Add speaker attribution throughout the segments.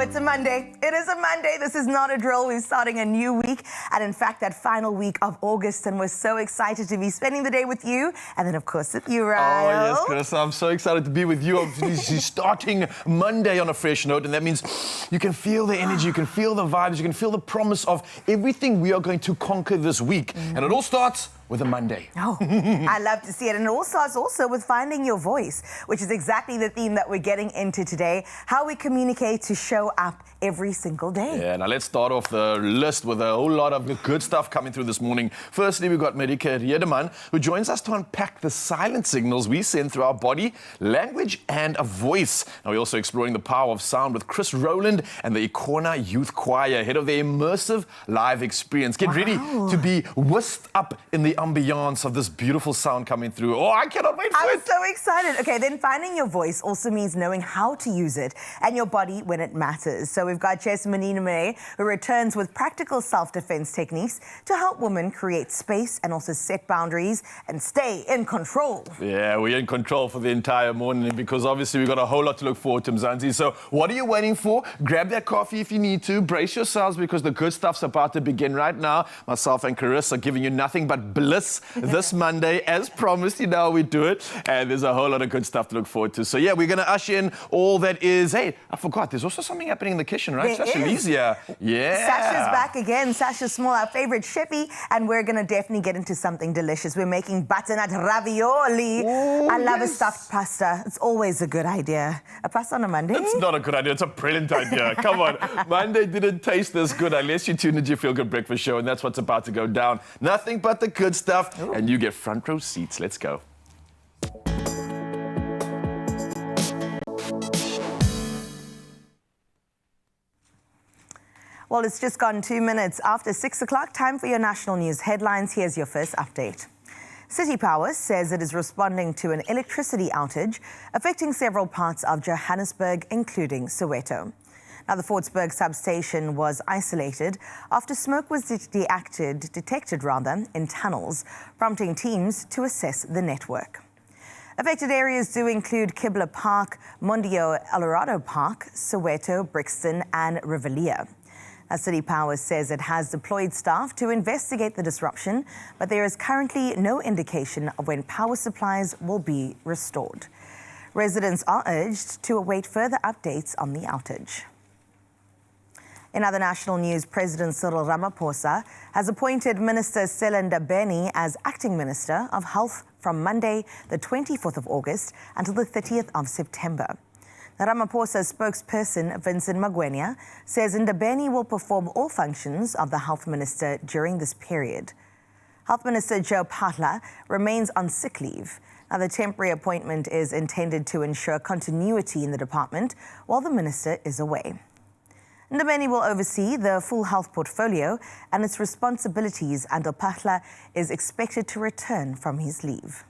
Speaker 1: it's a Monday. It is a Monday. This is not a drill. We're starting a new week. And in fact, that final week of August. And we're so excited to be spending the day with you. And then, of course, with you, Ryle.
Speaker 2: Oh, yes, Chris. I'm so excited to be with you. Obviously, starting Monday on a fresh note. And that means you can feel the energy, you can feel the vibes, you can feel the promise of everything we are going to conquer this week. And it all starts with a Monday.
Speaker 1: Oh, I love to see it. And it all starts also with finding your voice, which is exactly the theme that we're getting into today. How we communicate to show up every single day.
Speaker 2: Yeah, now let's start off the list with a whole lot of good stuff coming through this morning. Firstly, we've got Marika Riedeman, who joins us to unpack the silent signals we send through our body, language, and a voice. Now, we're also exploring the power of sound with Chris Rowland and the Ikona Youth Choir, ahead of their immersive live experience. Get ready to be whisked up in the ambiance of this beautiful sound coming through. Oh, I cannot wait for it.
Speaker 1: I'm so excited. Okay, then finding your voice also means knowing how to use it and your body when it matters. So we've got Jess Manine, who returns with practical self-defense techniques to help women create space and also set boundaries and stay in control.
Speaker 2: Yeah, we're in control for the entire morning because obviously we've got a whole lot to look forward to, Mzansi. So what are you waiting for? Grab that coffee if you need to. Brace yourselves because the good stuff's about to begin right now. Myself and Carissa are giving you nothing but bliss this Monday. As promised, you know how we do it. And there's a whole lot of good stuff to look forward to. So yeah, we're going to usher in all that is... Hey, I forgot, there's also something happening in the kitchen, right? Sasha Lizia. Yeah.
Speaker 1: Sasha's back again. Sasha Small, our favorite chefy. And we're going to definitely get into something delicious. We're making butternut ravioli.
Speaker 2: Ooh,
Speaker 1: I love a stuffed pasta. It's always a good idea. A pasta on a Monday?
Speaker 2: It's not a good idea. It's a brilliant idea. Come on. Monday didn't taste this good unless you tune into your Feel Good Breakfast show, and that's what's about to go down. Nothing but the good stuff, and you get front row seats. Let's go.
Speaker 1: Well, it's just gone 2 minutes after 6 o'clock. Time for your national news headlines. Here's your first update. City Power says it is responding to an electricity outage affecting several parts of Johannesburg, including Soweto. Now, the Fortsburg substation was isolated after smoke was detected in tunnels, prompting teams to assess the network. Affected areas do include Kibble Park, Mondio Eldorado Park, Soweto, Brixton and Rivalia. City Power says it has deployed staff to investigate the disruption, but there is currently no indication of when power supplies will be restored. Residents are urged to await further updates on the outage. In other national news, President Cyril Ramaphosa has appointed Minister Selinda Beni as Acting Minister of Health from Monday, the 24th of August, until the 30th of September. Ramaphosa's spokesperson, Vincent Magwenya, says Ndabeni will perform all functions of the health minister during this period. Health Minister Joe Phaahla remains on sick leave. Now, the temporary appointment is intended to ensure continuity in the department while the minister is away. Ndabeni will oversee the full health portfolio and its responsibilities until Phaahla is expected to return from his leave.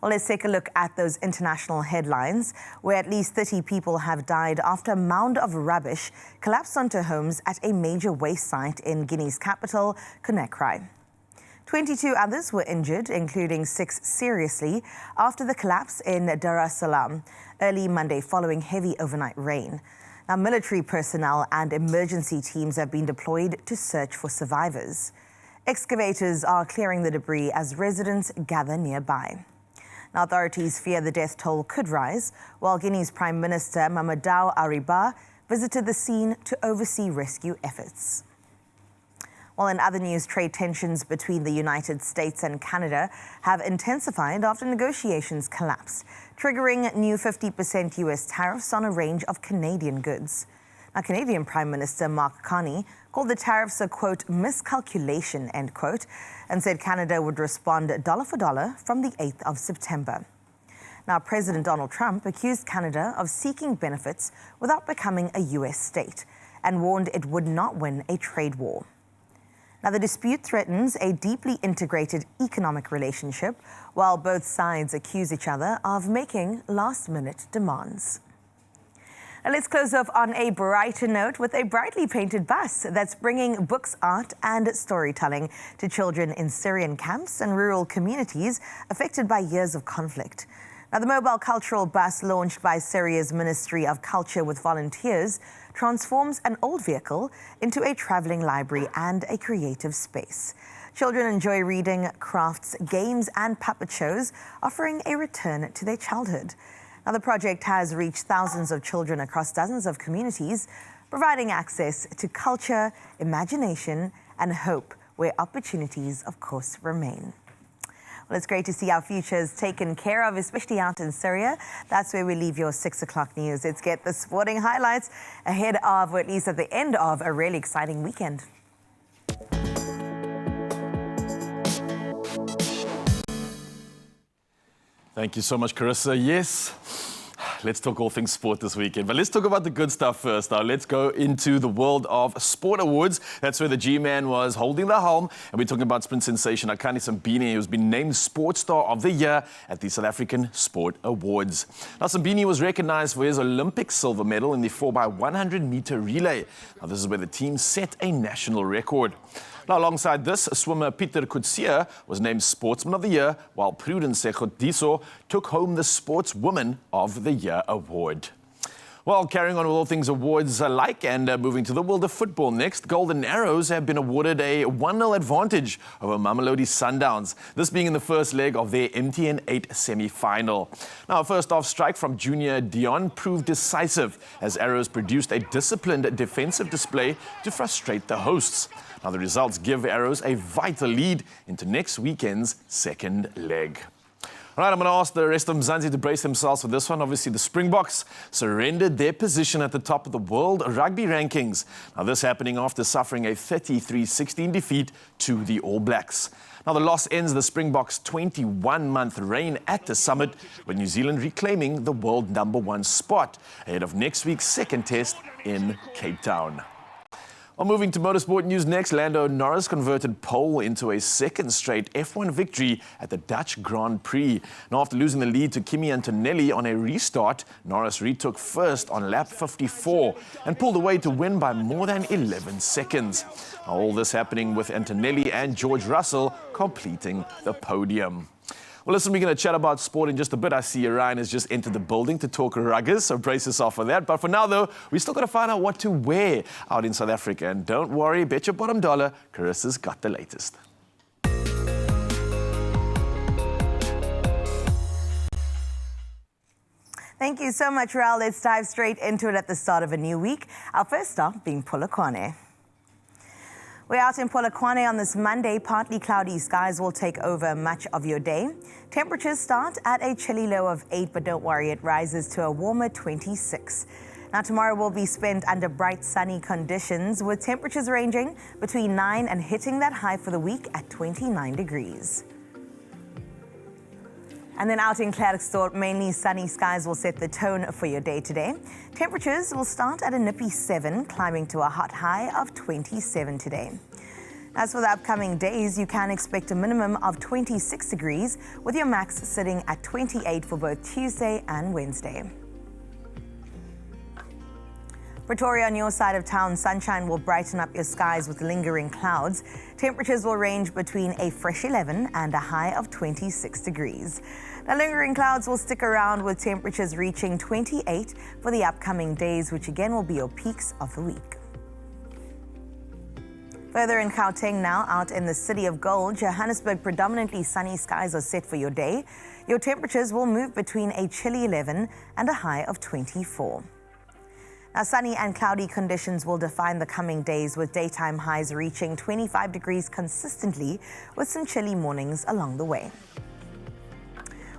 Speaker 1: Well, let's take a look at those international headlines, where at least 30 people have died after a mound of rubbish collapsed onto homes at a major waste site in Guinea's capital, Conakry. 22 others were injured, including 6 seriously, after the collapse in Dar es Salaam early Monday following heavy overnight rain. Now, military personnel and emergency teams have been deployed to search for survivors. Excavators are clearing the debris as residents gather nearby. Now, authorities fear the death toll could rise, while Guinea's Prime Minister Mamadou Ariba visited the scene to oversee rescue efforts. While in other news, trade tensions between the United States and Canada have intensified after negotiations collapsed, triggering new 50% U.S. tariffs on a range of Canadian goods. Now, Canadian Prime Minister Mark Carney called the tariffs a, quote, miscalculation, end quote, and said Canada would respond dollar for dollar from the 8th of September. Now, President Donald Trump accused Canada of seeking benefits without becoming a U.S. state and warned it would not win a trade war. Now, the dispute threatens a deeply integrated economic relationship, while both sides accuse each other of making last-minute demands. Now, let's close off on a brighter note with a brightly painted bus that's bringing books, art and storytelling to children in Syrian camps and rural communities affected by years of conflict. Now, the mobile cultural bus launched by Syria's Ministry of Culture with volunteers transforms an old vehicle into a traveling library and a creative space. Children enjoy reading, crafts, games and puppet shows, offering a return to their childhood. Now, the project has reached thousands of children across dozens of communities, providing access to culture, imagination and hope where opportunities, of course, remain. Well, it's great to see our futures taken care of, especially out in Syria. That's where we leave your 6 o'clock news. Let's get the sporting highlights ahead of, or at least at the end of, a really exciting weekend.
Speaker 2: Thank you so much, Carissa. Yes, let's talk all things sport this weekend. But let's talk about the good stuff first. Now, let's go into the world of sport awards. That's where the G-Man was holding the helm. And we're talking about sprint sensation Akani Sambini, who's been named Sports Star of the Year at the South African Sport Awards. Now, Sambini was recognized for his Olympic silver medal in the 4x100 meter relay. Now, this is where the team set a national record. Now, alongside this, swimmer Pieter Coetzee was named Sportsman of the Year, while Prudence Sekgodiso took home the Sportswoman of the Year award. Well, carrying on with all things awards alike and moving to the world of football next, Golden Arrows have been awarded a 1-0 advantage over Mamelodi Sundowns, this being in the first leg of their MTN 8 semi-final. Now, a first-off strike from Junior Dion proved decisive as Arrows produced a disciplined defensive display to frustrate the hosts. Now, the results give Arrows a vital lead into next weekend's second leg. All right, I'm going to ask the rest of Mzansi to brace themselves for this one. Obviously, the Springboks surrendered their position at the top of the world rugby rankings. Now, this happening after suffering a 33-16 defeat to the All Blacks. Now, the loss ends the Springboks' 21-month reign at the summit, with New Zealand reclaiming the world #1 spot ahead of next week's second test in Cape Town. Well, moving to motorsport news next, Lando Norris converted pole into a second straight F1 victory at the Dutch Grand Prix. Now, after losing the lead to Kimi Antonelli on a restart, Norris retook first on lap 54 and pulled away to win by more than 11 seconds. Now, all this happening with Antonelli and George Russell completing the podium. Well, listen, we're going to chat about sport in just a bit. I see Ryan has just entered the building to talk ruggers, so brace yourself for that. But for now, though, we still got to find out what to wear out in South Africa. And don't worry, bet your bottom dollar, Carissa's got the latest.
Speaker 1: Thank you so much, Raul. Let's dive straight into it at the start of a new week. Our first stop being Polokwane. We're out in Polokwane on this Monday. Partly cloudy skies will take over much of your day. Temperatures start at a chilly low of 8, but don't worry, it rises to a warmer 26. Now, tomorrow will be spent under bright sunny conditions, with temperatures ranging between 9 and hitting that high for the week at 29 degrees. And then out in Klerksdorp, mainly sunny skies will set the tone for your day today. Temperatures will start at a nippy 7, climbing to a hot high of 27 today. As for the upcoming days, you can expect a minimum of 26 degrees, with your max sitting at 28 for both Tuesday and Wednesday. Pretoria, on your side of town, sunshine will brighten up your skies with lingering clouds. Temperatures will range between a fresh 11 and a high of 26 degrees. Now, lingering clouds will stick around with temperatures reaching 28 for the upcoming days, which again will be your peaks of the week. Further in Gauteng now, out in the City of Gold, Johannesburg, predominantly sunny skies are set for your day. Your temperatures will move between a chilly 11 and a high of 24. Now, sunny and cloudy conditions will define the coming days, with daytime highs reaching 25 degrees consistently, with some chilly mornings along the way.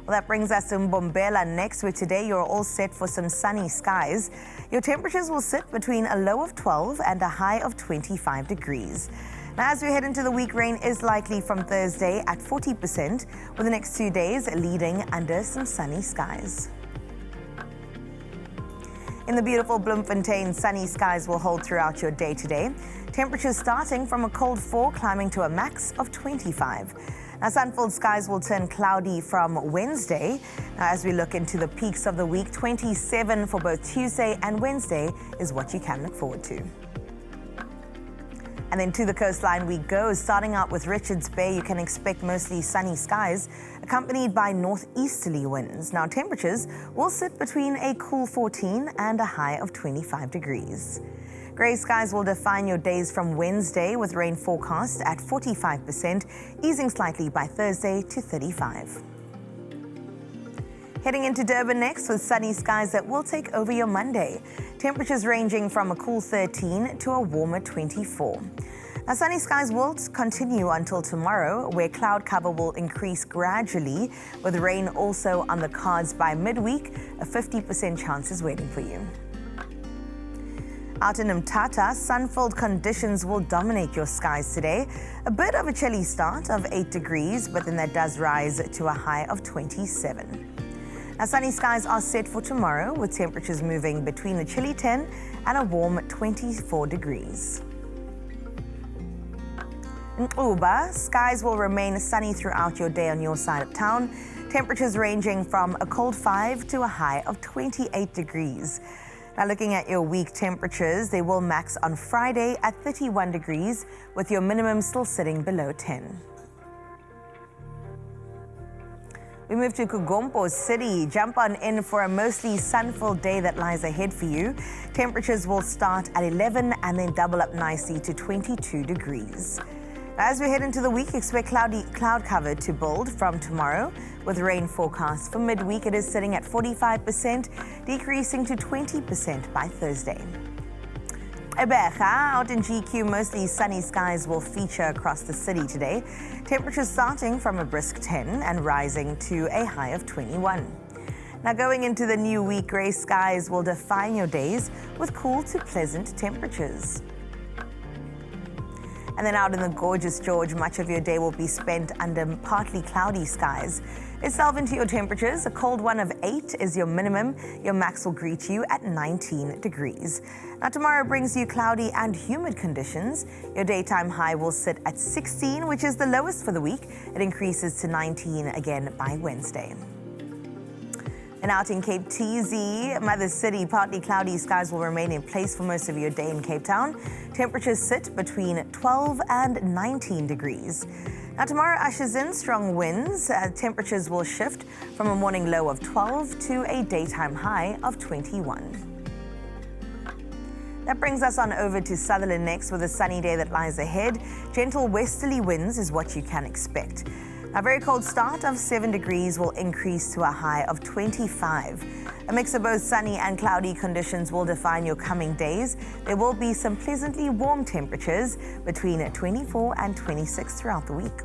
Speaker 1: Well, that brings us to Mbombela next, where today you're all set for some sunny skies. Your temperatures will sit between a low of 12 and a high of 25 degrees. Now, as we head into the week, rain is likely from Thursday at 40%, with the next 2 days leading under some sunny skies. In the beautiful Bloemfontein, sunny skies will hold throughout your day today. Temperatures starting from a cold 4, climbing to a max of 25. Now, sun-filled skies will turn cloudy from Wednesday. Now, as we look into the peaks of the week, 27 for both Tuesday and Wednesday is what you can look forward to. And then to the coastline we go. Starting out with Richards Bay, you can expect mostly sunny skies, accompanied by northeasterly winds. Now, temperatures will sit between a cool 14 and a high of 25 degrees. Grey skies will define your days from Wednesday, with rain forecast at 45%, easing slightly by Thursday to 35%. Heading into Durban next with sunny skies that will take over your Monday. Temperatures ranging from a cool 13 to a warmer 24. Now, sunny skies will continue until tomorrow, where cloud cover will increase gradually, with rain also on the cards by midweek. A 50% chance is waiting for you. Out in Mthatha, sun-filled conditions will dominate your skies today. A bit of a chilly start of 8 degrees, but then that does rise to a high of 27. Now, sunny skies are set for tomorrow, with temperatures moving between a chilly 10 and a warm 24 degrees. In Uba, skies will remain sunny throughout your day on your side of town. Temperatures ranging from a cold 5 to a high of 28 degrees. Now, looking at your week temperatures, they will max on Friday at 31 degrees, with your minimum still sitting below 10. We move to Kugompo City. Jump on in for a mostly sun-filled day that lies ahead for you. Temperatures will start at 11 and then double up nicely to 22 degrees. As we head into the week, expect cloud cover to build from tomorrow, with rain forecast for midweek. It is sitting at 45%, decreasing to 20% by Thursday. Ebeja, out in GQ, mostly sunny skies will feature across the city today. Temperatures starting from a brisk 10 and rising to a high of 21. Now, going into the new week, grey skies will define your days with cool to pleasant temperatures. And then out in the gorgeous George, much of your day will be spent under partly cloudy skies. Let's delve into your temperatures. A cold one of 8 is your minimum. Your max will greet you at 19 degrees. Now, tomorrow brings you cloudy and humid conditions. Your daytime high will sit at 16, which is the lowest for the week. It increases to 19 again by Wednesday. And out in Cape TZ, Mother City, partly cloudy skies will remain in place for most of your day in Cape Town. Temperatures sit between 12 and 19 degrees. Now, tomorrow ushers in strong winds. Temperatures will shift from a morning low of 12 to a daytime high of 21. That brings us on over to Sutherland next, with a sunny day that lies ahead. Gentle westerly winds is what you can expect. A very cold start of 7 degrees will increase to a high of 25. A mix of both sunny and cloudy conditions will define your coming days. There will be some pleasantly warm temperatures between 24 and 26 throughout the week.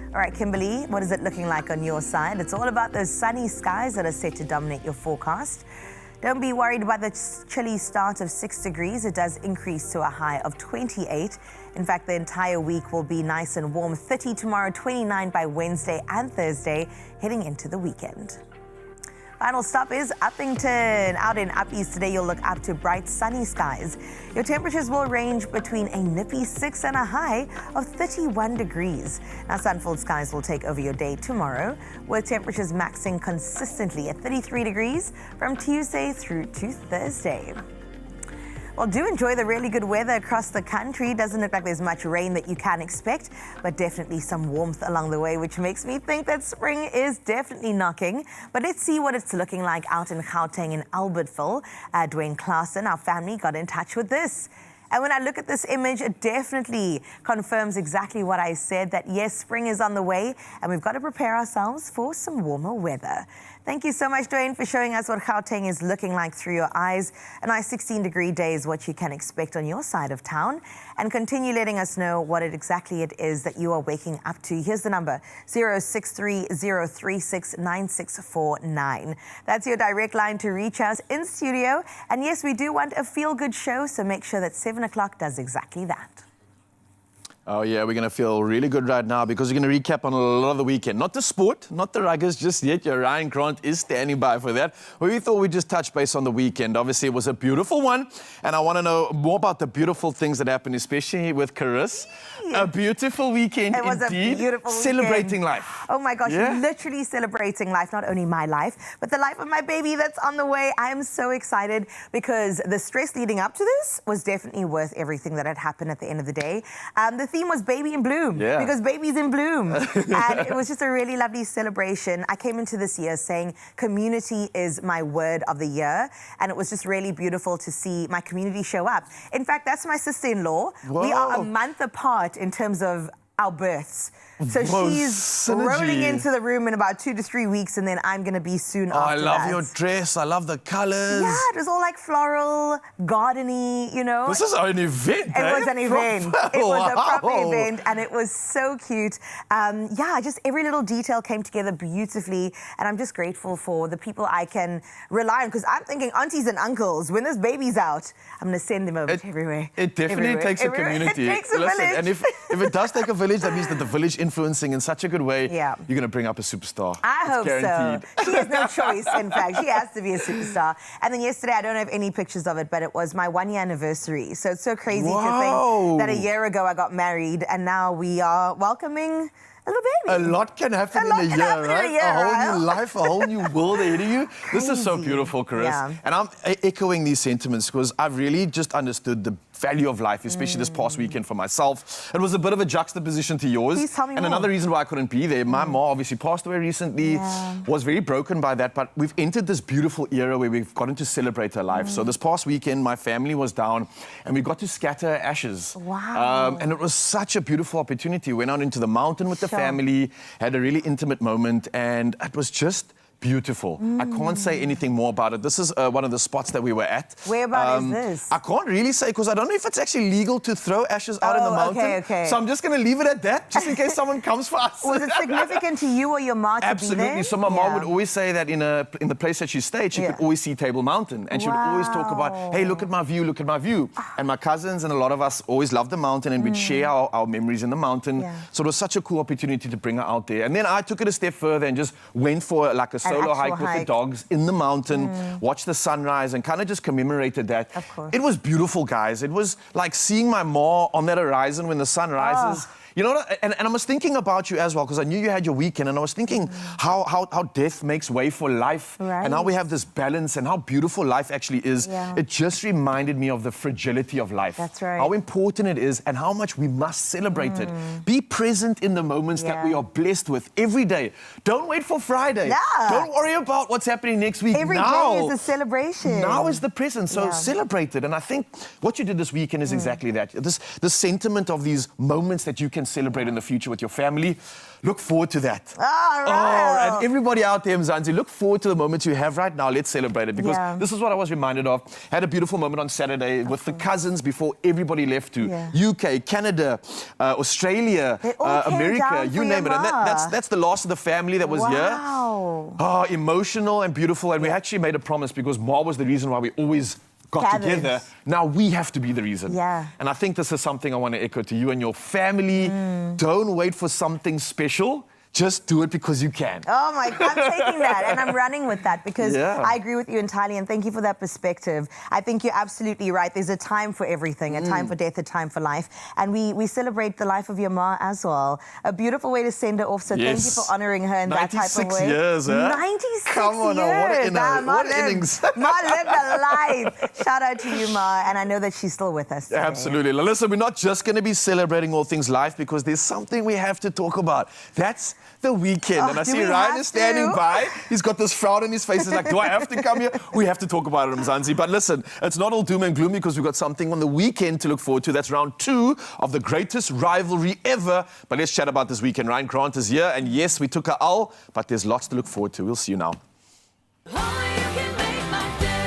Speaker 1: All right, Kimberly, what is it looking like on your side? It's all about those sunny skies that are set to dominate your forecast. Don't be worried about the chilly start of 6 degrees. It does increase to a high of 28. In fact, the entire week will be nice and warm. 30 tomorrow, 29 by Wednesday and Thursday, heading into the weekend. Final stop is Uppington. Out in Uppies today, you'll look up to bright sunny skies. Your temperatures will range between a nippy 6 and a high of 31 degrees. Now, sun-filled skies will take over your day tomorrow, with temperatures maxing consistently at 33 degrees from Tuesday through to Thursday. Well, do enjoy the really good weather across the country. Doesn't look like there's much rain that you can expect, but definitely some warmth along the way, which makes me think that spring is definitely knocking. But let's see what it's looking like out in Gauteng in Albertville. Dwayne Klaassen, our family, got in touch with this. And when I look at this image, it definitely confirms exactly what I said, that yes, spring is on the way and we've got to prepare ourselves for some warmer weather. Thank you so much, Dwayne, for showing us what Gauteng is looking like through your eyes. A nice 16-degree day is what you can expect on your side of town. And continue letting us know what exactly it is that you are waking up to. Here's the number, 063-036-9649. That's your direct line to reach us in studio. And yes, we do want a feel-good show, so make sure that 7 o'clock does exactly that.
Speaker 2: Oh, yeah, we're going to feel really good right now because we're going to recap on a lot of the weekend. Not the sport, not the ruggers just yet. Your Ryan Grant is standing by for that. We thought we'd just touch base on the weekend. Obviously, it was a beautiful one, and I want to know more about the beautiful things that happened, especially with Karis. A beautiful weekend
Speaker 1: It was
Speaker 2: indeed.
Speaker 1: a beautiful
Speaker 2: Celebrating
Speaker 1: weekend.
Speaker 2: life.
Speaker 1: Oh my gosh,
Speaker 2: Yeah?
Speaker 1: literally celebrating life, not only my life, but the life of my baby that's on the way. I am so excited because the stress leading up to this was definitely worth everything that had happened at the end of the day. The theme was baby in bloom,
Speaker 2: Yeah.
Speaker 1: because baby's in bloom. And it was just a really lovely celebration. I came into this year saying community is my word of the year, and it was just really beautiful to see my community show up. In fact, that's my sister-in-law. We are a
Speaker 2: Whoa.
Speaker 1: month apart in terms of our births. So
Speaker 2: Whoa,
Speaker 1: she's
Speaker 2: synergy.
Speaker 1: rolling into the room in about 2 to 3 weeks, and then I'm going to be soon
Speaker 2: Oh, I
Speaker 1: after
Speaker 2: love
Speaker 1: that.
Speaker 2: your dress. I love the colors.
Speaker 1: Yeah, it was all like floral, gardeny, you know.
Speaker 2: This is an event,
Speaker 1: It was an event. It was a proper
Speaker 2: Wow.
Speaker 1: event, and it was so cute. Yeah, just every little detail came together beautifully, and I'm just grateful for the people I can rely on, because I'm thinking aunties and uncles, when this baby's out, I'm going to send them over to everywhere.
Speaker 2: It definitely
Speaker 1: Everywhere.
Speaker 2: takes a
Speaker 1: Everywhere.
Speaker 2: community.
Speaker 1: It takes a
Speaker 2: Listen,
Speaker 1: village.
Speaker 2: and if it does take a village, that means that the village influencing in such a good way,
Speaker 1: Yeah.
Speaker 2: you're going to bring up a superstar.
Speaker 1: I
Speaker 2: It's
Speaker 1: hope
Speaker 2: guaranteed.
Speaker 1: so. She has no choice, in fact. She has to be a superstar. And then yesterday, I don't have any pictures of it, but it was my 1-year anniversary. So it's so crazy to
Speaker 2: Wow.
Speaker 1: think that a year ago I got married, and now we are welcoming a little baby.
Speaker 2: A lot can happen
Speaker 1: A lot
Speaker 2: in a
Speaker 1: can
Speaker 2: year,
Speaker 1: happen in a
Speaker 2: right?
Speaker 1: year,
Speaker 2: A whole
Speaker 1: right?
Speaker 2: new life, a whole new world ahead of you. This is so
Speaker 1: Crazy.
Speaker 2: beautiful, Chris.
Speaker 1: Yeah.
Speaker 2: And I'm echoing these sentiments because I've really just understood the value of life, especially this past weekend for myself. It was a bit of a juxtaposition to yours.
Speaker 1: Please tell me
Speaker 2: and
Speaker 1: more.
Speaker 2: another reason why I couldn't be there, my mom obviously passed away recently,
Speaker 1: Yeah.
Speaker 2: was very broken by that, but we've entered this beautiful era where we've gotten to celebrate her life. So this past weekend, my family was down and we got to scatter ashes.
Speaker 1: Wow.
Speaker 2: And it was such a beautiful opportunity. We went out into the mountain with the
Speaker 1: Sure.
Speaker 2: family, had a really intimate moment, and it was just beautiful. I can't say anything more about it. This is one of the spots that we were at.
Speaker 1: Whereabout is this?
Speaker 2: I can't really say because I don't know if it's actually legal to throw ashes out in the
Speaker 1: Oh,
Speaker 2: mountain.
Speaker 1: okay.
Speaker 2: So I'm just going to leave it at that, just in case someone comes for us.
Speaker 1: Was it significant to you or your mom to be
Speaker 2: Absolutely.
Speaker 1: there?
Speaker 2: So my mom would always say that in the place that she stayed, she
Speaker 1: Yeah.
Speaker 2: could always see Table Mountain. And she would always talk about, hey, look at my view, look at my view. And my cousins and a lot of us always loved the mountain and we'd share our memories in the mountain.
Speaker 1: Yeah.
Speaker 2: So it was such a cool opportunity to bring her out there. And then I took it a step further and just went for like a solo
Speaker 1: actual
Speaker 2: hike with the
Speaker 1: hike.
Speaker 2: dogs in the mountain, watched the sunrise and kind of just commemorated that.
Speaker 1: Of course.
Speaker 2: It was beautiful, guys. It was like seeing my mom on that horizon when the sun rises. You know, and I was thinking about you as well, because I knew you had your weekend, and I was thinking how death makes way for life, and how we have this balance, and how beautiful life actually is.
Speaker 1: Yeah.
Speaker 2: It just reminded me of the fragility of life.
Speaker 1: That's right.
Speaker 2: How important it is, and how much we must celebrate it. Be present in the moments that we
Speaker 1: Yeah.
Speaker 2: are blessed with every day. Don't wait for Friday.
Speaker 1: Yeah.
Speaker 2: Don't worry about what's happening next week.
Speaker 1: Every
Speaker 2: now
Speaker 1: day is a celebration.
Speaker 2: now is the present, so
Speaker 1: Yeah.
Speaker 2: celebrate it. And I think what you did this weekend is exactly that. The sentiment of these moments that you can celebrate in the future with your family. Look forward to that.
Speaker 1: All right.
Speaker 2: Oh, and everybody out there, Mzansi, look forward to the moments you have right now. Let's celebrate it, because
Speaker 1: Yeah.
Speaker 2: this is what I was reminded of. Had a beautiful moment on Saturday with the cousins before everybody left to
Speaker 1: Yeah.
Speaker 2: UK, Canada, Australia,
Speaker 1: They all came
Speaker 2: America,
Speaker 1: down
Speaker 2: you
Speaker 1: for
Speaker 2: name it.
Speaker 1: your
Speaker 2: And
Speaker 1: ma.
Speaker 2: that's the last of the family that was here.
Speaker 1: Wow.
Speaker 2: Oh, emotional and beautiful. And we actually made a promise, because Ma was the reason why we always got
Speaker 1: Gathered.
Speaker 2: together. Now we have to be the reason.
Speaker 1: Yeah.
Speaker 2: And I think this is something I want to echo to you and your family. Don't wait for something special. Just do it because you can.
Speaker 1: Oh my God, I'm taking that and I'm running with that, because
Speaker 2: Yeah.
Speaker 1: I agree with you entirely, and thank you for that perspective. I think you're absolutely right. There's a time for everything, a time for death, a time for life. And we celebrate the life of your ma as well. A beautiful way to send her off, so thank you
Speaker 2: Yes.
Speaker 1: for honoring her in that type of
Speaker 2: 96
Speaker 1: way.
Speaker 2: years, huh?
Speaker 1: 96
Speaker 2: Come on now,
Speaker 1: years.
Speaker 2: what an
Speaker 1: Ah, Ma
Speaker 2: what
Speaker 1: lived.
Speaker 2: innings.
Speaker 1: Ma lived a life. Shout out to you, Ma, and I know that she's still with us today.
Speaker 2: Absolutely. Now, listen, we're not just going to be celebrating all things life, because there's something we have to talk about. That's the weekend.
Speaker 1: Oh,
Speaker 2: And I
Speaker 1: do
Speaker 2: see
Speaker 1: we
Speaker 2: Ryan
Speaker 1: have
Speaker 2: is standing
Speaker 1: to?
Speaker 2: by. He's got this frown on his face. He's like, do I have to come here? We have to talk about it, Mzansi. But listen, it's not all doom and gloom, because we've got something on the weekend to look forward to. That's round 2 of the greatest rivalry ever. But let's chat about this weekend. Ryan Grant is here. And yes, we took a L, but there's lots to look forward to. We'll see you now.
Speaker 3: Only you can make my day.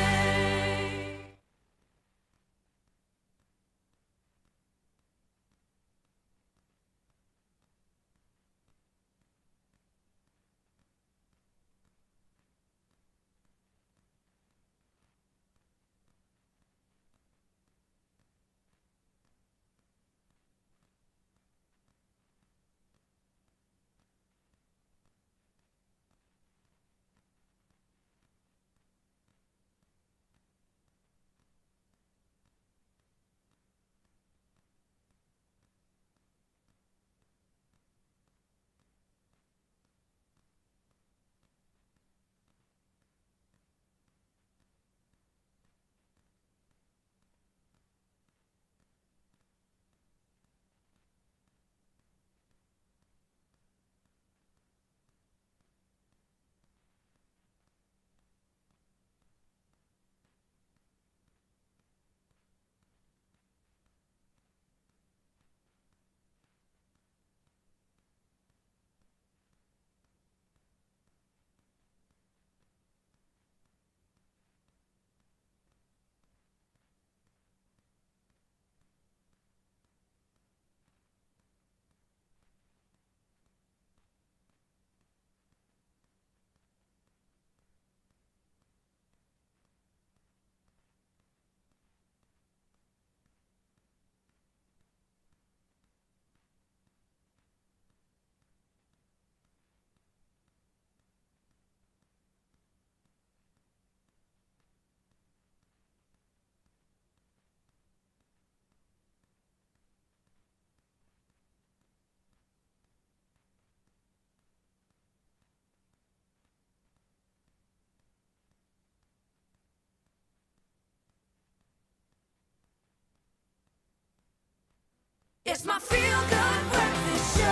Speaker 3: It's my feel-good breakfast show.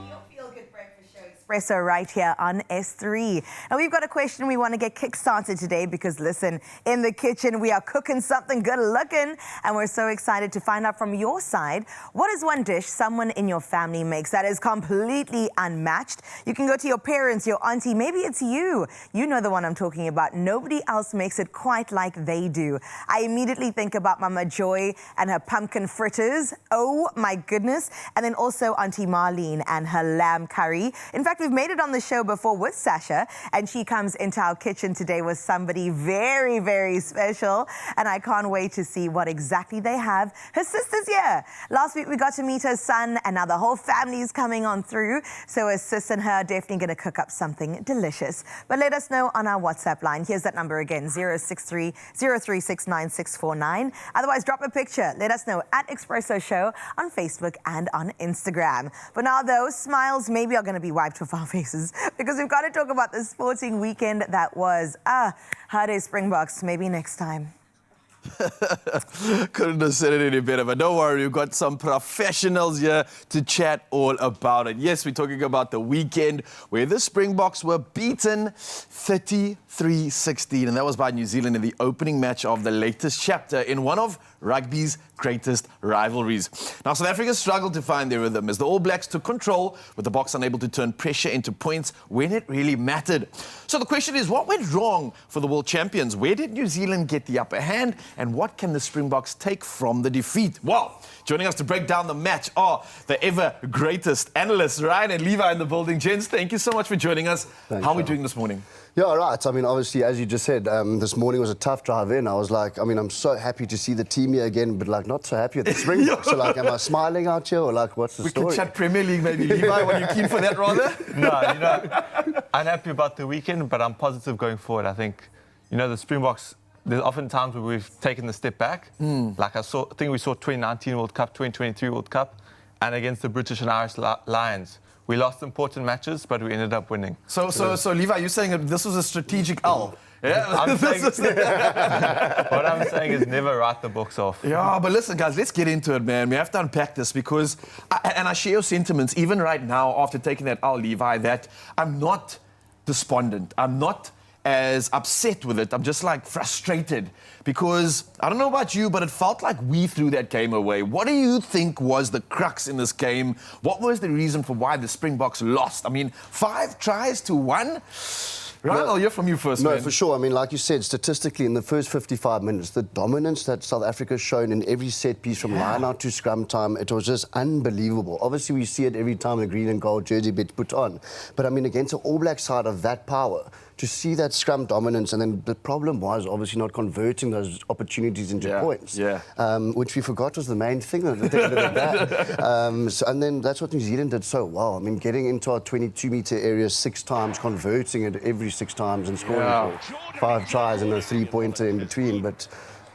Speaker 1: Your feel-good breakfast show, Expresso, right here on S3. And we've got a question we want to get kick-started today because, listen, in the kitchen, we are cooking something good looking. And we're so excited to find out from your side, what is one dish someone in your family makes that is completely unmatched? You can go to your parents, your auntie, maybe it's you. You know the one I'm talking about. Nobody else makes it quite like they do. I immediately think about Mama Joy and her pumpkin fritters. Oh my goodness. And then also Auntie Marlene and her lamb curry. In fact, we've made it on the show before with Sasha, and she comes into our kitchen today with somebody very, very special. And I can't wait to see what exactly they have. Her sister's here. Last week we got to meet her son, and now the whole family is coming on through. So her sis and her are definitely going to cook up something delicious. But let us know on our WhatsApp line. Here's that number again, 063 036 9649. Otherwise, drop a picture. Let us know at Expresso Show on Facebook and on Instagram. But now those smiles maybe are going to be wiped off our faces because we've got to talk about the sporting weekend that was. Hade Springboks, maybe next time.
Speaker 2: Couldn't have said it any better, but don't worry, we've got some professionals here to chat all about it. Yes, we're talking about the weekend where the Springboks were beaten 33-16, and that was by New Zealand in the opening match of the latest chapter in one of rugby's greatest rivalries. Now, South Africa struggled to find their rhythm as the All Blacks took control, with the Boks unable to turn pressure into points when it really mattered. So the question is, what went wrong for the world champions? Where did New Zealand get the upper hand? And what can the Springboks take from the defeat? Well, joining us to break down the match are the ever greatest analysts, Ryan and Levi in the building. Gents, thank you so much for joining us.
Speaker 4: Thanks,
Speaker 2: How are we doing this morning?
Speaker 4: Yeah, right. I mean, obviously, as you just said, this morning was a tough drive in. I was like, I mean, I'm so happy to see the team here again, but like not so happy at the Springboks. So like, am I smiling out here or like, what's the story?
Speaker 2: We can chat Premier League maybe. Levi, were you keen for that rather?
Speaker 5: No, I'm happy about the weekend, but I'm positive going forward. I think, the Springboks, there's often times where we've taken the step back. Like I think we saw 2019 World Cup, 2023 World Cup, and against the British and Irish Lions. We lost important matches, but we ended up winning.
Speaker 2: So Levi, you're saying that this was a strategic L? Yeah.
Speaker 5: What I'm saying is never write the books off.
Speaker 2: Yeah, but listen, guys, let's get into it, man. We have to unpack this because, I share your sentiments, even right now, after taking that L, Levi, that I'm not despondent. I'm not as upset with it. I'm just like frustrated because I don't know about you, but it felt like we threw that game away. What do you think was the crux in this game? What was the reason for why the Springboks lost? I mean, 5 tries to 1? Ryan, I'll hear from you first,
Speaker 4: No,
Speaker 2: man.
Speaker 4: for sure. I mean, like you said, statistically, in the first 55 minutes, the dominance that South Africa's shown in every set piece from line out to scrum time, it was just unbelievable. Obviously, we see it every time the green and gold jersey gets put on. But I mean, against the All Black side of that power, to see that scrum dominance, and then the problem was obviously not converting those opportunities into points, which we forgot was the main thing at the end of the day. And then that's what New Zealand did so well. I mean, getting into our 22-metre area 6 times, converting it every 6 times and scoring 5 tries and a 3-pointer in between. But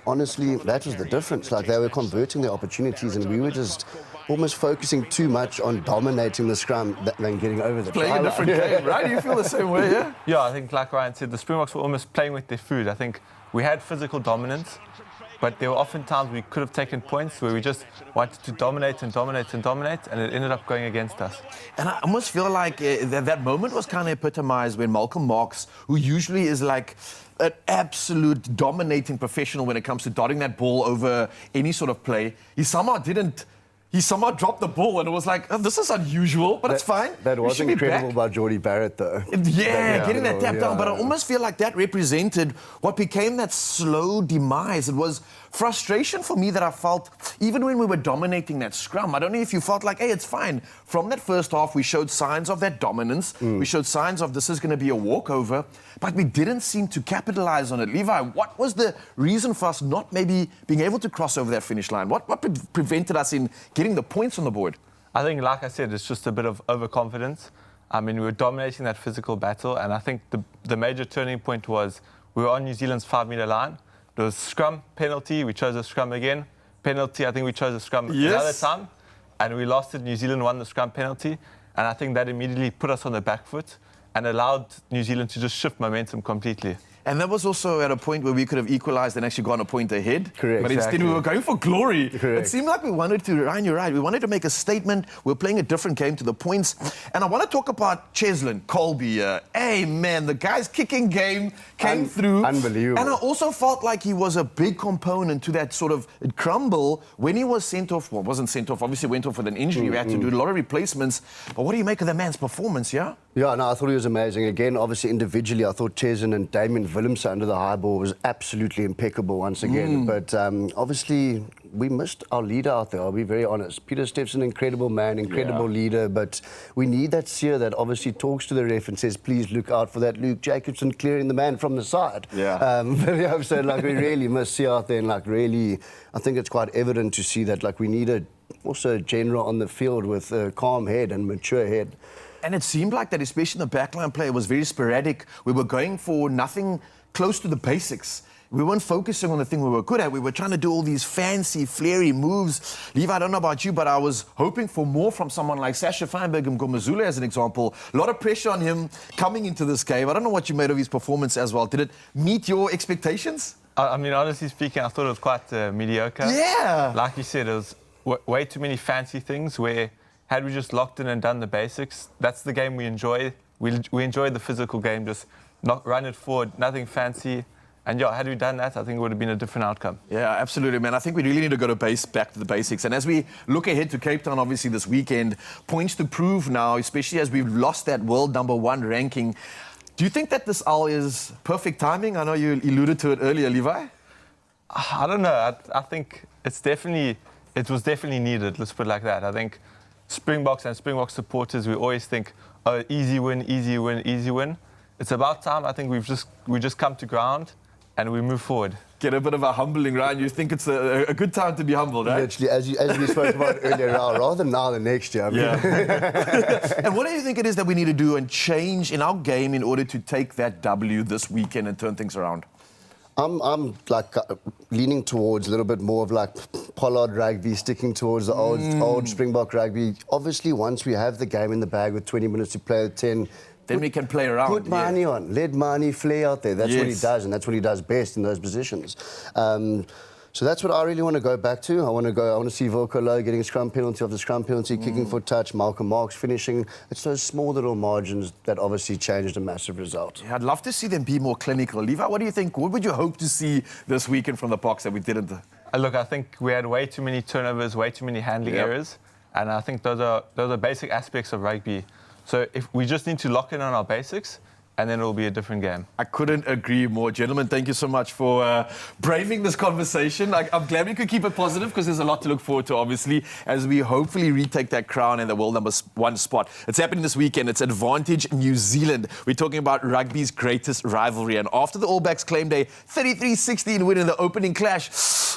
Speaker 4: honestly, that was the difference. Like, they were converting their opportunities and we were just almost focusing too much on dominating the scrum than getting over the
Speaker 2: Playing a different game, right? You feel the same way, yeah?
Speaker 5: Yeah, I think like Ryan said, the Springboks were almost playing with their food. I think we had physical dominance, but there were often times we could have taken points where we just wanted to dominate and dominate and dominate, and it ended up going against us.
Speaker 2: And I almost feel like that moment was kind of epitomized when Malcolm Marx, who usually is like an absolute dominating professional when it comes to dotting that ball over any sort of play, he somehow dropped the ball, and it was like, oh, this is unusual, but it's fine.
Speaker 4: That was incredible by Geordie Barrett, though.
Speaker 2: Yeah, getting that tap down. But I almost feel like that represented what became that slow demise. It was frustration for me that I felt, even when we were dominating that scrum. I don't know if you felt like, hey, it's fine. From that first half, we showed signs of that dominance. We showed signs of this is going to be a walkover, but we didn't seem to capitalize on it. Levi, what was the reason for us not maybe being able to cross over that finish line? What prevented us in getting the points on the board?
Speaker 5: I think, like I said, it's just a bit of overconfidence. I mean, we were dominating that physical battle, and I think the major turning point was we were on New Zealand's 5-metre line. There was scrum, penalty, we chose a scrum again. Penalty, I think we chose a scrum another time. And we lost it, New Zealand won the scrum penalty. And I think that immediately put us on the back foot and allowed New Zealand to just shift momentum completely.
Speaker 2: And that was also at a point where we could have equalised and actually gone a point ahead.
Speaker 4: Correct.
Speaker 2: But instead we were going for glory.
Speaker 4: Correct.
Speaker 2: It seemed like we wanted to, Ryan, you're right, we wanted to make a statement. We're playing a different game to the points. And I want to talk about Cheslin, Colby. Hey, man, the guy's kicking game came through.
Speaker 4: Unbelievable.
Speaker 2: And I also felt like he was a big component to that sort of crumble when he was sent off. Well, wasn't sent off, obviously went off with an injury. We had to do a lot of replacements. But what do you make of the man's performance, yeah?
Speaker 4: Yeah, no, I thought he was amazing. Again, obviously individually, I thought Cheslin and Damien Willemse under the high ball was absolutely impeccable once again. But obviously, we missed our leader out there, I'll be very honest. Peter Steph's an incredible man, incredible leader, but we need that seer that obviously talks to the ref and says, please look out for that Luke Jacobson clearing the man from the side. So like we really miss seer out there, and like really, I think it's quite evident to see that like we need also a general on the field with a calm head and mature head.
Speaker 2: And it seemed like that, especially the backline play, was very sporadic. We were going for nothing close to the basics. We weren't focusing on the thing we were good at. We were trying to do all these fancy, flary moves. Levi, I don't know about you, but I was hoping for more from someone like Sasha Feinberg and Gomazule as an example. A lot of pressure on him coming into this game. I don't know what you made of his performance as well. Did it meet your expectations?
Speaker 5: I mean, honestly speaking, I thought it was quite mediocre.
Speaker 2: Yeah.
Speaker 5: Like you said, it was way too many fancy things where had we just locked in and done the basics, that's the game we enjoy. We enjoy the physical game, just not run it forward, nothing fancy. And yeah, had we done that, I think it would have been a different outcome.
Speaker 2: Yeah, absolutely, man. I think we really need to go back to the basics. And as we look ahead to Cape Town, obviously this weekend, points to prove now, especially as we've lost that world #1 ranking. Do you think that this is perfect timing? I know you alluded to it earlier, Levi.
Speaker 5: I don't know. I think it was definitely needed. Let's put it like that. I think Springboks and Springbok supporters, we always think, oh, easy win, easy win, easy win. It's about time. I think we just come to ground and we move forward.
Speaker 2: Get a bit of a humbling, Ryan. You think it's a good time to be humbled, right?
Speaker 4: Literally, as we spoke about earlier, rather now than next year. I mean.
Speaker 2: Yeah. And what do you think it is that we need to do and change in our game in order to take that W this weekend and turn things around?
Speaker 4: I'm like leaning towards a little bit more of like Pollard rugby, sticking towards the old Springbok rugby. Obviously, once we have the game in the bag with 20 minutes to play at 10,
Speaker 2: then we can play around.
Speaker 4: Put Mani on. Let Mani flare out there. That's what he does, and that's what he does best in those positions. So that's what I really want to go back to. I want to see Wilco Low getting a scrum penalty after scrum penalty, kicking for touch, Malcolm Marks finishing. It's those small little margins that obviously changed a massive result.
Speaker 2: Yeah, I'd love to see them be more clinical. Levi, what do you think? What would you hope to see this weekend from the Boks that we didn't?
Speaker 5: Look, I think we had way too many turnovers, way too many handling errors, and I think those are basic aspects of rugby. So if we just need to lock in on our basics, and then it will be a different game.
Speaker 2: I couldn't agree more. Gentlemen, thank you so much for braving this conversation. I'm glad we could keep it positive because there's a lot to look forward to, obviously, as we hopefully retake that crown and the world #1 spot. It's happening this weekend. It's Advantage New Zealand. We're talking about rugby's greatest rivalry. And after the All Blacks claimed a 33-16 win in the opening clash,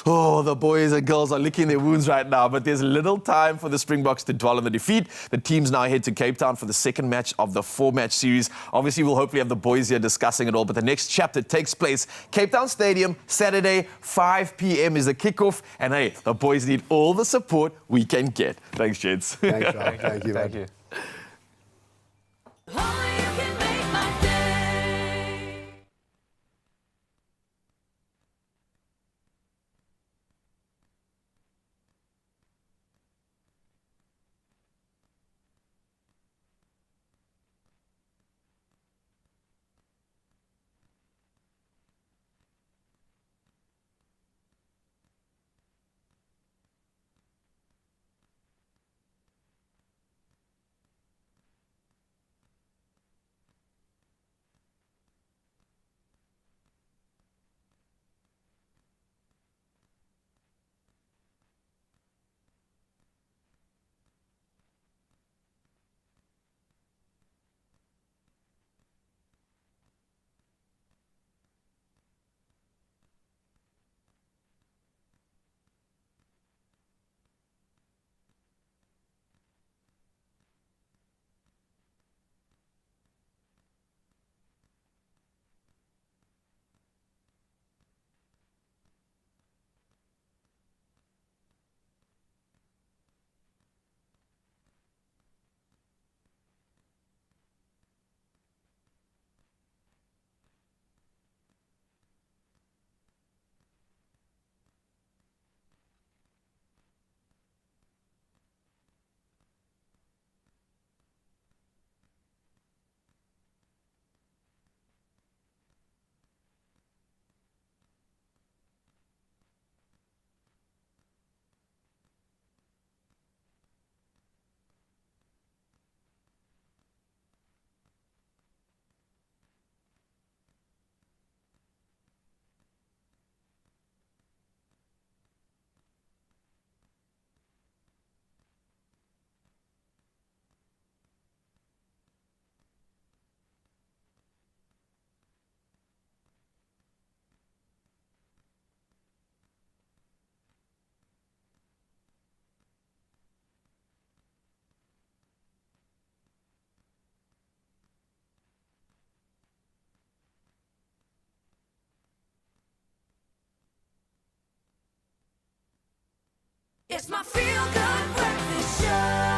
Speaker 2: oh, the boys and girls are licking their wounds right now. But there's little time for the Springboks to dwell on the defeat. The teams now head to Cape Town for the second match of the 4-match series. Obviously, we'll hopefully have the boys here discussing it all, but the next chapter takes place Cape Town Stadium, Saturday, 5 p.m. is the kickoff, and hey, the boys need all the support we can get. Thanks, gents.
Speaker 4: Thanks, Rob. Thank you.
Speaker 5: Thank you.
Speaker 3: Oh, you can make my day. It's my feel-good breakfast show.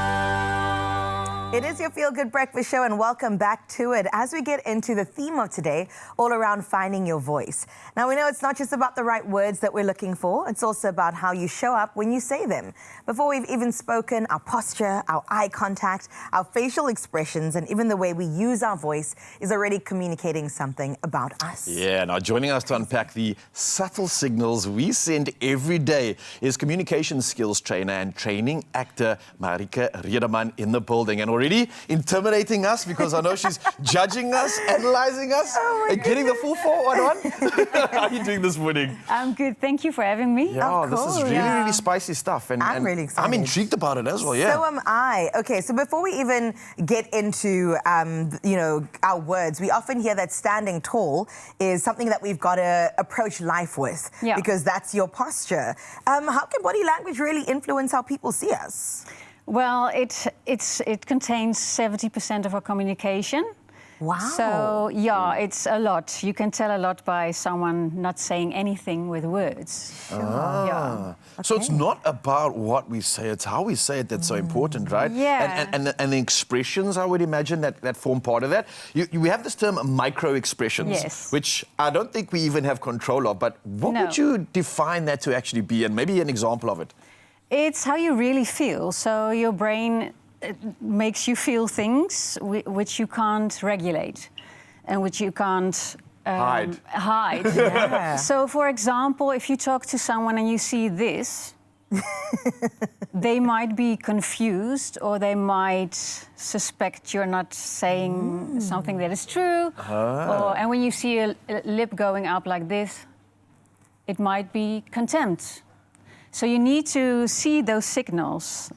Speaker 1: It is your Feel Good Breakfast Show, and welcome back to it as we get into the theme of today, all around finding your voice. Now, we know it's not just about the right words that we're looking for, it's also about how you show up when you say them. Before we've even spoken, our posture, our eye contact, our facial expressions, and even the way we use our voice is already communicating something about us.
Speaker 2: Yeah, now joining us to unpack the subtle signals we send every day is communication skills trainer and training actor Marika Riedeman in the building. And already intimidating us because I know she's judging us, analyzing us, and getting the full 411. How are you doing this morning?
Speaker 6: I'm good. Thank you for having me.
Speaker 2: Yeah, this is really,
Speaker 6: Yeah.
Speaker 2: really spicy stuff. And,
Speaker 1: I'm really excited.
Speaker 2: I'm intrigued about it as well, yeah.
Speaker 1: So am I. Okay, so before we even get into, our words, we often hear that standing tall is something that we've got to approach life with because that's your posture. How can body language really influence how people see us?
Speaker 6: Well, it contains 70% of our communication.
Speaker 1: Wow.
Speaker 6: So, yeah, it's a lot. You can tell a lot by someone not saying anything with words. Yeah.
Speaker 2: So it's not about what we say, it's how we say it that's so important, right?
Speaker 6: Yeah.
Speaker 2: And the expressions, I would imagine, that form part of that. We have this term micro-expressions,
Speaker 6: Yes.
Speaker 2: which I don't think we even have control of, but what
Speaker 6: No.
Speaker 2: would you define that to actually be, and maybe an example of it?
Speaker 6: It's how you really feel. So your brain makes you feel things which you can't regulate and which you can't
Speaker 2: Hide.
Speaker 1: Yeah.
Speaker 6: So, for example, if you talk to someone and you see this, they might be confused or they might suspect you're not saying something that is true. And when you see a lip going up like this, it might be contempt. So you need to see those signals,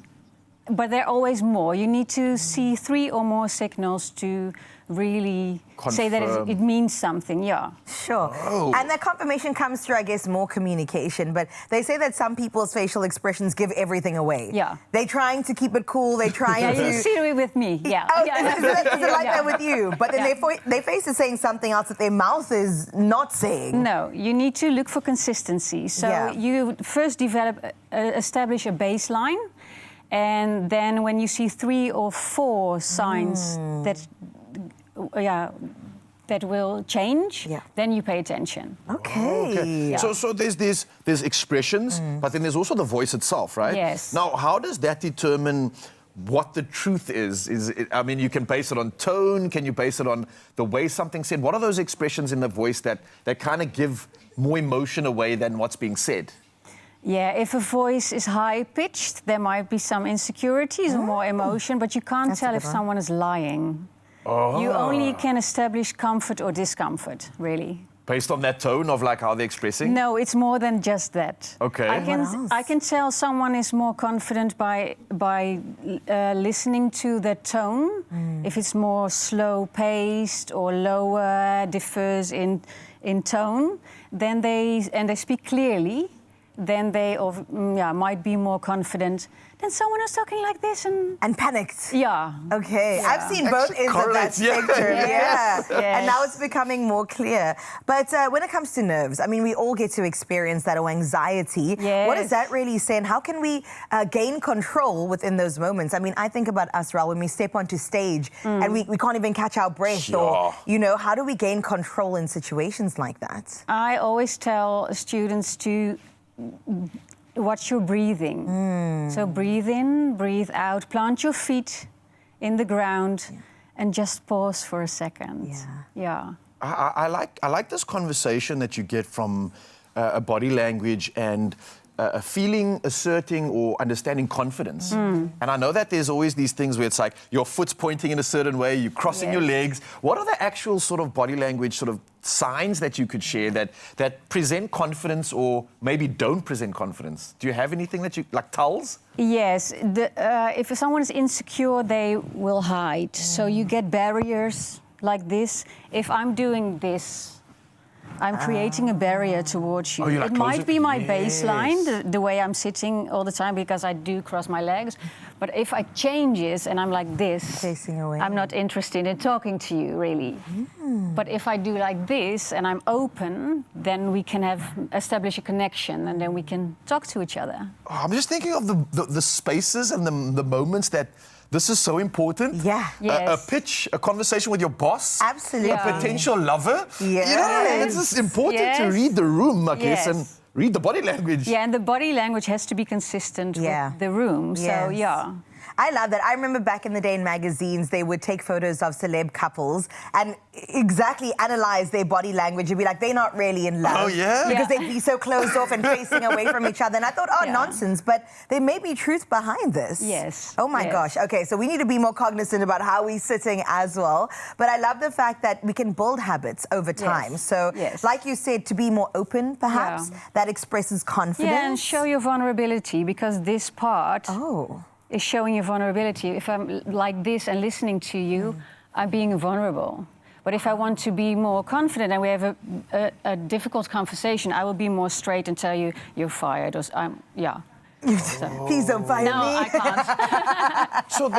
Speaker 6: but there are always more. You need to see 3 or more signals to really say that
Speaker 2: Confirm.
Speaker 6: it means something, yeah.
Speaker 1: Sure. And that confirmation comes through, I guess, more communication. But they say that some people's facial expressions give everything away.
Speaker 6: Yeah.
Speaker 1: They're trying to keep it cool. They're trying
Speaker 6: Yeah,
Speaker 1: to...
Speaker 6: you see it with me, yeah.
Speaker 1: Oh,
Speaker 6: Yeah.
Speaker 1: is it like
Speaker 6: Yeah.
Speaker 1: that with you? But then their face is saying something else that their mouth is not saying.
Speaker 6: No, you need to look for consistency. So you first establish a baseline, and then when you see 3 or 4 signs that will change, then you pay attention.
Speaker 1: Okay.
Speaker 6: Yeah.
Speaker 2: So there's expressions, but then there's also the voice itself, right?
Speaker 6: Yes.
Speaker 2: Now, how does that determine what the truth is? I mean, you can base it on tone. Can you base it on the way something's said? What are those expressions in the voice that kind of give more emotion away than what's being said?
Speaker 6: Yeah, if a voice is high-pitched, there might be some insecurities or more emotion, but you can't tell if someone is lying. You only can establish comfort or discomfort, really.
Speaker 2: Based on that tone of like how they're expressing?
Speaker 6: No, it's more than just that.
Speaker 2: Okay.
Speaker 6: I can tell someone is more confident by listening to their tone. If it's more slow-paced or lower, differs in tone, then they speak clearly. Then they might be more confident than someone who's talking like this and
Speaker 1: panicked.
Speaker 6: Yeah.
Speaker 1: Okay,
Speaker 6: Yeah.
Speaker 1: I've seen both ends of that
Speaker 2: correlates, yeah.
Speaker 1: spectrum.
Speaker 6: Yes.
Speaker 1: And now it's becoming more clear. But when it comes to nerves, I mean, we all get to experience that or anxiety.
Speaker 6: Yes.
Speaker 1: What does that really say, and how can we gain control within those moments? I mean, I think about us, Raul, when we step onto stage and we can't even catch our breath, or how do we gain control in situations like that?
Speaker 6: I always tell students to watch your breathing. So breathe in, breathe out, plant your feet in the ground and just pause for a second. Yeah.
Speaker 2: I like this conversation that you get from a body language and a feeling, asserting or understanding confidence. And I know that there's always these things where it's like your foot's pointing in a certain way, you're crossing your legs. What are the actual sort of body language sort of signs that you could share that present confidence or maybe don't present confidence? Do you have anything that you, like tells?
Speaker 6: Yes, if someone is insecure, they will hide. So you get barriers like this. If I'm doing this, I'm creating a barrier towards you.
Speaker 2: Oh, you're like
Speaker 6: it might
Speaker 2: closer?
Speaker 6: be my
Speaker 2: Yes.
Speaker 6: baseline, the way I'm sitting all the time, because I do cross my legs. But if I change it and I'm like this,
Speaker 1: Facing away.
Speaker 6: I'm not interested in talking to you, really. But if I do like this and I'm open, then we can establish a connection and then we can talk to each other.
Speaker 2: Oh, I'm just thinking of the spaces and the moments that this is so important.
Speaker 1: Yeah.
Speaker 2: A
Speaker 6: Yes.
Speaker 2: pitch, a conversation with your boss.
Speaker 1: Absolutely.
Speaker 2: A potential lover.
Speaker 1: Yes.
Speaker 2: You know what I mean? It's just important to
Speaker 6: Yes.
Speaker 2: read the room, I guess,
Speaker 6: Yes.
Speaker 2: and read the body language.
Speaker 6: Yeah, and the body language has to be consistent
Speaker 1: Yeah.
Speaker 6: with the room. So,
Speaker 1: Yes.
Speaker 6: yeah.
Speaker 1: I love that. I remember back in the day in magazines, they would take photos of celeb couples and exactly analyze their body language and be like, they're not really in love.
Speaker 2: Oh, yeah?
Speaker 1: Because
Speaker 6: Yeah.
Speaker 1: they'd be so closed off and facing away from each other. And I thought, oh,
Speaker 6: Yeah.
Speaker 1: nonsense. But there may be truth behind this.
Speaker 6: Yes.
Speaker 1: Oh, my
Speaker 6: Yes.
Speaker 1: gosh. Okay, so we need to be more cognizant about how we're sitting as well. But I love the fact that we can build habits over time.
Speaker 6: Yes.
Speaker 1: So,
Speaker 6: Yes.
Speaker 1: like you said, to be more open, perhaps,
Speaker 6: Yeah.
Speaker 1: that expresses confidence.
Speaker 6: Yeah, and show your vulnerability because this part
Speaker 1: Oh.
Speaker 6: is showing your vulnerability. If I'm like this and listening to you, I'm being vulnerable. But if I want to be more confident and we have a difficult conversation, I will be more straight and tell you, you're fired. Or yeah. So,
Speaker 1: Please don't fire
Speaker 6: no,
Speaker 1: me.
Speaker 6: I can't.
Speaker 2: So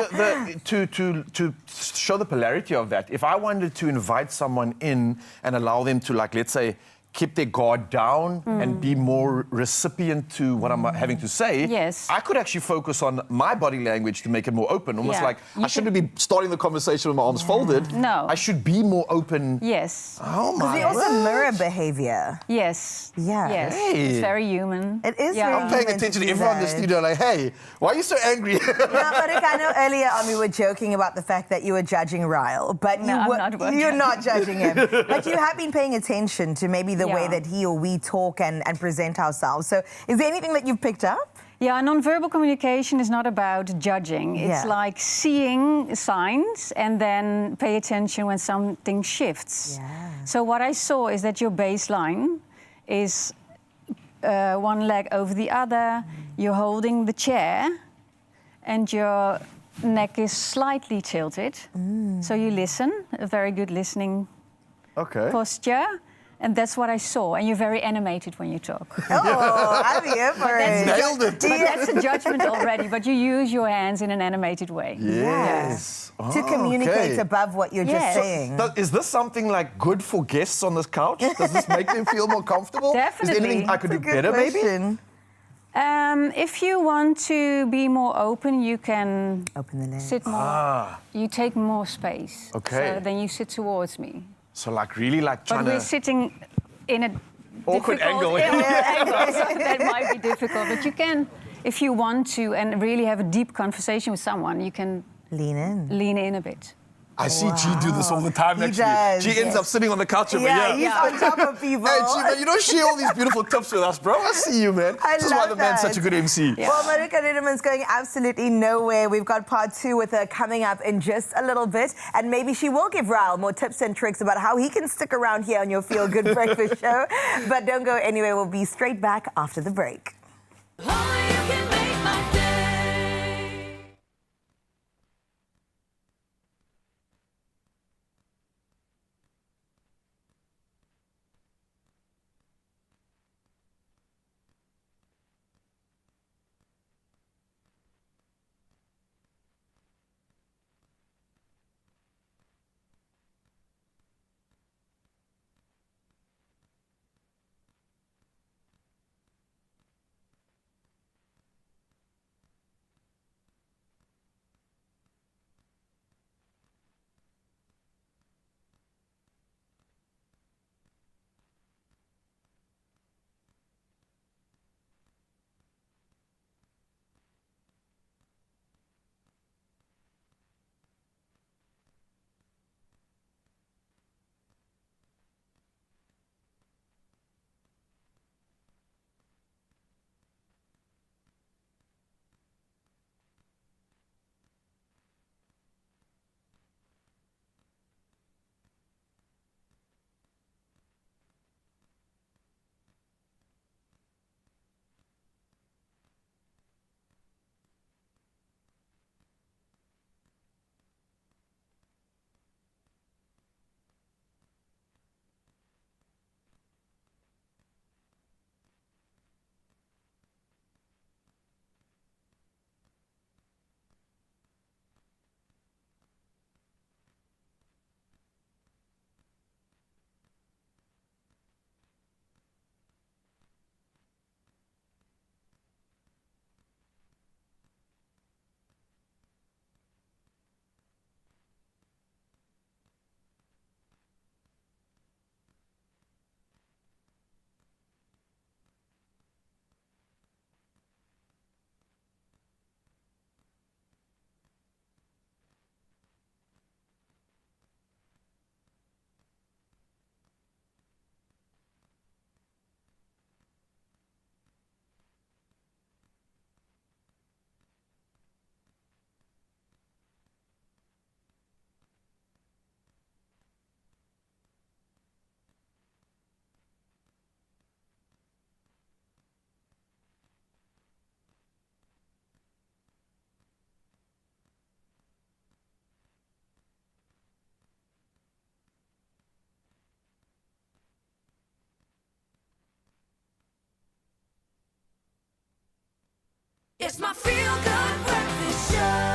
Speaker 2: to show the polarity of that, if I wanted to invite someone in and allow them to, like, let's say, keep their guard down and be more recipient to what I'm having to say,
Speaker 6: Yes.
Speaker 2: I could actually focus on my body language to make it more open. Almost
Speaker 6: Yeah.
Speaker 2: like
Speaker 6: You
Speaker 2: I shouldn't be starting the conversation with my arms folded.
Speaker 6: No.
Speaker 2: I should be more open.
Speaker 6: Yes.
Speaker 2: Oh my
Speaker 1: They also
Speaker 2: word.
Speaker 1: mirror behavior.
Speaker 6: Yes.
Speaker 1: Yeah.
Speaker 6: Yes.
Speaker 2: Hey.
Speaker 6: It's very human.
Speaker 1: It is
Speaker 6: Yeah.
Speaker 1: very
Speaker 2: I'm paying
Speaker 1: human
Speaker 2: attention to
Speaker 1: do
Speaker 2: everyone in the
Speaker 1: that.
Speaker 2: studio, like, hey, why are you so angry?
Speaker 1: No, Marika, I know earlier on we were joking about the fact that you were judging Ryle, but
Speaker 6: No, I'm not
Speaker 1: you're not judging him. But you have been paying attention to maybe the way
Speaker 6: Yeah.
Speaker 1: that he or we talk and present ourselves. So is there anything that you've picked up?
Speaker 6: Yeah, nonverbal communication is not about judging. It's
Speaker 1: Yeah.
Speaker 6: like seeing signs and then pay attention when something shifts.
Speaker 1: Yeah.
Speaker 6: So what I saw is that your baseline is one leg over the other. You're holding the chair and your neck is slightly tilted. So you listen, a very good listening
Speaker 2: Okay.
Speaker 6: posture. And that's what I saw. And you're very animated when you talk.
Speaker 1: Oh, I'm here for it.
Speaker 2: Nailed it.
Speaker 6: But that's a judgment already. But you use your hands in an animated way.
Speaker 2: Yes.
Speaker 1: To communicate
Speaker 2: okay.
Speaker 1: above what you're just
Speaker 6: Yes.
Speaker 1: saying.
Speaker 2: Is this something like good for guests on this couch? Does this make them feel more comfortable? Is there anything
Speaker 6: Definitely.
Speaker 2: I could do
Speaker 1: That's a good
Speaker 2: better, maybe?
Speaker 1: question.
Speaker 6: If you want to be more open, you can
Speaker 1: Open the lens.
Speaker 6: sit more. You take more space.
Speaker 2: Okay.
Speaker 6: So then you sit towards me.
Speaker 2: So, like, really, like,
Speaker 6: But
Speaker 2: trying
Speaker 6: we're
Speaker 2: to...
Speaker 6: sitting in a
Speaker 2: Awkward
Speaker 6: difficult
Speaker 2: angle.
Speaker 6: angle, so that might be difficult. But you can, if you want to, and really have a deep conversation with someone, you can
Speaker 1: Lean in.
Speaker 6: lean in a bit.
Speaker 2: I see G do this all the time,
Speaker 1: He
Speaker 2: actually.
Speaker 1: does,
Speaker 2: G ends
Speaker 1: yes.
Speaker 2: up sitting on the couch over
Speaker 1: Yeah,
Speaker 2: here.
Speaker 1: he's on top of people.
Speaker 2: Hey, G, man, you don't share all these beautiful tips with us, bro. I see you, man.
Speaker 1: I
Speaker 2: This is why
Speaker 1: love
Speaker 2: the man's
Speaker 1: that.
Speaker 2: such a good MC.
Speaker 1: Well, Marika Ridderman's going absolutely nowhere. We've got part 2 with her coming up in just a little bit. And maybe she will give Ryle more tips and tricks about how he can stick around here on your Feel Good Breakfast show. But don't go anywhere. We'll be straight back after the break.
Speaker 3: Oh, you can make my day. It's my feel-good breakfast show.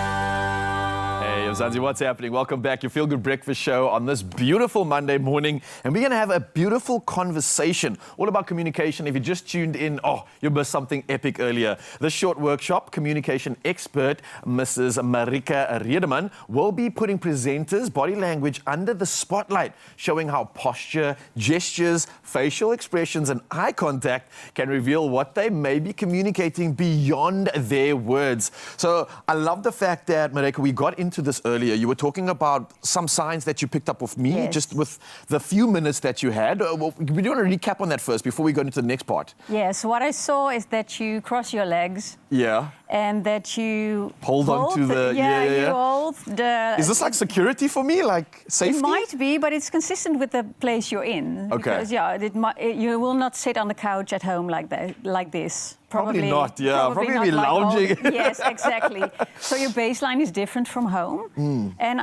Speaker 2: Hey, Mzansi, what's happening? Welcome back. Your Feel Good Breakfast Show on this beautiful Monday morning. And we're going to have a beautiful conversation all about communication. If you just tuned in, you missed something epic earlier. This short workshop, communication expert Mrs. Marika Redeman will be putting presenters' body language under the spotlight, showing how posture, gestures, facial expressions, and eye contact can reveal what they may be communicating beyond their words. So I love the fact that, Marika, we got into this earlier. You were talking about some signs that you picked up with me,
Speaker 6: Yes.
Speaker 2: just with the few minutes that you had. Well, we do want to recap on that first before we go into the next part.
Speaker 6: Yes, what I saw is that you cross your legs
Speaker 2: Yeah.
Speaker 6: and that you
Speaker 2: Hold on to the-
Speaker 6: you hold the.
Speaker 2: Is this like security for me, like safety?
Speaker 6: It might be, but it's consistent with the place you're in.
Speaker 2: Okay.
Speaker 6: Because you will not sit on the couch at home like this.
Speaker 2: Probably not, yeah. Probably be
Speaker 6: not
Speaker 2: lounging.
Speaker 6: Yes, exactly. So your baseline is different from home, and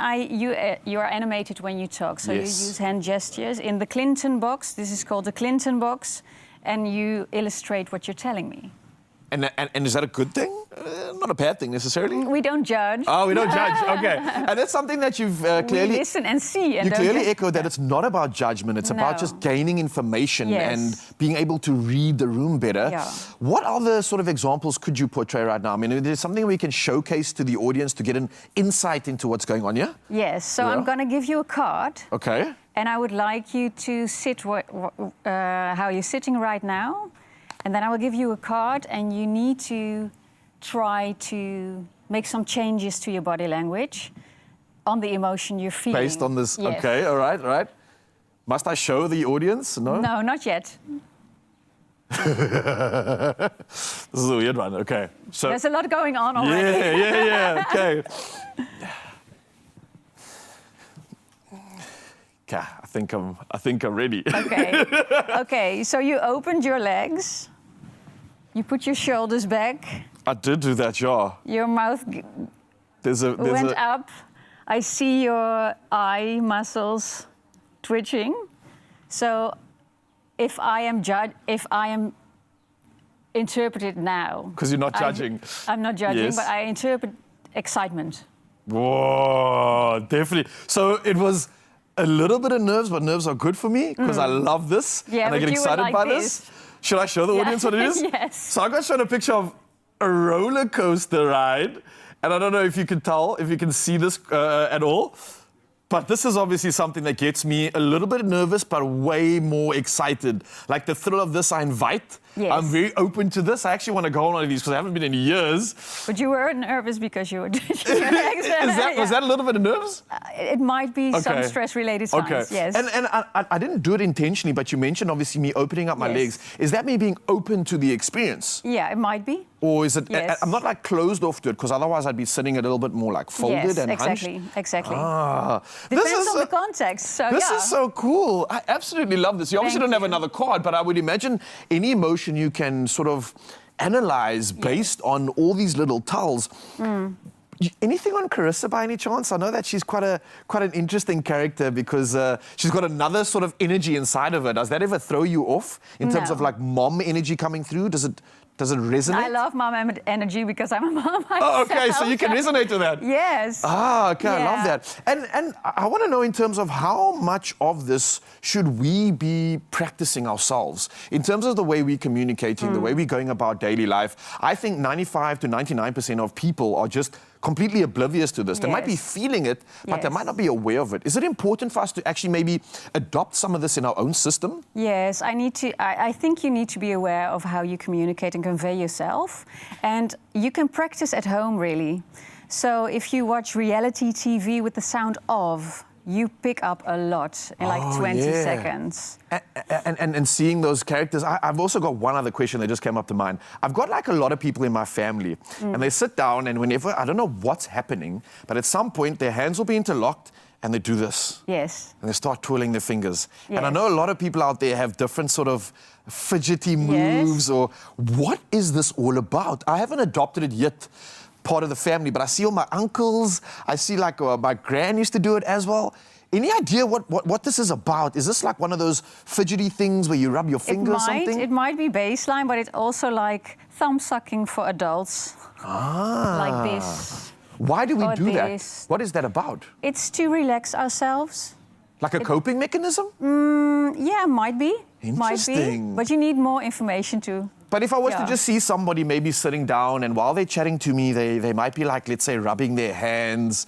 Speaker 6: you are animated when you talk. So
Speaker 2: Yes.
Speaker 6: you use hand gestures in the Clinton box. This is called the Clinton box, and you illustrate what you're telling me.
Speaker 2: And is that a good thing? Not a bad thing necessarily.
Speaker 6: We don't judge.
Speaker 2: Oh, we don't judge. Okay. And that's something that you've
Speaker 6: We
Speaker 2: clearly...
Speaker 6: listen and see. And
Speaker 2: You
Speaker 6: don't
Speaker 2: clearly
Speaker 6: judge.
Speaker 2: echoed that it's not about judgment. It's about
Speaker 6: No.
Speaker 2: just gaining information
Speaker 6: Yes.
Speaker 2: and being able to read the room better.
Speaker 6: Yeah.
Speaker 2: What other sort of examples could you portray right now? I mean, there's something we can showcase to the audience to get an insight into what's going on, yeah?
Speaker 6: Yes. So
Speaker 2: Yeah.
Speaker 6: I'm going to give you a card.
Speaker 2: Okay.
Speaker 6: And I would like you to sit how you're sitting right now. And then I will give you a card, and you need to try to make some changes to your body language on the emotion you're feeling.
Speaker 2: Based on this.
Speaker 6: Yes.
Speaker 2: Okay, all right, all right. Must I show the audience? No?
Speaker 6: No, not yet.
Speaker 2: This is a weird one. Okay. So.
Speaker 6: There's a lot going on already.
Speaker 2: Yeah. Okay. Okay, I think I'm ready.
Speaker 6: Okay. Okay. So you opened your legs. You put your shoulders back.
Speaker 2: I did do that, yeah.
Speaker 6: Your mouth
Speaker 2: There's
Speaker 6: went
Speaker 2: a
Speaker 6: up. I see your eye muscles twitching. So if I am interpreted now.
Speaker 2: because you're not judging.
Speaker 6: I'm not judging,
Speaker 2: Yes.
Speaker 6: but I interpret excitement.
Speaker 2: Whoa, definitely. So it was a little bit of nerves, but nerves are good for me because I love this
Speaker 6: Yeah,
Speaker 2: and I
Speaker 6: but
Speaker 2: get
Speaker 6: you were
Speaker 2: excited
Speaker 6: like
Speaker 2: by
Speaker 6: this.
Speaker 2: this. Should I show the
Speaker 6: Yeah.
Speaker 2: audience what it is?
Speaker 6: Yes.
Speaker 2: So I got shown a picture of a roller coaster ride, and I don't know if you can tell, if you can see this at all. But this is obviously something that gets me a little bit nervous, but way more excited. Like the thrill of this, I invite.
Speaker 6: Yes.
Speaker 2: I'm very open to this. I actually want to go on one of these because I haven't been in years.
Speaker 6: But you were nervous because you were doing your legs.
Speaker 2: Was that a little bit of nerves?
Speaker 6: It might be some
Speaker 2: Okay.
Speaker 6: stress-related signs,
Speaker 2: Okay.
Speaker 6: yes.
Speaker 2: And I didn't do it intentionally, but you mentioned obviously me opening up my
Speaker 6: Yes.
Speaker 2: legs. Is that me being open to the experience?
Speaker 6: Yeah, it might be.
Speaker 2: Or is it,
Speaker 6: Yes.
Speaker 2: I'm not like closed off to it because otherwise I'd be sitting a little bit more like folded
Speaker 6: Yes,
Speaker 2: and
Speaker 6: exactly,
Speaker 2: hunched.
Speaker 6: exactly.
Speaker 2: Ah,
Speaker 6: Depends on the context, so
Speaker 2: This
Speaker 6: yeah.
Speaker 2: is so cool. I absolutely love this. You obviously
Speaker 6: Thank
Speaker 2: don't have
Speaker 6: you.
Speaker 2: another card, but I would imagine any emotion you can sort of analyze based on all these little tells. Anything on Carissa by any chance? I know that she's quite an interesting character because she's got another sort of energy inside of her. Does that ever throw you off in terms
Speaker 6: No.
Speaker 2: of like mom energy coming through? Does it resonate?
Speaker 6: I love mom energy because I'm a mom myself.
Speaker 2: Oh, okay, so you can resonate with that.
Speaker 6: Yes.
Speaker 2: Ah, okay, I love
Speaker 6: Yeah.
Speaker 2: that. And I want to know in terms of how much of this should we be practicing ourselves in terms of the way we're communicating, the way we're going about daily life. I think 95 to 99% of people are just completely oblivious to this. They might be
Speaker 6: Yes.
Speaker 2: feeling it, but they
Speaker 6: Yes.
Speaker 2: might not be aware of it. Is it important for us to actually maybe adopt some of this in our own system?
Speaker 6: Yes, I think you need to be aware of how you communicate and convey yourself. And you can practice at home, really. So if you watch reality TV with the sound off, you pick up a lot in like 20
Speaker 2: yeah.
Speaker 6: seconds.
Speaker 2: And seeing those characters, I've also got one other question that just came up to mind. I've got like a lot of people in my family, and they sit down, and whenever, I don't know what's happening, but at some point their hands will be interlocked, and they do this.
Speaker 6: Yes.
Speaker 2: And they start twirling their fingers. And I
Speaker 6: Yes.
Speaker 2: know a lot of people out there have different sort of fidgety
Speaker 6: Yes.
Speaker 2: moves, or what is this all about? I haven't adopted it yet, part of the family, but I see all my uncles, I see like my gran used to do it as well. Any idea what this is about? Is this like one of those fidgety things where you rub your finger or something?
Speaker 6: It might be baseline, but it's also like thumb sucking for adults. Like this.
Speaker 2: Why do we
Speaker 6: Or
Speaker 2: do that?
Speaker 6: this.
Speaker 2: What is that about?
Speaker 6: It's to relax ourselves.
Speaker 2: Like a coping mechanism?
Speaker 6: Yeah, might be. Might be.
Speaker 2: Interesting.
Speaker 6: But you need more information too.
Speaker 2: But if I was to
Speaker 6: Yeah.
Speaker 2: just see somebody maybe sitting down and while they're chatting to me, they might be like, let's say, rubbing their hands,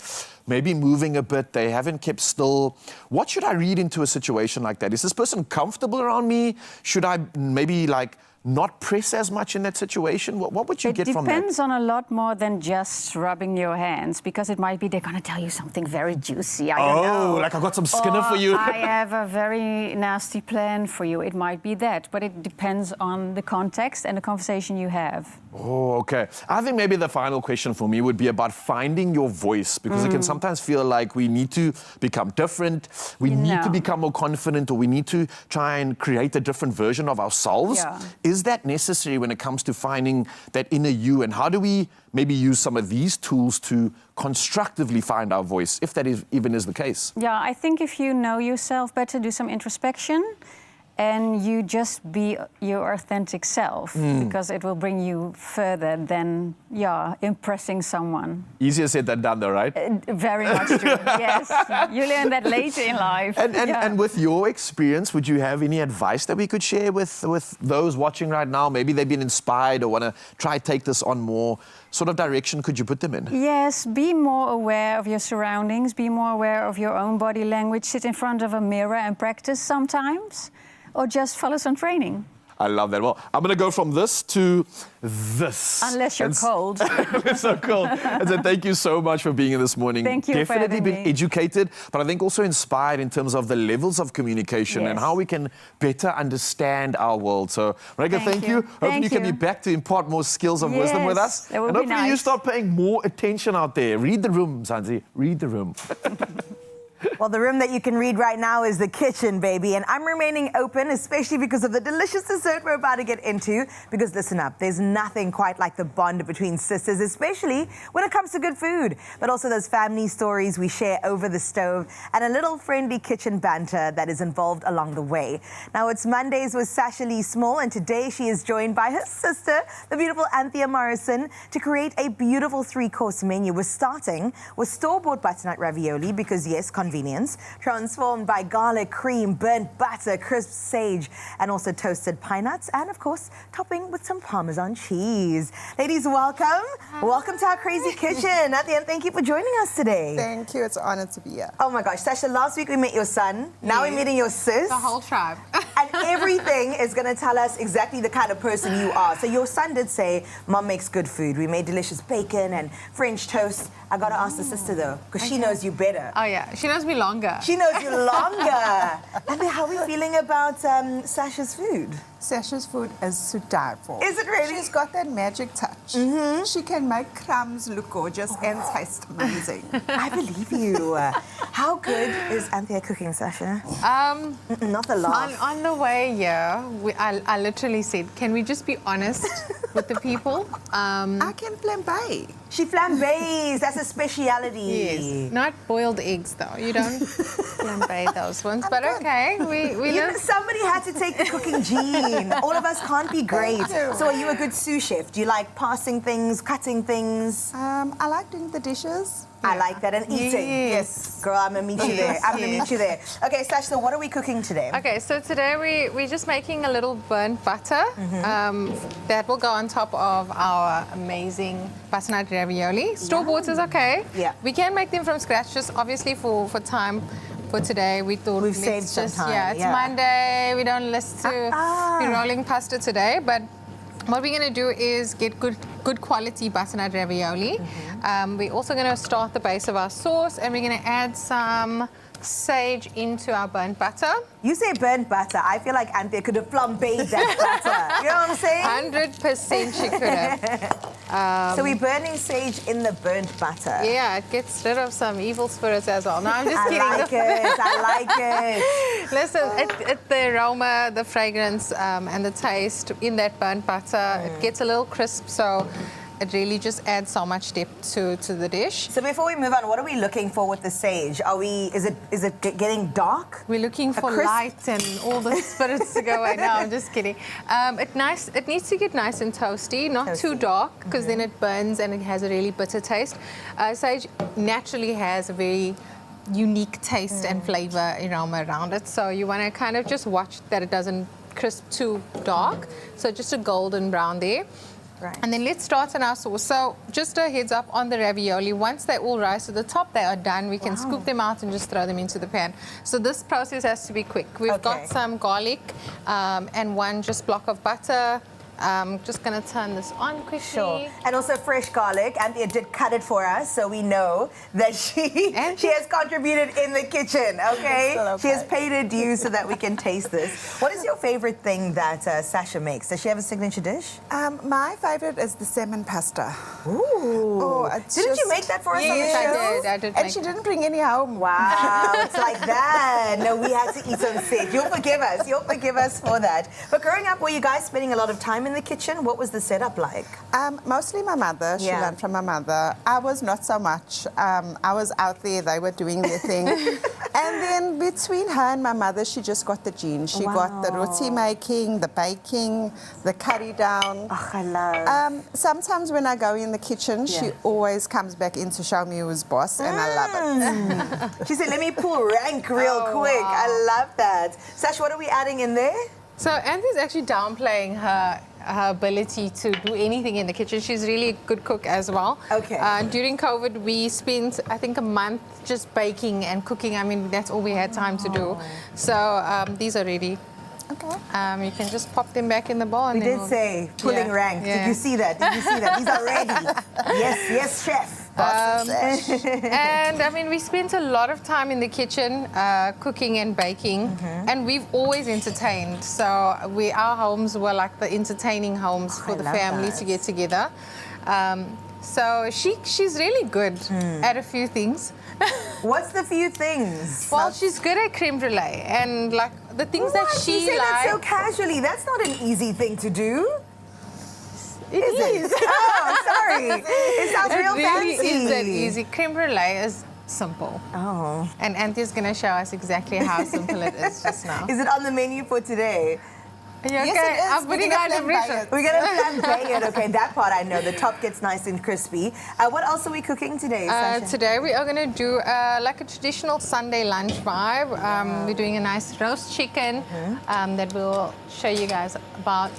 Speaker 2: maybe moving a bit, they haven't kept still. What should I read into a situation like that? Is this person comfortable around me? Should I maybe like not press as much in that situation? What would you get from that?
Speaker 6: It depends on a lot more than just rubbing your hands, because it might be they're going to tell you something very juicy. I don't know.
Speaker 2: Oh, like I got some skinner
Speaker 6: Or
Speaker 2: for you.
Speaker 6: I have a very nasty plan for you. It might be that, but it depends on the context and the conversation you have.
Speaker 2: Oh, okay. I think maybe the final question for me would be about finding your voice, because it can sometimes feel like we need to become different, we need to
Speaker 6: No.
Speaker 2: become more confident, or we need to try and create a different version of ourselves.
Speaker 6: Yeah.
Speaker 2: Is that necessary when it comes to finding that inner you? And how do we maybe use some of these tools to constructively find our voice, if that even is the case?
Speaker 6: Yeah, I think if you know yourself better, do some introspection, and you just be your authentic self, because it will bring you further than, impressing someone.
Speaker 2: Easier said than done, though, right?
Speaker 6: Very much true, yes. You learn that later in life.
Speaker 2: And with your experience, would you have any advice that we could share with those watching right now? Maybe they've been inspired or want to try take this on more. Sort of direction could you put them in?
Speaker 6: Yes, be more aware of your surroundings, be more aware of your own body language, sit in front of a mirror and practice sometimes, or just follow some training.
Speaker 2: I love that. Well, I'm going to go from this to this.
Speaker 6: Unless you're cold.
Speaker 2: It's so cold. And so thank you so much for being here this morning.
Speaker 6: Thank you for
Speaker 2: Definitely
Speaker 6: having
Speaker 2: been
Speaker 6: me.
Speaker 2: educated, but I think also inspired in terms of the levels of communication and
Speaker 6: Yes.
Speaker 2: how we can better understand our world. So, Marika, thank you. Hopefully
Speaker 6: Thank
Speaker 2: you can be
Speaker 6: you.
Speaker 2: back to impart more skills of wisdom with
Speaker 6: Yes,
Speaker 2: us.
Speaker 6: that would
Speaker 2: And
Speaker 6: be
Speaker 2: hopefully you
Speaker 6: nice.
Speaker 2: start paying more attention out there. Read the room, Zanzi. Read the room.
Speaker 1: Well, the room that you can read right now is the kitchen, baby. And I'm remaining open, especially because of the delicious dessert we're about to get into. Because listen up, there's nothing quite like the bond between sisters, especially when it comes to good food. But also those family stories we share over the stove and a little friendly kitchen banter that is involved along the way. Now, it's Mondays with Sasha Lee Small, and today she is joined by her sister, the beautiful Anthea Morrison, to create a beautiful three-course menu. We're starting with store-bought butternut ravioli because, yes, convenience, transformed by garlic, cream, burnt butter, crisp sage, and also toasted pine nuts, and of course, topping with some Parmesan cheese. Ladies, welcome.
Speaker 7: Hi.
Speaker 1: Welcome to our crazy kitchen. Anthea, and thank you for joining us today.
Speaker 7: Thank you. It's an honor to be here.
Speaker 1: Oh my gosh, Sasha, last week we met your son. Now we're
Speaker 7: Yes.
Speaker 1: meeting your sis.
Speaker 7: The whole tribe.
Speaker 1: And everything is going to tell us exactly the kind of person you are. So your son did say, Mom makes good food. We made delicious bacon and French toast. I got to ask the sister, though, because she knows you better.
Speaker 7: Oh yeah, she knows me longer.
Speaker 1: She knows you longer. And then how are we feeling about Sasha's food?
Speaker 8: Sasha's food is to die for.
Speaker 1: Is it really?
Speaker 8: She's got that magic touch. She can make crumbs look gorgeous and taste amazing.
Speaker 1: I believe you. How good is Anthea cooking, Sasha? Not the laugh.
Speaker 7: On the way here, I literally said, can we just be honest with the people?
Speaker 8: I can flambe.
Speaker 1: She flambés. That's a speciality.
Speaker 7: Yes, not boiled eggs though. You don't flambe those ones, but okay, we
Speaker 1: You
Speaker 7: learn.
Speaker 1: know, somebody had to take the cooking gene. All of us can't be great.
Speaker 8: you.
Speaker 1: So are you a good sous chef? Do you like passing things, cutting things?
Speaker 8: I like doing the dishes.
Speaker 1: I like that. And eating.
Speaker 7: Yes.
Speaker 1: Girl, I'm going to meet you there. I'm going to meet you there. Okay, Sash, so what are we cooking today?
Speaker 7: Okay, so today we're just making a little burnt butter that will go on top of our amazing butternut ravioli. Store-bought is okay.
Speaker 1: Yeah.
Speaker 7: We can make them from scratch, just obviously for time. For today, we thought
Speaker 1: We've
Speaker 7: let's
Speaker 1: saved some
Speaker 7: just,
Speaker 1: time,
Speaker 7: yeah, it's
Speaker 1: yeah.
Speaker 7: Monday. We don't list to be rolling pasta today, but what we're going to do is get good quality butternut ravioli. We're also going to start the base of our sauce, and we're going to add some sage into our burnt butter.
Speaker 1: You say burnt butter. I feel like Anthea could have flambéed that butter. You know what I'm saying?
Speaker 7: 100% she could have.
Speaker 1: So we're burning sage in the burnt butter.
Speaker 7: Yeah, it gets rid of some evil spirits as well. No, I'm just kidding.
Speaker 1: I like it. I like it.
Speaker 7: Listen, the aroma, the fragrance, and the taste in that burnt butter, it gets a little crisp. So it really just adds so much depth to the dish.
Speaker 1: So before we move on, what are we looking for with the sage? Is it getting dark?
Speaker 7: We're looking for
Speaker 1: crisp-
Speaker 7: light and all the spirits to go away. No, I'm just kidding. It needs to get nice and toasty, not too dark, because then it burns and it has a really bitter taste. Sage naturally has a very unique taste and flavor aroma around it. So you want to kind of just watch that it doesn't crisp too dark. So just a golden brown there.
Speaker 1: Right.
Speaker 7: And then let's start on our sauce. So just a heads up on the ravioli. Once they all rise to the top, they are done. We can scoop them out and just throw them into the pan. So this process has to be quick. We've got some garlic and one just block of butter. Just going to turn this on quickly.
Speaker 1: Sure. And also fresh garlic. Anthea did cut it for us, so we know that she has contributed in the kitchen, okay? She has paid her dues so that we can taste this. What is your favorite thing that Sasha makes? Does she have a signature dish?
Speaker 8: My favorite is the salmon pasta.
Speaker 1: Ooh.
Speaker 8: Oh,
Speaker 1: Didn't you make that for us on the
Speaker 7: Yes,
Speaker 1: show?
Speaker 7: I did.
Speaker 8: And she didn't bring any home.
Speaker 1: Wow, it's like that. No, we had to eat on set. You'll forgive us. You'll forgive us for that. But growing up, were you guys spending a lot of time in the kitchen? What was the setup like?
Speaker 8: Mostly my mother. She
Speaker 1: Yeah.
Speaker 8: learned from my mother. I was not so much. I was out there. They were doing their thing. And then between her and my mother, she just got the genes. She got the roti making, the baking, the curry down.
Speaker 1: Oh, I love.
Speaker 8: Sometimes when I go in the kitchen, she always comes back in to show me who's boss, and I love it.
Speaker 1: She said, let me pull rank real quick.
Speaker 7: wow.
Speaker 1: I love that. Sash, what are we adding in there?
Speaker 7: So Anthony's actually downplaying her ability to do anything in the kitchen. She's really a good cook as well.
Speaker 1: Okay.
Speaker 7: During COVID, we spent, I think, a month just baking and cooking. I mean, that's all we had time to do. So these are ready.
Speaker 8: Okay.
Speaker 7: You can just pop them back in the bowl. And
Speaker 1: We
Speaker 7: then
Speaker 1: did
Speaker 7: we'll-
Speaker 1: say pulling
Speaker 7: Yeah,
Speaker 1: rank. Did
Speaker 7: yeah.
Speaker 1: you see that? Did you see that? These are ready. Yes, chef.
Speaker 7: And I mean, we spent a lot of time in the kitchen cooking and baking, and we've always entertained. So our homes were like the entertaining homes for
Speaker 1: I
Speaker 7: the
Speaker 1: love
Speaker 7: family
Speaker 1: that.
Speaker 7: to get together. So she's really good at a few things.
Speaker 1: What's the few things?
Speaker 7: Well, she's good at creme brulee, and like the things that
Speaker 1: What? You
Speaker 7: she
Speaker 1: say that so
Speaker 7: likes.
Speaker 1: casually. That's not an easy thing to do.
Speaker 7: It is.
Speaker 1: Oh, sorry. It sounds real
Speaker 7: It really
Speaker 1: fancy.
Speaker 7: is that easy. Creme brulee is simple.
Speaker 1: Oh.
Speaker 7: And Anthony's going to show us exactly how simple it is just now.
Speaker 1: Is it on the menu for today?
Speaker 7: Are you
Speaker 8: Yes,
Speaker 7: okay?
Speaker 8: it is.
Speaker 7: I'm
Speaker 8: We're
Speaker 7: putting
Speaker 8: gonna
Speaker 7: out the
Speaker 8: flambe
Speaker 7: pressure.
Speaker 8: it.
Speaker 1: We're gonna flambe it. Okay, that part I know. The top gets nice and crispy. What else are we cooking today, Sasha?
Speaker 7: Today we are going to do like a traditional Sunday lunch vibe. We're doing a nice roast chicken that we'll show you guys about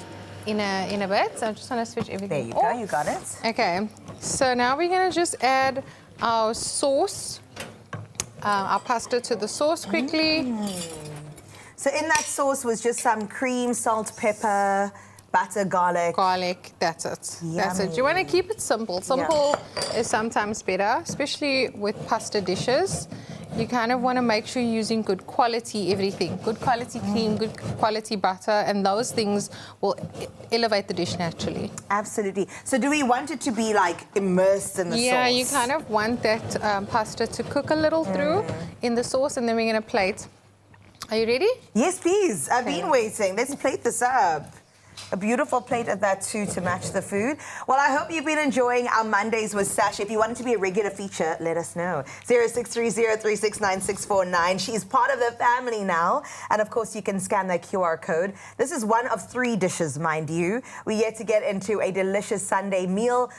Speaker 7: in a bit. So I just want to switch
Speaker 1: There
Speaker 7: everything
Speaker 1: you go.
Speaker 7: off.
Speaker 1: You got it.
Speaker 7: Okay, so now we're going to just add our sauce, our pasta to the sauce quickly.
Speaker 1: So in that sauce was just some cream, salt, pepper, butter, garlic.
Speaker 7: Garlic, that's it. That's it.
Speaker 1: Yummy.
Speaker 7: You want to keep it simple. Simple is sometimes better, especially with pasta dishes. You kind of want to make sure you're using good quality everything. Good quality cream, good quality butter, and those things will elevate the dish naturally.
Speaker 1: Absolutely. So do we want it to be like immersed in the sauce?
Speaker 7: Yeah, you kind of want that pasta to cook a little through in the sauce, and then we're going to plate. Are you ready?
Speaker 1: Yes, please. I've been waiting. Let's plate this up. A beautiful plate of that too to match the food. Well, I hope you've been enjoying our Mondays with Sasha. If you want it to be a regular feature, let us know. 0630369649. She's part of the family now. And of course, you can scan that QR code. This is one of 3 dishes, mind you. We're yet to get into a delicious Sunday meal.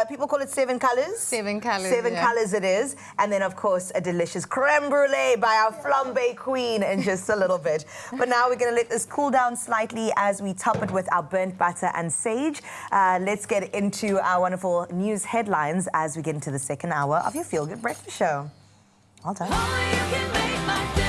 Speaker 1: People call it 7 colors.
Speaker 7: 7 colors.
Speaker 1: 7
Speaker 7: yeah.
Speaker 1: colors it is. And then, of course, a delicious creme brulee by our flambe queen in just a little bit. But now we're going to let this cool down slightly as we top it with our burnt butter and sage. Let's get into our wonderful news headlines as we get into the second hour of your Feel Good Breakfast Show. Well done.
Speaker 3: Oh, you can make my day.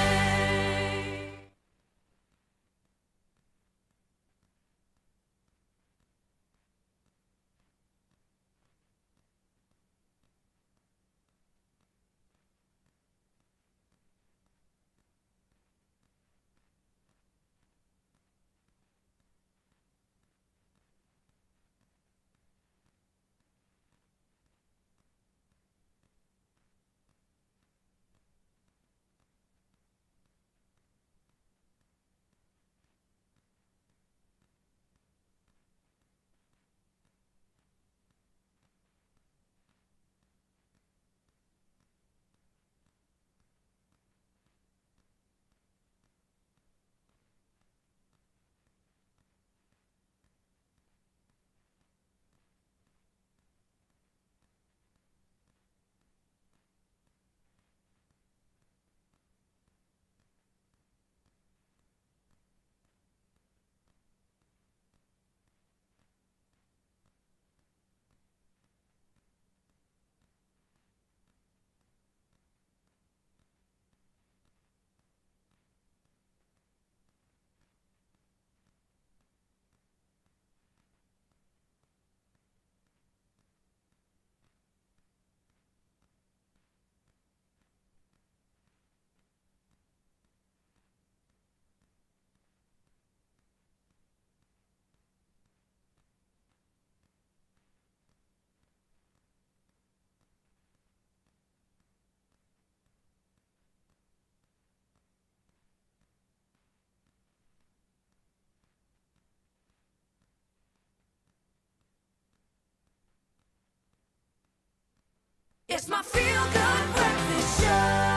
Speaker 3: It's my feel-good breakfast show.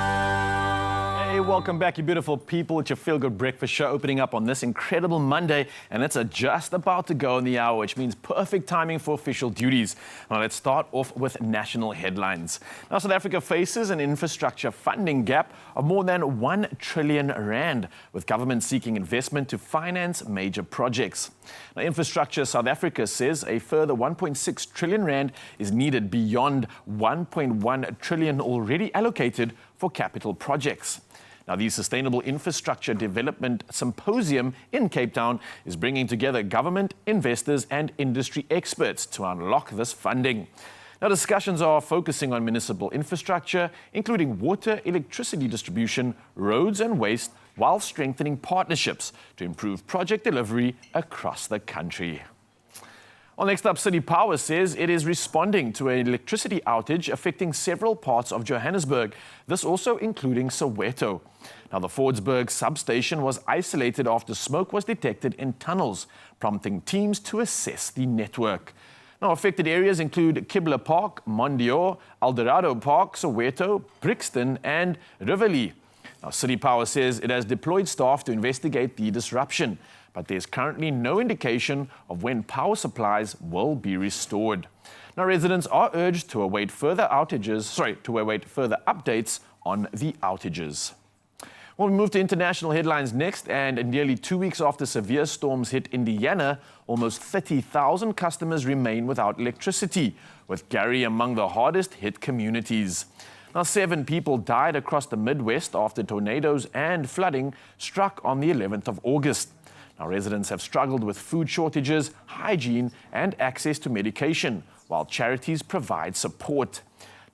Speaker 2: Hey, welcome back, you beautiful people. It's your Feel Good Breakfast show opening up on this incredible Monday, and it's just about to go in the hour, which means perfect timing for official duties. Now, let's start off with national headlines. Now, South Africa faces an infrastructure funding gap of more than 1 trillion rand, with government seeking investment to finance major projects. Now, Infrastructure South Africa says a further 1.6 trillion rand is needed beyond 1.1 trillion already allocated for capital projects. Now, the Sustainable Infrastructure Development Symposium in Cape Town is bringing together government, investors and industry experts to unlock this funding. Now, discussions are focusing on municipal infrastructure, including water, electricity distribution, roads and waste, while strengthening partnerships to improve project delivery across the country. Well, next up, City Power says it is responding to an electricity outage affecting several parts of Johannesburg, this also including Soweto. Now, the Fordsburg substation was isolated after smoke was detected in tunnels, prompting teams to assess the network. Now, affected areas include Kibble Park, Mondior, Eldorado Park, Soweto, Brixton and Rivoli. Now, City Power says it has deployed staff to investigate the disruption, but there's currently no indication of when power supplies will be restored. Now, residents are urged to await further updates on the outages. Well, we move to international headlines next, and nearly 2 weeks after severe storms hit Indiana, almost 30,000 customers remain without electricity, with Gary among the hardest hit communities. Now, 7 people died across the Midwest after tornadoes and flooding struck on the 11th of August. Now, residents have struggled with food shortages, hygiene and access to medication, while charities provide support.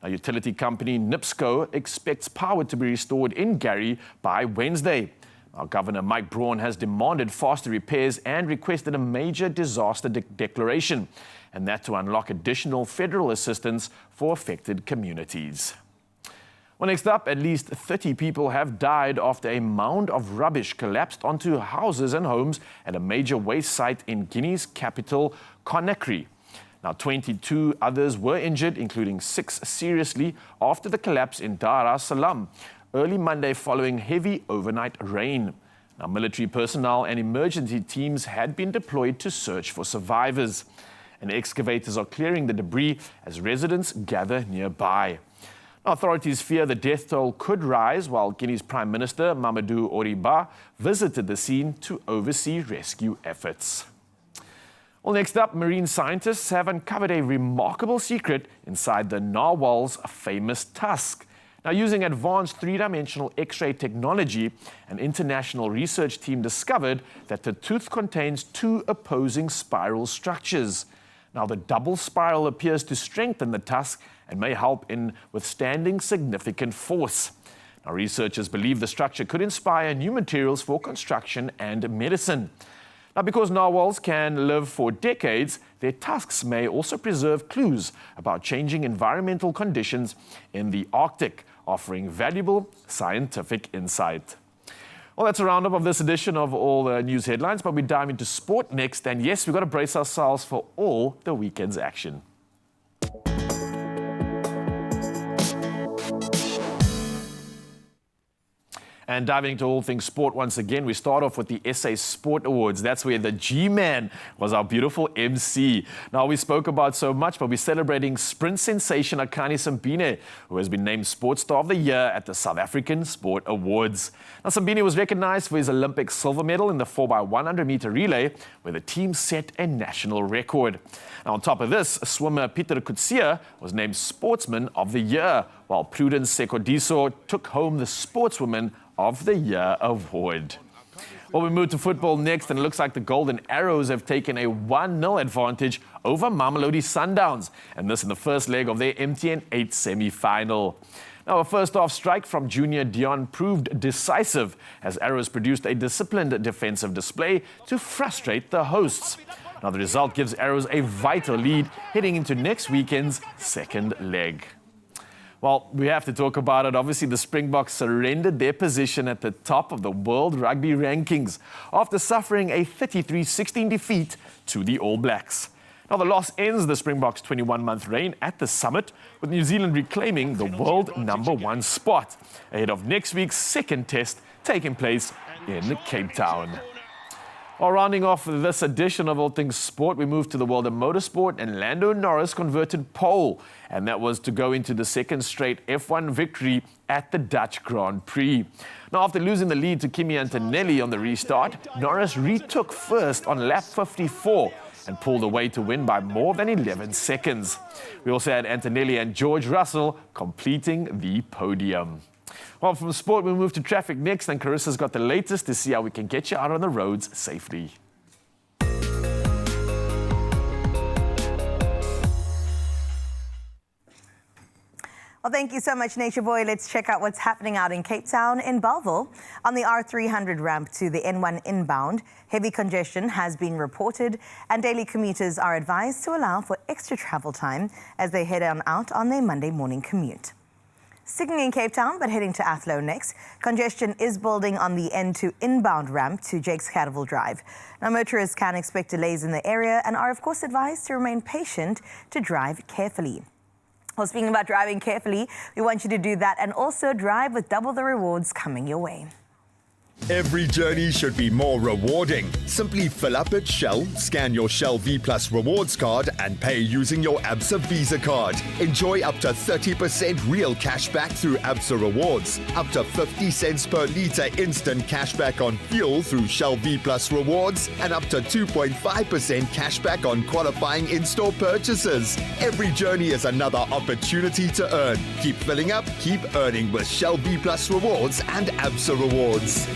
Speaker 2: Now, utility company NIPSCO expects power to be restored in Gary by Wednesday. Now, Governor Mike Braun has demanded faster repairs and requested a major disaster declaration, and that to unlock additional federal assistance for affected communities. Well, next up, at least 30 people have died after a mound of rubbish collapsed onto houses and homes at a major waste site in Guinea's capital, Conakry. Now, 22 others were injured, including 6 seriously, after the collapse in Dar es Salaam early Monday following heavy overnight rain. Now, military personnel and emergency teams had been deployed to search for survivors. And excavators are clearing the debris as residents gather nearby. Authorities fear the death toll could rise while Guinea's Prime Minister Mamadou Oriba visited the scene to oversee rescue efforts. Well, next up, marine scientists have uncovered a remarkable secret inside the narwhal's famous tusk. Now, using advanced three-dimensional X-ray technology, an international research team discovered that the tooth contains 2 opposing spiral structures. Now, the double spiral appears to strengthen the tusk and may help in withstanding significant force. Now, researchers believe the structure could inspire new materials for construction and medicine. Now, because narwhals can live for decades, their tusks may also preserve clues about changing environmental conditions in the Arctic, offering valuable scientific insight. Well, that's a roundup of this edition of all the news headlines, but we dive into sport next. And yes, we've got to brace ourselves for all the weekend's action. And diving into all things sport once again, we start off with the SA Sport Awards. That's where the G-Man was our beautiful MC. Now, we spoke about so much, but we're celebrating sprint sensation Akani Simbine, who has been named Sports Star of the Year at the South African Sport Awards. Now, Simbine was recognized for his Olympic silver medal in the 4x100 meter relay, where the team set a national record. Now, on top of this, swimmer Peter Kutsia was named Sportsman of the Year, while Prudence Sekodiso took home the Sportswoman of the Year award. Well, we move to football next, and it looks like the Golden Arrows have taken a 1-0 advantage over Mamelodi Sundowns, and this in the first leg of their MTN 8 semi-final. Now, a first-half strike from junior Dion proved decisive as Arrows produced a disciplined defensive display to frustrate the hosts. Now, the result gives Arrows a vital lead heading into next weekend's second leg. Well, we have to talk about it. Obviously, the Springboks surrendered their position at the top of the World Rugby rankings after suffering a 33-16 defeat to the All Blacks. Now, the loss ends the Springboks' 21-month reign at the summit, with New Zealand reclaiming the world #1 spot ahead of next week's second test taking place in Cape Town. Well, rounding off this edition of All Things Sport, we move to the world of motorsport, and Lando Norris converted pole, and that was to go into the second straight F1 victory at the Dutch Grand Prix. Now, after losing the lead to Kimi Antonelli on the restart, Norris retook first on lap 54 and pulled away to win by more than 11 seconds. We also had Antonelli and George Russell completing the podium. Well, from sport, we move to traffic next, and Carissa's got the latest to see how we can get you out on the roads safely.
Speaker 1: Well, thank you so much, Nature Boy. Let's check out what's happening out in Cape Town. In Bellville, on the R300 ramp to the N1 inbound, heavy congestion has been reported, and daily commuters are advised to allow for extra travel time as they head on out on their Monday morning commute. Sticking in Cape Town, but heading to Athlone next, congestion is building on the N2 inbound ramp to Jakes Catterville Drive. Now, motorists can expect delays in the area and are, of course, advised to remain patient to drive carefully. Well, speaking about driving carefully, we want you to do that and also drive with double the rewards coming your way.
Speaker 9: Every journey should be more rewarding. Simply fill up at Shell, scan your Shell V Plus rewards card and pay using your ABSA Visa card. Enjoy up to 30% real cashback through ABSA Rewards, up to 50 cents per litre instant cashback on fuel through Shell V Plus rewards, and up to 2.5% cashback on qualifying in-store purchases. Every journey is another opportunity to earn. Keep filling up, keep earning with Shell V Plus rewards and ABSA Rewards.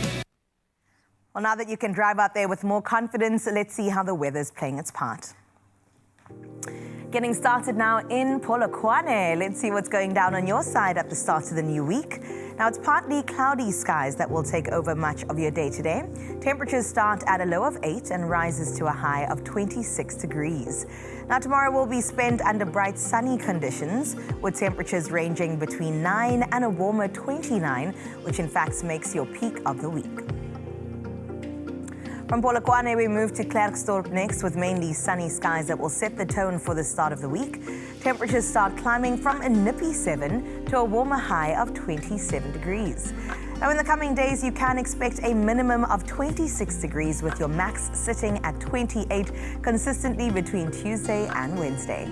Speaker 1: Well, now that you can drive out there with more confidence, let's see how the weather's playing its part. Getting started now in Polokwane. Let's see what's going down on your side at the start of the new week. Now, it's partly cloudy skies that will take over much of your day today. Temperatures start at a low of 8 and rises to a high of 26 degrees. Now, tomorrow will be spent under bright sunny conditions, with temperatures ranging between 9 and a warmer 29, which in fact makes your peak of the week. From Polokwane, we move to Klerksdorp next, with mainly sunny skies that will set the tone for the start of the week. Temperatures start climbing from a nippy 7 to a warmer high of 27 degrees. Now, in the coming days, you can expect a minimum of 26 degrees, with your max sitting at 28 consistently between Tuesday and Wednesday.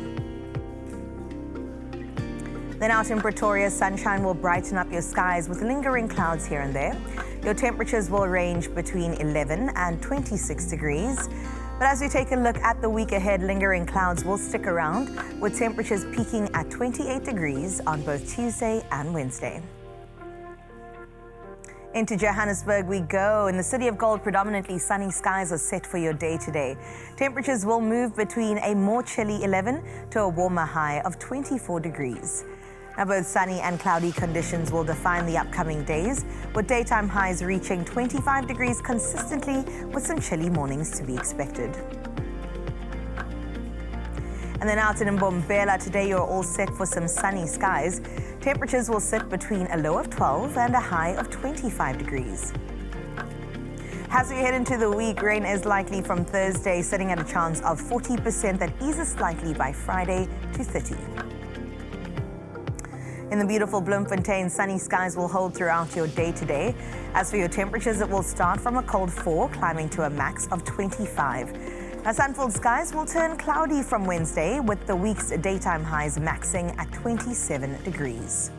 Speaker 1: Then out in Pretoria, sunshine will brighten up your skies with lingering clouds here and there. Your temperatures will range between 11 and 26 degrees. But as we take a look at the week ahead, lingering clouds will stick around, with temperatures peaking at 28 degrees on both Tuesday and Wednesday. Into Johannesburg we go. In the City of Gold, predominantly sunny skies are set for your day today. Temperatures will move between a more chilly 11 to a warmer high of 24 degrees. Now, both sunny and cloudy conditions will define the upcoming days, with daytime highs reaching 25 degrees consistently, with some chilly mornings to be expected. And then out in Mbombela today, you're all set for some sunny skies. Temperatures will sit between a low of 12 and a high of 25 degrees. As we head into the week, rain is likely from Thursday, sitting at a chance of 40% that eases slightly by Friday to 30. In the beautiful Bloemfontein, sunny skies will hold throughout your day today. As for your temperatures, it will start from a cold 4, climbing to a max of 25. Now, sun-filled skies will turn cloudy from Wednesday, with the week's daytime highs maxing at 27 degrees.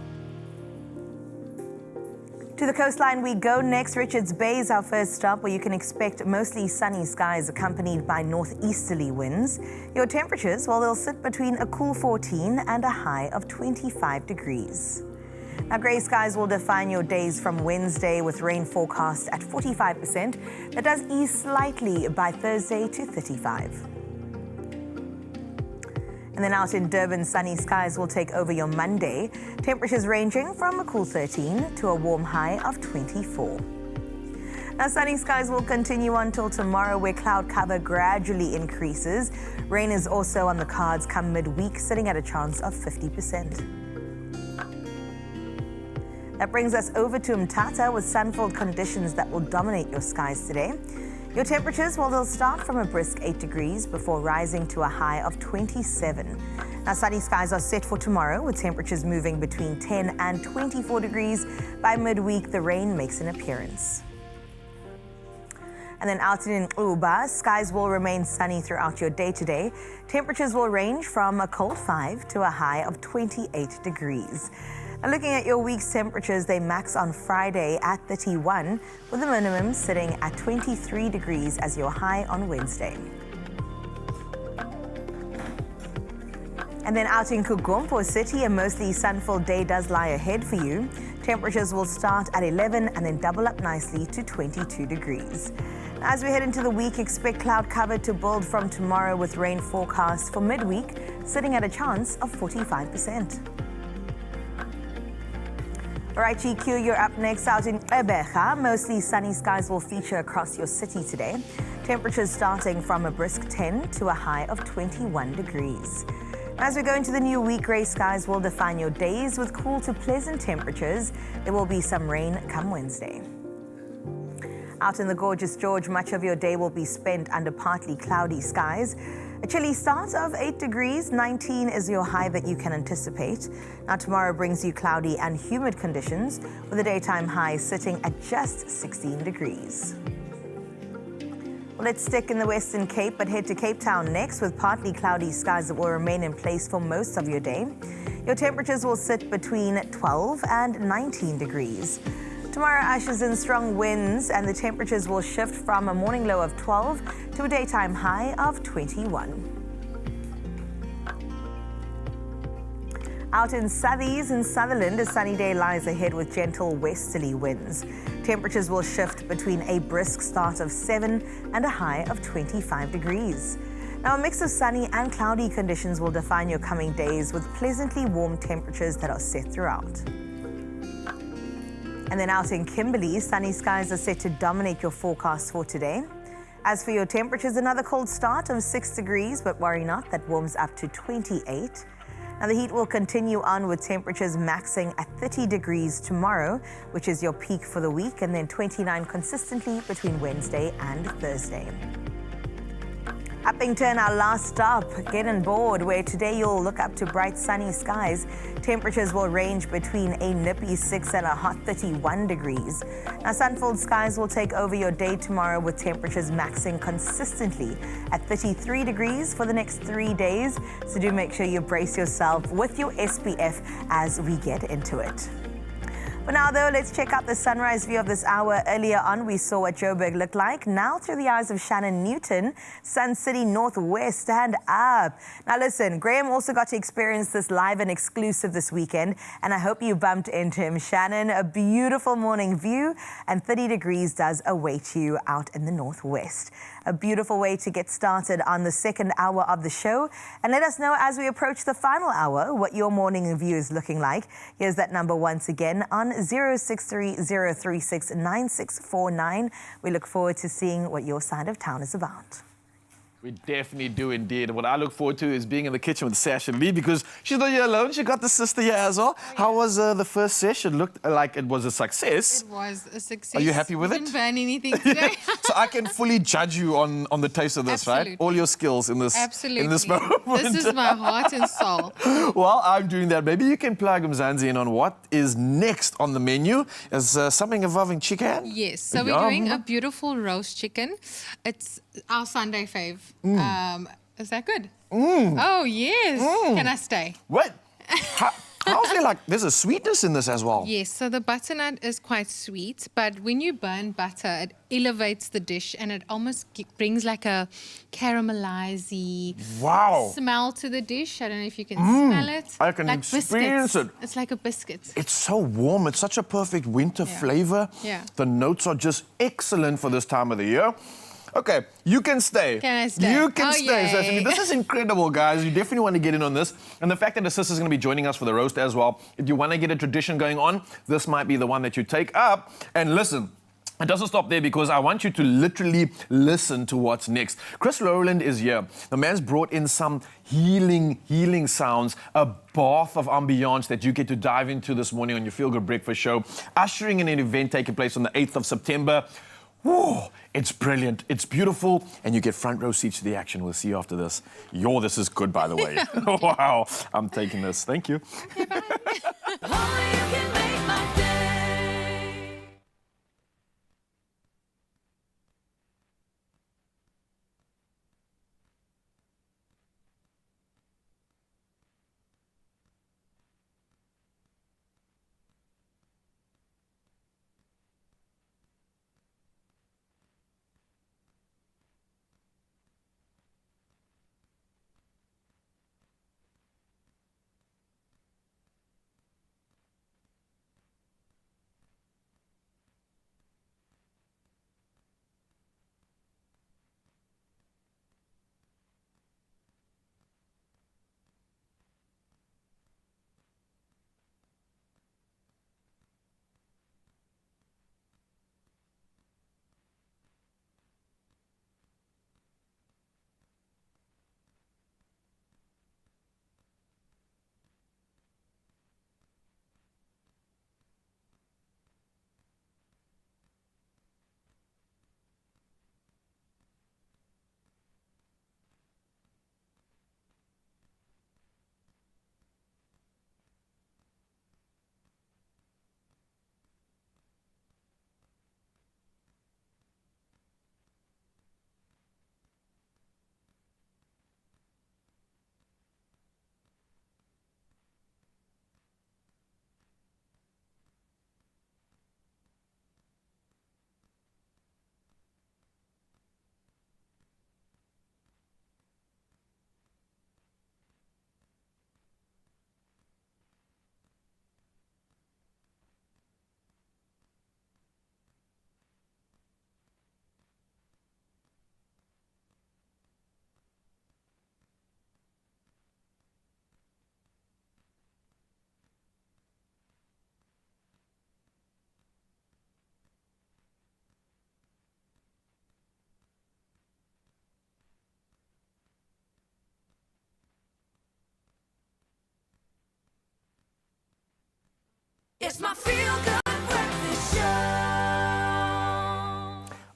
Speaker 1: To the coastline we go next. Richards Bay is our first stop, where you can expect mostly sunny skies accompanied by northeasterly winds. Your temperatures, well, they'll sit between a cool 14 and a high of 25 degrees. Now, grey skies will define your days from Wednesday, with rain forecast at 45%. That does ease slightly by Thursday to 35. And then out in Durban, sunny skies will take over your Monday. Temperatures ranging from a cool 13 to a warm high of 24. Now, sunny skies will continue until tomorrow, where cloud cover gradually increases. Rain is also on the cards come midweek, sitting at a chance of 50%. That brings us over to Mthatha, with sun-filled conditions that will dominate your skies today. Your temperatures, well, they'll start from a brisk 8 degrees before rising to a high of 27. Now, sunny skies are set for tomorrow, with temperatures moving between 10 and 24 degrees. By midweek, the rain makes an appearance. And then out in Uba, skies will remain sunny throughout your day today. Temperatures will range from a cold 5 to a high of 28 degrees. Now, looking at your week's temperatures, they max on Friday at 31, with the minimum sitting at 23 degrees as your high on Wednesday. And then out in Kugompo City, a mostly sun-filled day does lie ahead for you. Temperatures will start at 11 and then double up nicely to 22 degrees. As we head into the week, expect cloud cover to build from tomorrow with rain forecast for midweek, sitting at a chance of 45%. All right, GQ, you're up next. Out in Ebeja, mostly sunny skies will feature across your city today. Temperatures starting from a brisk 10 to a high of 21 degrees. As we go into the new week, grey skies will define your days with cool to pleasant temperatures. There will be some rain come Wednesday. Out in the gorgeous George, much of your day will be spent under partly cloudy skies. A chilly start of 8 degrees, 19 is your high that you can anticipate. Now tomorrow brings you cloudy and humid conditions with a daytime high sitting at just 16 degrees. Well, let's stick in the Western Cape, but head to Cape Town next with partly cloudy skies that will remain in place for most of your day. Your temperatures will sit between 12 and 19 degrees. Tomorrow ushers in strong winds and the temperatures will shift from a morning low of 12 to a daytime high of 21. Out in Southies and Sutherland, a sunny day lies ahead with gentle westerly winds. Temperatures will shift between a brisk start of 7 and a high of 25 degrees. Now, a mix of sunny and cloudy conditions will define your coming days with pleasantly warm temperatures that are set throughout. And then out in Kimberley, sunny skies are set to dominate your forecast for today. As for your temperatures, another cold start of 6 degrees, but worry not, that warms up to 28. Now, the heat will continue on with temperatures maxing at 30 degrees tomorrow, which is your peak for the week, and then 29 consistently between Wednesday and Thursday. Uppington, our last stop, get on board, where today you'll look up to bright sunny skies. Temperatures will range between a nippy 6 and a hot 31 degrees. Now, sun-filled skies will take over your day tomorrow with temperatures maxing consistently at 33 degrees for the next 3 days. So do make sure you brace yourself with your SPF as we get into it. But now, though, let's check out the sunrise view of this hour. Earlier on, we saw what Joburg looked like. Now, through the eyes of Shannon Newton, Sun City Northwest, stand up. Now, listen, Graham also got to experience this live and exclusive this weekend, and I hope you bumped into him. Shannon, a beautiful morning view, and 30 degrees does await you out in the Northwest. A beautiful way to get started on the second hour of the show. And let us know as we approach the final hour what your morning view is looking like. Here's that number once again on 0630369649. We look forward to seeing what your side of town is about.
Speaker 2: We definitely do indeed. What I look forward to is being in the kitchen with Sasha Lee, because she's not here alone. She got the sister here as well. How was the first session? Looked like it was a success.
Speaker 7: It was a success.
Speaker 2: Are you happy with
Speaker 7: Didn't
Speaker 2: it?
Speaker 7: burn anything today.
Speaker 2: So I can fully judge you on the taste of this,
Speaker 7: Absolutely.
Speaker 2: right? All your skills in this
Speaker 7: Absolutely.
Speaker 2: in this moment.
Speaker 7: This is my heart and soul.
Speaker 2: While I'm doing that, maybe you can plug Mzansi in on what is next on the menu. Is something involving chicken?
Speaker 7: Yes, so we're doing a beautiful roast chicken. It's our Sunday fave. Is that good? Oh, yes. Can I stay?
Speaker 2: What? How's there like, there's a sweetness in this as well?
Speaker 7: Yes, so the butternut is quite sweet, but when you burn butter, it elevates the dish and it almost brings like a caramelized smell to the dish. I don't know if you can smell it.
Speaker 2: I can
Speaker 7: like
Speaker 2: experience
Speaker 7: biscuits.
Speaker 2: it.
Speaker 7: It's like a biscuit.
Speaker 2: It's so warm. It's such a perfect winter flavor.
Speaker 7: Yeah.
Speaker 2: The notes are just excellent for this time of the year. Okay, you can stay.
Speaker 7: Can I stay?
Speaker 2: You can
Speaker 7: Oh,
Speaker 2: stay. So,
Speaker 7: yay.
Speaker 2: this is incredible, guys. You definitely want to get in on this. And the fact that the sister's going to be joining us for the roast as well. If you want to get a tradition going on, this might be the one that you take up. And listen, it doesn't stop there, because I want you to literally listen to what's next. Chris Rowland is here. The man's brought in some healing sounds, a bath of ambiance that you get to dive into this morning on your Feel Good Breakfast show, ushering in an event taking place on the 8th of September. Whoa, it's brilliant, it's beautiful, and you get front row seats to the action. We'll see you after this. This is good, by the way. Wow, I'm taking this. Thank you.
Speaker 3: Only you can make my day. It's my feel-good breakfast show.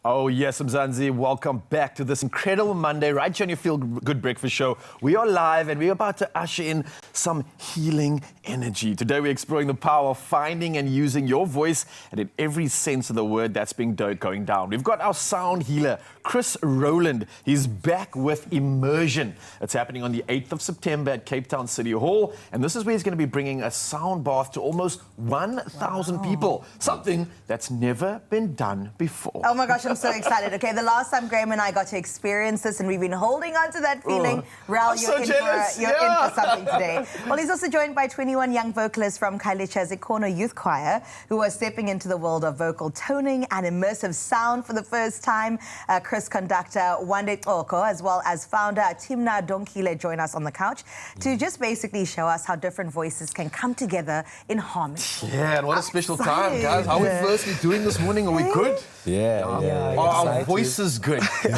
Speaker 2: Oh, yes, Mzansi, welcome back to this incredible Monday, right here on your Feel Good Breakfast Show. We are live and we're about to usher in some healing energy. Today, we're exploring the power of finding and using your voice and in every sense of the word that's been going down. We've got our sound healer, Chris Rowland. He's back with Immersion. It's happening on the 8th of September at Cape Town City Hall. And this is where he's going to be bringing a sound bath to almost 1,000 people, something that's never been done before.
Speaker 1: Oh my gosh, I'm so excited. Okay, the last time Graham and I got to experience this, and we've been holding on to that feeling. Raul,
Speaker 2: I'm so jealous.
Speaker 1: You're in for something today. Well, he's also joined by 21 young vocalists from Khayelitsha's Ikono Youth Choir, who are stepping into the world of vocal toning and immersive sound for the first time. Chris conductor Wande Oko, as well as founder Timna Donkile, join us on the couch to just basically show us how different voices can come together in harmony.
Speaker 2: Yeah, and what a special time, guys. How are we firstly doing this morning? Are we good?
Speaker 10: Yeah.
Speaker 2: Our voice is good.
Speaker 1: You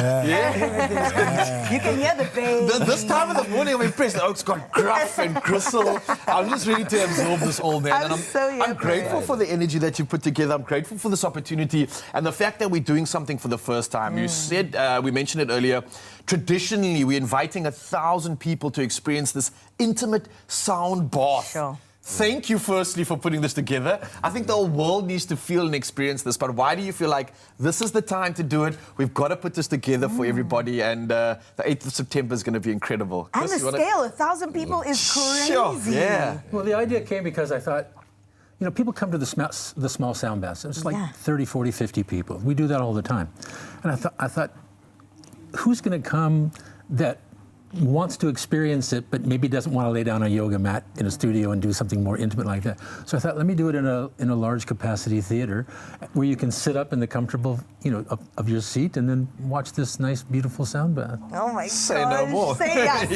Speaker 1: can hear the bass.
Speaker 2: This time of the morning, I'm impressed. The oak's got gruff and gristle. I'm just ready to absorb this all, man.
Speaker 1: I'm so here
Speaker 2: I'm
Speaker 1: for
Speaker 2: grateful
Speaker 1: it.
Speaker 2: for the energy that you put together. I'm grateful for this opportunity and the fact that we're doing something for the first time. You said, we mentioned it earlier, traditionally, we're inviting 1,000 people to experience this intimate sound bath.
Speaker 1: Sure.
Speaker 2: Thank you, firstly, for putting this together. I think the whole world needs to feel and experience this, but why do you feel like this is the time to do it? We've got to put this together for everybody, and the 8th of September is going to be incredible.
Speaker 1: And
Speaker 2: Chris,
Speaker 1: the
Speaker 2: you wanna-
Speaker 1: scale, 1,000 people is crazy.
Speaker 2: Sure, yeah.
Speaker 10: Well, the idea came because I thought, you know, people come to the small sound baths. It's like 30, 40, 50 people. We do that all the time. And I thought, who's going to come that wants to experience it, but maybe doesn't want to lay down a yoga mat in a studio and do something more intimate like that. So I thought, let me do it in a large capacity theater where you can sit up in the comfortable, you know, of your seat and then watch this nice, beautiful sound bath.
Speaker 1: Oh my
Speaker 2: Say
Speaker 1: gosh.
Speaker 2: no more.
Speaker 1: Say less,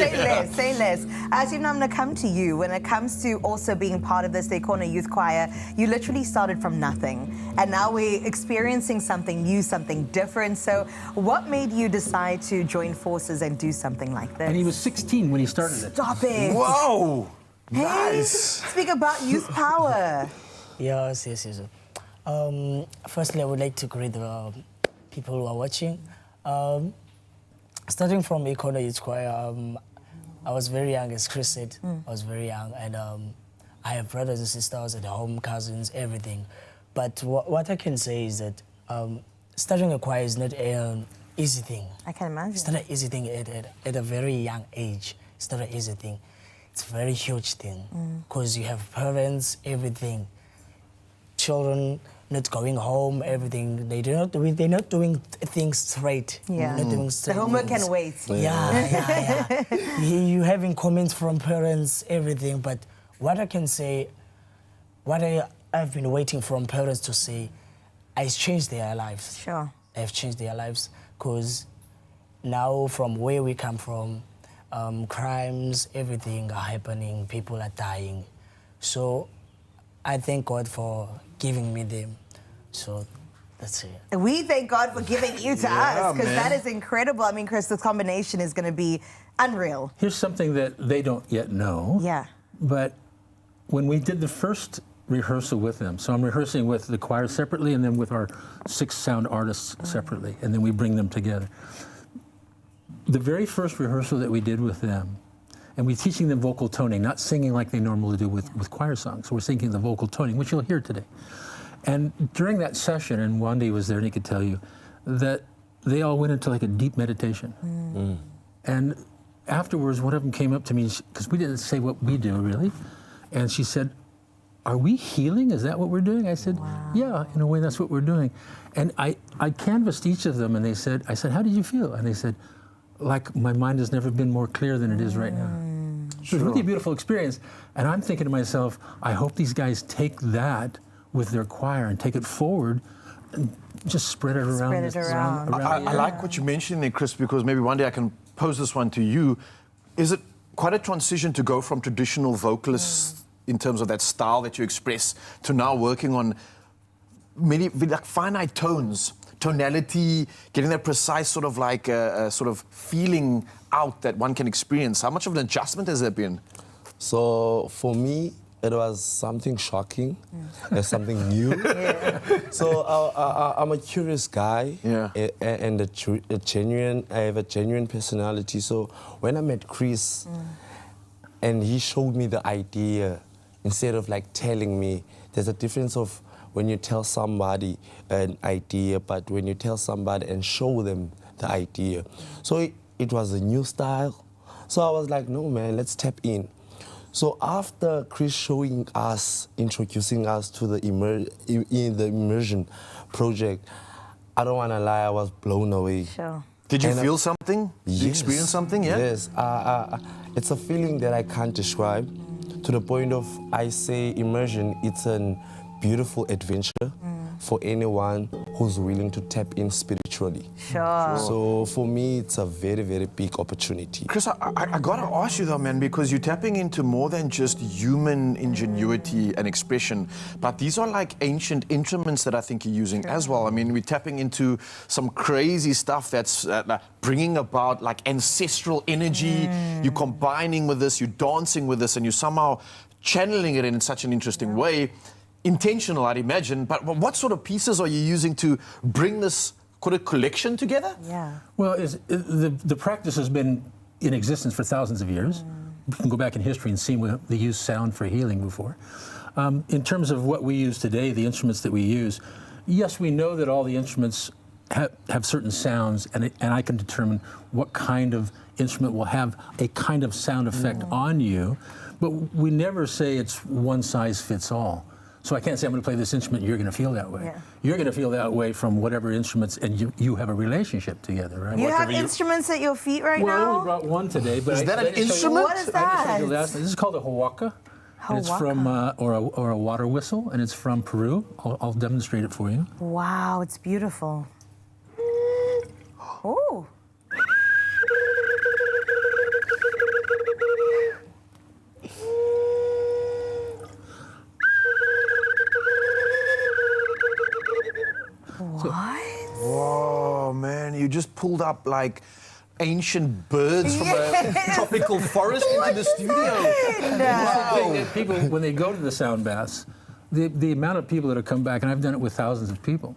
Speaker 1: say less. Timna, I'm going to come to you. When it comes to also being part of this Ikono Youth Choir, you literally started from nothing. And now we're experiencing something new, something different. So what made you decide to join forces and do something like this?
Speaker 10: And he was 16 when he started it.
Speaker 1: Stop it.
Speaker 2: Whoa!
Speaker 1: Hey,
Speaker 2: Nice.
Speaker 1: speak about youth power.
Speaker 11: Yes. Firstly, I would like to greet the people who are watching. Starting from Econo Youth Choir, I was very young, as Chris said. I was very young, and I have brothers and sisters at home, cousins, everything. But what I can say is that starting a choir is not an easy thing.
Speaker 1: I can imagine.
Speaker 11: It's not an easy thing at a very young age. It's not an easy thing. It's a very huge thing because you have parents, everything, children not going home, everything. They're not doing things straight.
Speaker 1: Yeah.
Speaker 11: Not doing straight
Speaker 1: The homework
Speaker 11: things.
Speaker 1: can wait.
Speaker 11: Yeah. You having comments from parents, everything. But what I can say, what I've been waiting from parents to say, it's changed their lives.
Speaker 1: Sure.
Speaker 11: Have changed their lives because now from where we come from, crimes, everything are happening, people are dying. So I thank God for giving me them. So that's it.
Speaker 1: We thank God for giving you to us, because
Speaker 2: man.
Speaker 1: that is incredible. I mean, Chris, this combination is going to be unreal.
Speaker 10: Here's something that they don't yet know.
Speaker 1: Yeah.
Speaker 10: But when we did the first rehearsal with them, so I'm rehearsing with the choir separately and then with our 6 sound artists separately, and then we bring them together. The very first rehearsal that we did with them, and we're teaching them vocal toning, not singing like they normally do with choir songs. So we're singing the vocal toning, which you'll hear today. And during that session, and Wandi was there and he could tell you, that they all went into like a deep meditation. And afterwards, one of them came up to me, because we didn't say what we do really, and she said, "Are we healing? Is that what we're doing?" I said, "Yeah, in a way that's what we're doing." And I canvassed each of them and I said, "How did you feel?" And they said, "Like my mind has never been more clear than it is right now." It was a really beautiful experience. And I'm thinking to myself, I hope these guys take that with their choir and take it forward and just spread it around.
Speaker 1: Spread it around.
Speaker 2: I like what you mentioned there, Chris, because maybe one day I can pose this one to you. Is it quite a transition to go from traditional vocalists in terms of that style that you express to now working on many like finite tones, tonality, getting that precise sort of like sort of feeling out that one can experience? How much of an adjustment has there been?
Speaker 12: So for me, it was something shocking, something new. So I'm a curious guy, and I have a genuine personality. So when I met Chris, and he showed me the idea, instead of like telling me, there's a difference of when you tell somebody an idea, but when you tell somebody and show them the idea. So it was a new style. So I was like, no man, let's tap in. So after Chris showing us, introducing us to the immersion project, I don't want to lie, I was blown away.
Speaker 1: Sure.
Speaker 2: Did you feel something? Did you experience something? Yeah.
Speaker 12: Yes. It's a feeling that I can't describe, to the point of I say immersion, it's a beautiful adventure for anyone who's willing to tap in spiritually.
Speaker 1: Sure.
Speaker 12: So for me, it's a very, very big opportunity.
Speaker 2: Chris, I got to ask you though, man, because you're tapping into more than just human ingenuity and expression, but these are like ancient instruments that I think you're using as well. I mean, we're tapping into some crazy stuff that's bringing about like ancestral energy. You're combining with this, you're dancing with this, and you're somehow channeling it in such an interesting way. Intentional, I'd imagine, but what sort of pieces are you using to bring this collection together?
Speaker 1: Yeah.
Speaker 10: Well, the practice has been in existence for thousands of years. We can go back in history and see when they used sound for healing before. In terms of what we use today, the instruments that we use, yes, we know that all the instruments have certain sounds, and I can determine what kind of instrument will have a kind of sound effect on you, but we never say it's one size fits all. So I can't say I'm going to play this instrument and you're going to feel that way. You're going to feel that way from whatever instruments, and you have a relationship together, right?
Speaker 1: You have instruments at your feet right
Speaker 10: well,
Speaker 1: now?
Speaker 10: I only brought one today. But
Speaker 2: is that an instrument?
Speaker 1: What is that?
Speaker 10: This is called a hawaka. And it's from, or a water whistle, and it's from Peru. I'll demonstrate it for you.
Speaker 1: Wow, it's beautiful. Oh. What?
Speaker 2: Whoa, man, you just pulled up like ancient birds from a tropical forest into the studio.
Speaker 10: Wow. People, when they go to the sound baths, the amount of people that have come back, and I've done it with thousands of people,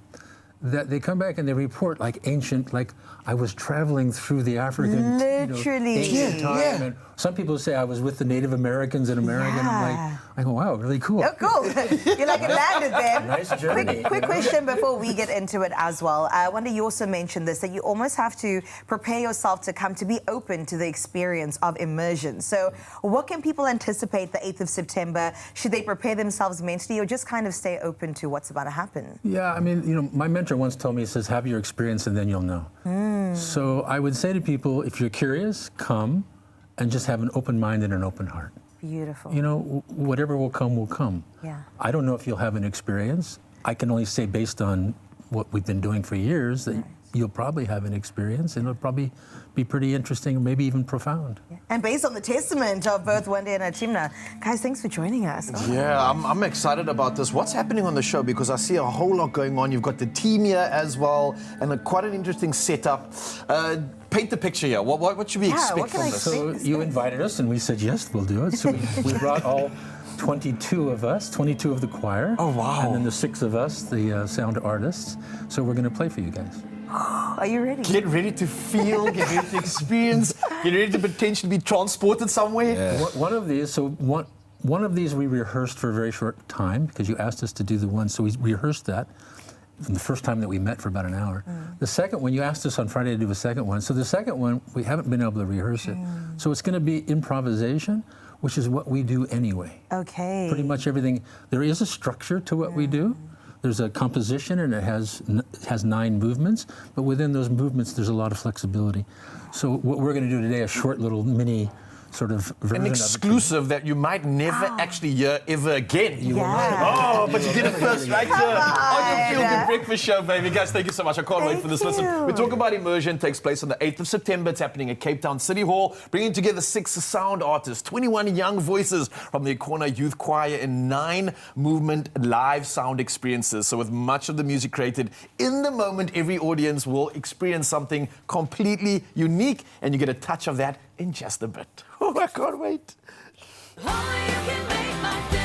Speaker 10: that they come back and they report like ancient, like I was traveling through the African,
Speaker 1: Literally.
Speaker 10: ancient time.
Speaker 2: Yeah.
Speaker 10: And some people say I was with the Native Americans in America. And I go, wow, really cool.
Speaker 1: Oh, cool. You're like, it landed there.
Speaker 10: Nice journey.
Speaker 1: Quick question before we get into it as well. Wanda, you also mentioned this, that you almost have to prepare yourself to come to be open to the experience of immersion. So what can people anticipate the 8th of September? Should they prepare themselves mentally or just kind of stay open to what's about to happen?
Speaker 10: Yeah, I mean, my mentor once told me, he says, have your experience and then you'll know. So I would say to people, if you're curious, come and just have an open mind and an open heart.
Speaker 1: Beautiful.
Speaker 10: Whatever will come, will come.
Speaker 1: Yeah.
Speaker 10: I don't know if you'll have an experience. I can only say based on what we've been doing for years that you'll probably have an experience and it'll probably be pretty interesting, maybe even profound.
Speaker 1: Yeah. And based on the testament of both Wanda and Atimna, guys, thanks for joining us.
Speaker 2: Yeah, I'm excited about this. What's happening on the show? Because I see a whole lot going on. You've got the team here as well, and quite an interesting setup. Paint the picture here. What should we expect from this?
Speaker 10: So you invited us, and we said yes, we'll do it. So we brought all 22 of us, 22 of the choir.
Speaker 2: Oh, wow.
Speaker 10: And then the 6 of us, the sound artists. So we're going to play for you guys.
Speaker 1: Are you ready?
Speaker 2: Get ready to feel, get ready to experience, get ready to potentially be transported somewhere.
Speaker 10: Yeah. One of these we rehearsed for a very short time because you asked us to do the one, so we rehearsed that from the first time that we met for about an hour. The second one, you asked us on Friday to do a second one. So the second one, we haven't been able to rehearse it. So it's going to be improvisation, which is what we do anyway.
Speaker 1: Okay.
Speaker 10: Pretty much everything. There is a structure to what we do. There's a composition and it has 9 movements, but within those movements there's a lot of flexibility. So what we're going to do today, a short little mini sort of version
Speaker 2: An exclusive that you might never actually hear ever again.
Speaker 10: You will
Speaker 2: Oh, but you did it first, right? On your Feel Good Breakfast Show, baby. Guys, thank you so much. I can't wait for this. Listen, we talk about immersion. It takes place on the 8th of September. It's happening at Cape Town City Hall, bringing together 6 sound artists, 21 young voices from the Ikona Youth Choir and 9 movement live sound experiences. So with much of the music created in the moment, every audience will experience something completely unique, and you get a touch of that in just a bit. Oh, I can't wait.
Speaker 3: Oh, you can make my day.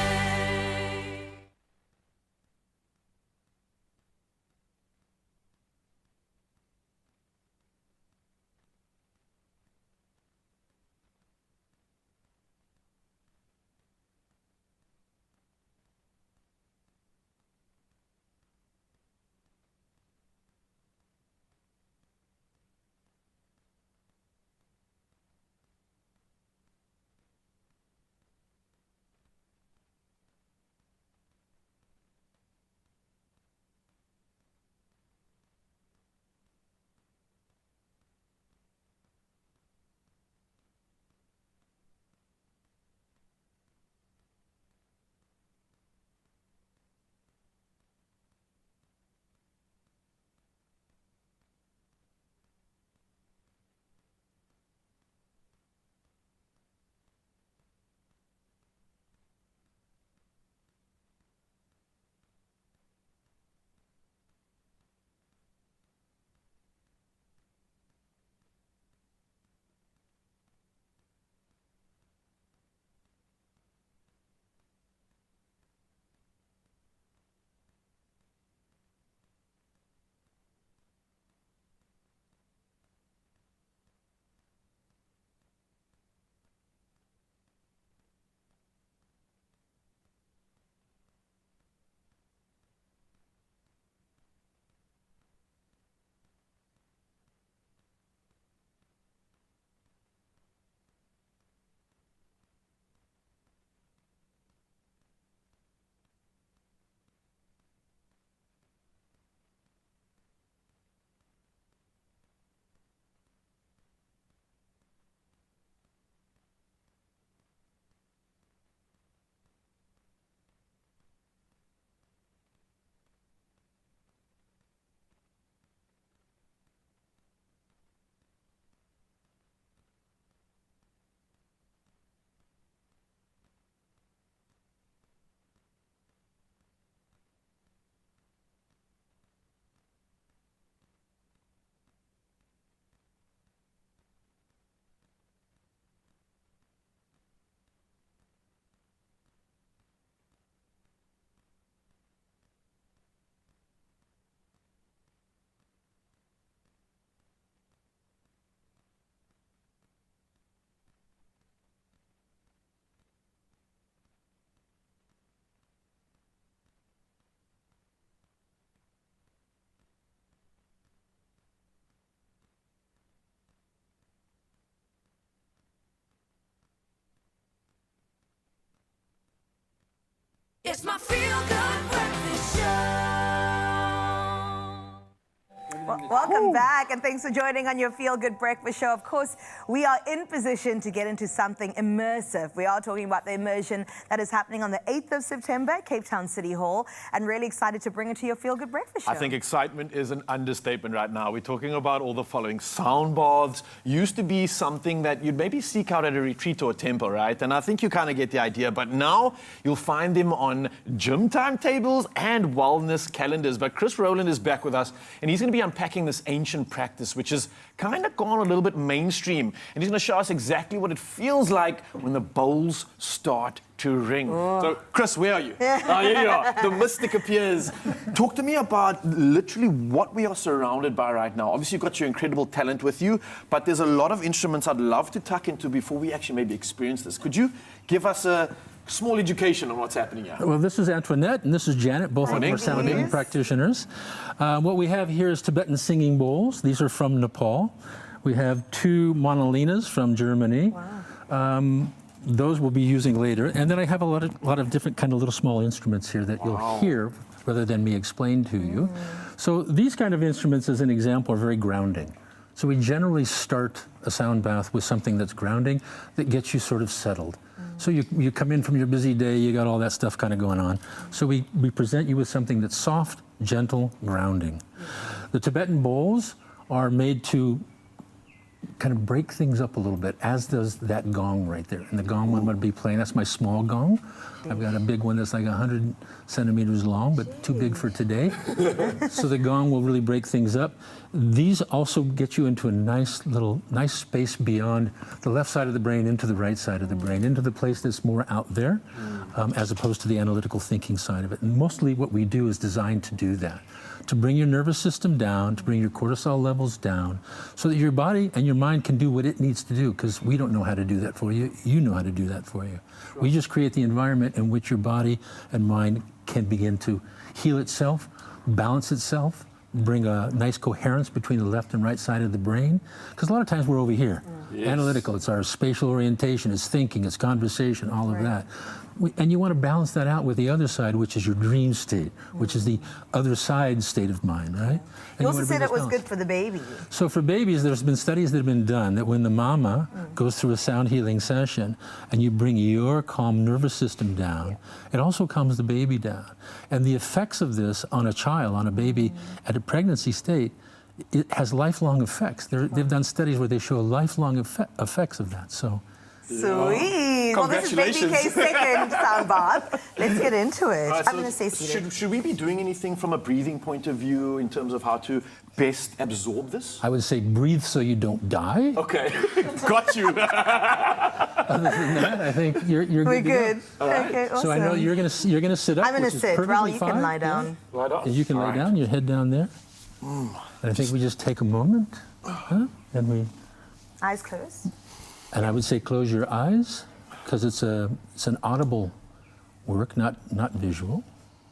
Speaker 1: Welcome back, and thanks for joining on your Feel Good Breakfast Show. Of course, we are in position to get into something immersive. We are talking about the immersion that is happening on the 8th of September at Cape Town City Hall, and really excited to bring it to your Feel Good Breakfast Show.
Speaker 2: I think excitement is an understatement right now. We're talking about all the following. Sound baths used to be something that you'd maybe seek out at a retreat or a temple, right? And I think you kind of get the idea. But now you'll find them on gym timetables and wellness calendars. But Chris Rowland is back with us, and he's going to be unpacking this ancient practice, which has kind of gone a little bit mainstream. And he's going to show us exactly what it feels like when the bowls start to ring. So, Chris, where are you? Here you are. The mystic appears. Talk to me about literally what we are surrounded by right now. Obviously, you've got your incredible talent with you, but there's a lot of instruments I'd love to tuck into before we actually maybe experience this. Could you give us a small education on what's happening here?
Speaker 10: Well, this is Antoinette and this is Janet, both of our sound healing practitioners. What we have here is Tibetan singing bowls. These are from Nepal. We have 2 mandolinas from Germany. Wow. Those we'll be using later. And then I have a lot of different kind of little small instruments here that you'll hear rather than me explain to you. So these kind of instruments, as an example, are very grounding. So we generally start a sound bath with something that's grounding, that gets you sort of settled. So you come in from your busy day, you got all that stuff kind of going on. So we present you with something that's soft, gentle, grounding. The Tibetan bowls are made to kind of break things up a little bit, as does that gong right there. And the gong I'm going to be playing, that's my small gong. I've got a big one that's like 100 centimeters long, but too big for today. So the gong will really break things up. These also get you into a nice space beyond the left side of the brain into the right side of the brain, into the place that's more out there, as opposed to the analytical thinking side of it. And mostly what we do is designed to do that, to bring your nervous system down, to bring your cortisol levels down, so that your body and your mind can do what it needs to do, because we don't know how to do that for you. You know how to do that for you. We just create the environment in which your body and mind can begin to heal itself, balance itself, bring a nice coherence between the left and right side of the brain. Because a lot of times we're over here, analytical. It's our spatial orientation, it's thinking, it's conversation, all of that. And you want to balance that out with the other side, which is your dream state, which is the other side state of mind, right? And
Speaker 1: You also
Speaker 10: wanna
Speaker 1: said
Speaker 10: bring
Speaker 1: it was
Speaker 10: this
Speaker 1: good for the baby.
Speaker 10: So for babies, there's been studies that have been done that when the mama goes through a sound healing session and you bring your calm nervous system down, it also calms the baby down. And the effects of this on a child, on a baby at a pregnancy state, it has lifelong effects. They've done studies where they show lifelong effects of that. So.
Speaker 1: Sweet. Well, this is Baby K's second sound bath. Let's get into it.
Speaker 2: Right,
Speaker 1: I'm going to say seated.
Speaker 2: Should we be doing anything from a breathing point of view in terms of how to best absorb this?
Speaker 10: I would say breathe so you don't die.
Speaker 2: Okay, got you.
Speaker 10: Other than that, I think you're
Speaker 1: We're
Speaker 10: good.
Speaker 1: good.
Speaker 10: To go.
Speaker 1: Okay, awesome.
Speaker 10: So I know you're gonna sit up.
Speaker 1: I'm going to
Speaker 10: which is
Speaker 1: sit. Raul,
Speaker 10: perfectly
Speaker 1: you
Speaker 10: fine.
Speaker 1: can lie down.
Speaker 2: Lie down.
Speaker 10: And you can lay down, your head down there. And I think we just take a moment, and
Speaker 1: Eyes closed.
Speaker 10: I would say close your eyes, because it's an audible work, not visual,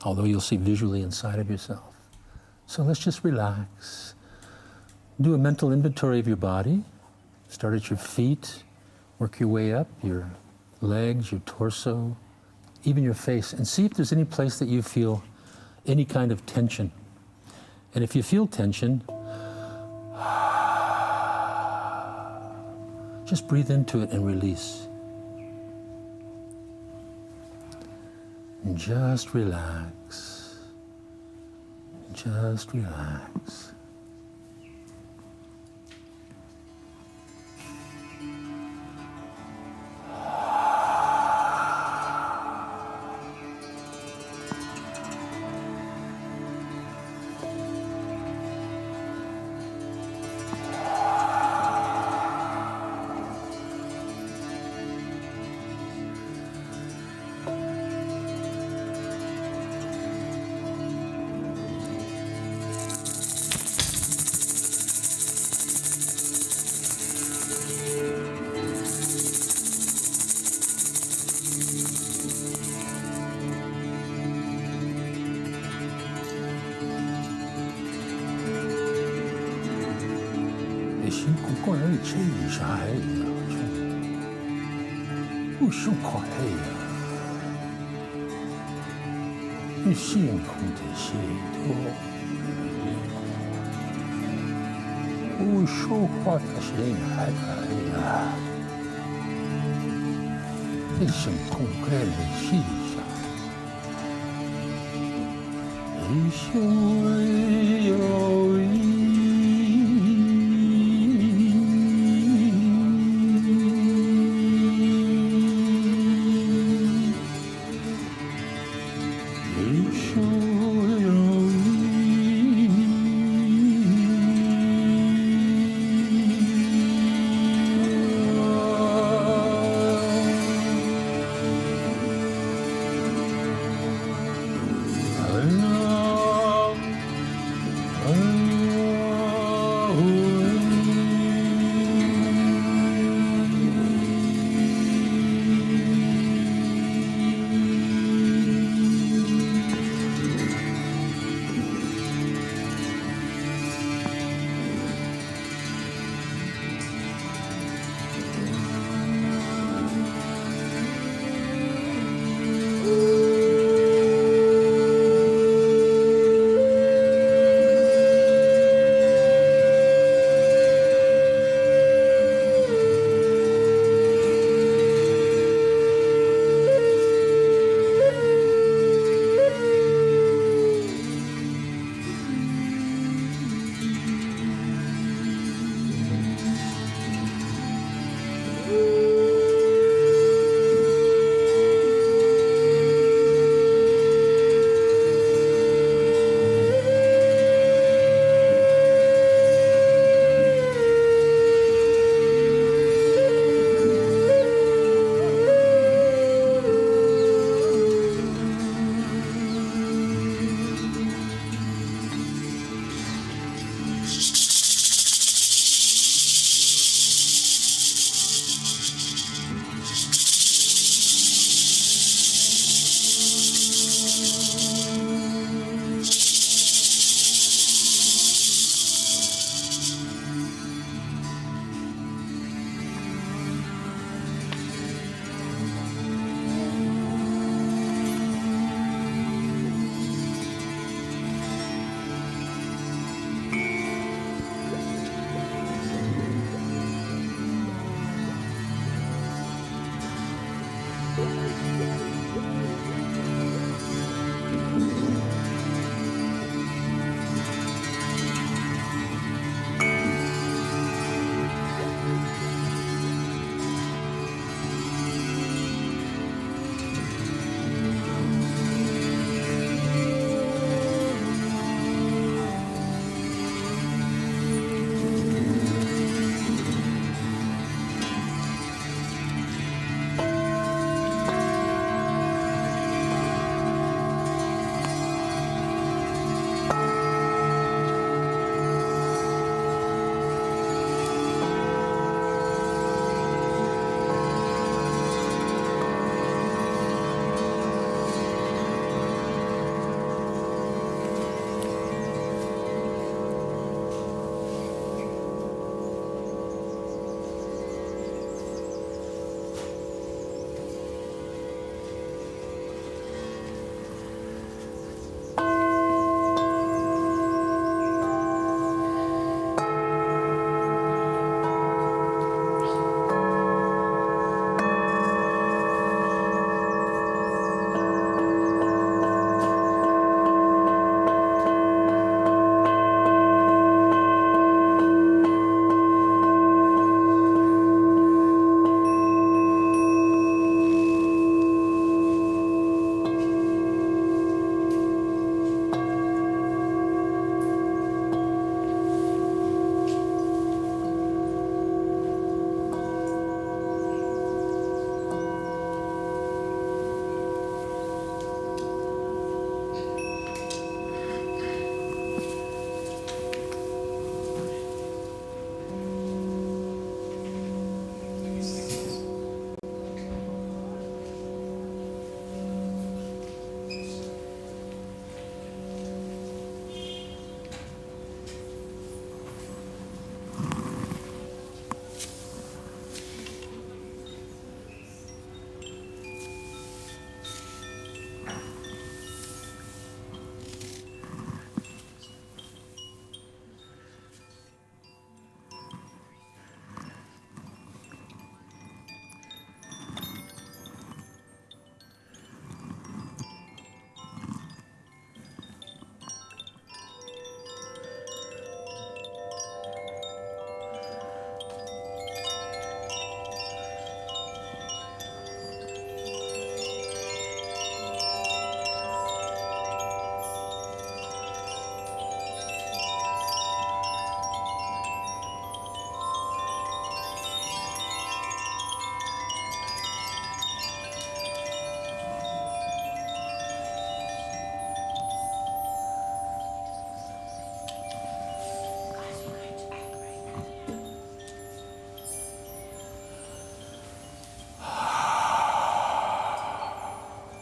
Speaker 10: although you'll see visually inside of yourself. So let's just relax. Do a mental inventory of your body. Start at your feet, work your way up, your legs, your torso, even your face, and see if there's any place that you feel any kind of tension. And if you feel tension, just breathe into it and release. And just relax. Just relax. 我说话他谁来呀？一声空开了心上，一声未有意。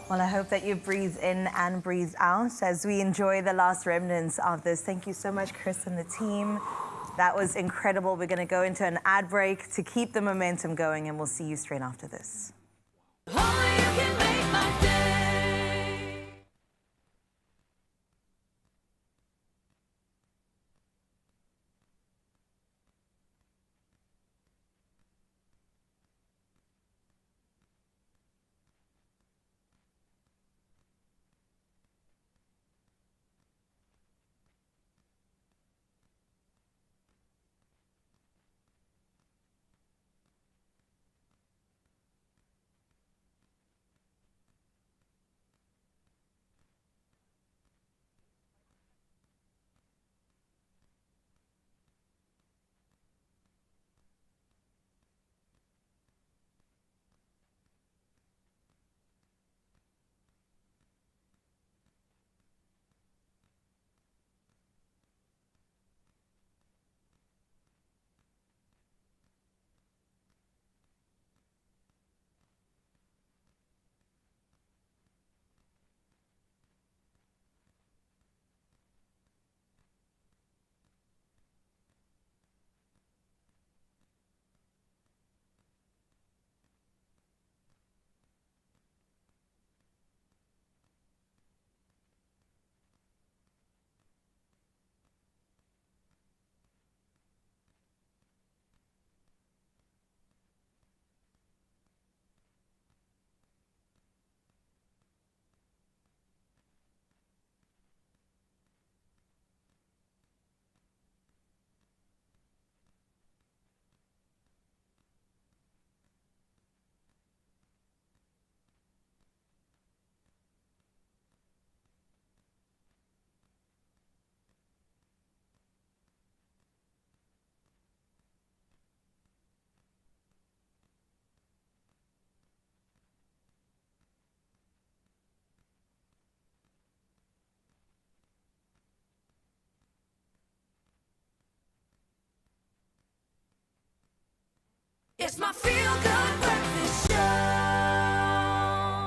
Speaker 1: Well, I hope that you breathe in and breathe out as we enjoy the last remnants of this. Thank you so much, Chris and the team. That was incredible. We're going to go into an ad break to keep the momentum going, and we'll see you straight after this.
Speaker 3: Only you can make my day. It's my feel-good breakfast show.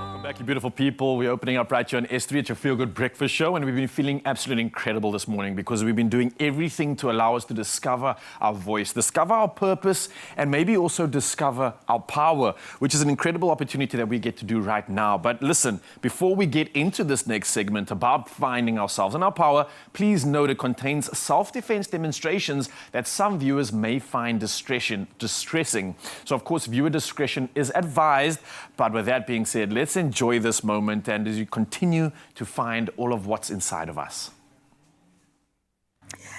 Speaker 2: Welcome back, you beautiful people. We're opening up right here on S3 at your Feel Good Breakfast Show, and we've been feeling absolutely incredible this morning because we've been doing everything to allow us to discover our voice, discover our purpose, and maybe also discover our power, which is an incredible opportunity that we get to do right now. But listen, before we get into this next segment about finding ourselves and our power, please note it contains self-defense demonstrations that some viewers may find distressing. So, of course, viewer discretion is advised. But with that being said, let's enjoy this moment and as you continue to find all of what's inside of us.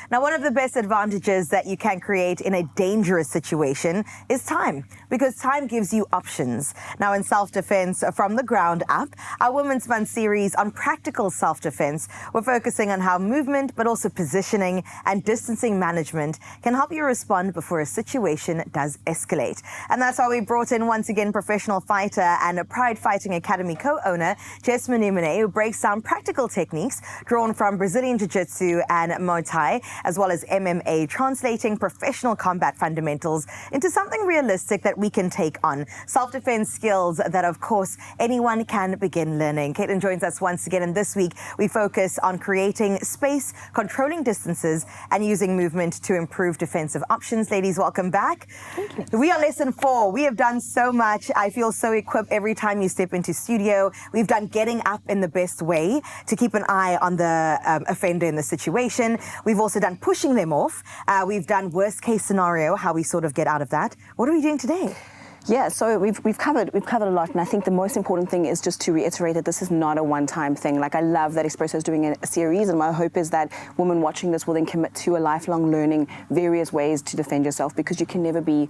Speaker 1: Now, one of the best advantages that you can create in a dangerous situation is time, because time gives you options. Now, in Self-Defense from the Ground Up, our Women's Month series on practical self-defense, we're focusing on how movement, but also positioning and distancing management can help you respond before a situation does escalate. And that's why we brought in, once again, professional fighter and a Pride Fighting Academy co-owner, Jess Manimene, who breaks down practical techniques drawn from Brazilian Jiu-Jitsu and Muay Thai, as well as MMA, translating professional combat fundamentals into something realistic that we can take on. Self-defense skills that, of course, anyone can begin learning. Caitlin joins us once again, and this week we focus on creating space, controlling distances, and using movement to improve defensive options. Ladies, welcome back. Thank you. We are lesson 4. We have done so much. I feel so equipped every time you step into studio. We've done getting up in the best way to keep an eye on the offender in the situation. We've also done pushing them off. We've done worst case scenario, how we sort of get out of that. What are we doing today?
Speaker 13: Yeah, so we've covered a lot, and I think the most important thing is just to reiterate that this is not a one-time thing. Like, I love that Expresso is doing a series, and my hope is that women watching this will then commit to a lifelong learning various ways to defend yourself, because you can never be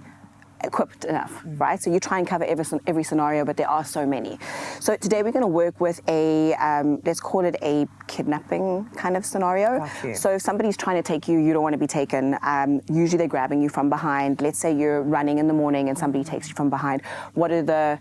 Speaker 13: equipped enough, right? So you try and cover every scenario, but there are so many. So today we're going to work with a, let's call it a kidnapping kind of scenario.
Speaker 1: Got you.
Speaker 13: So if somebody's trying to take you, you don't want to be taken. Usually they're grabbing you from behind. Let's say you're running in the morning and somebody takes you from behind. What are the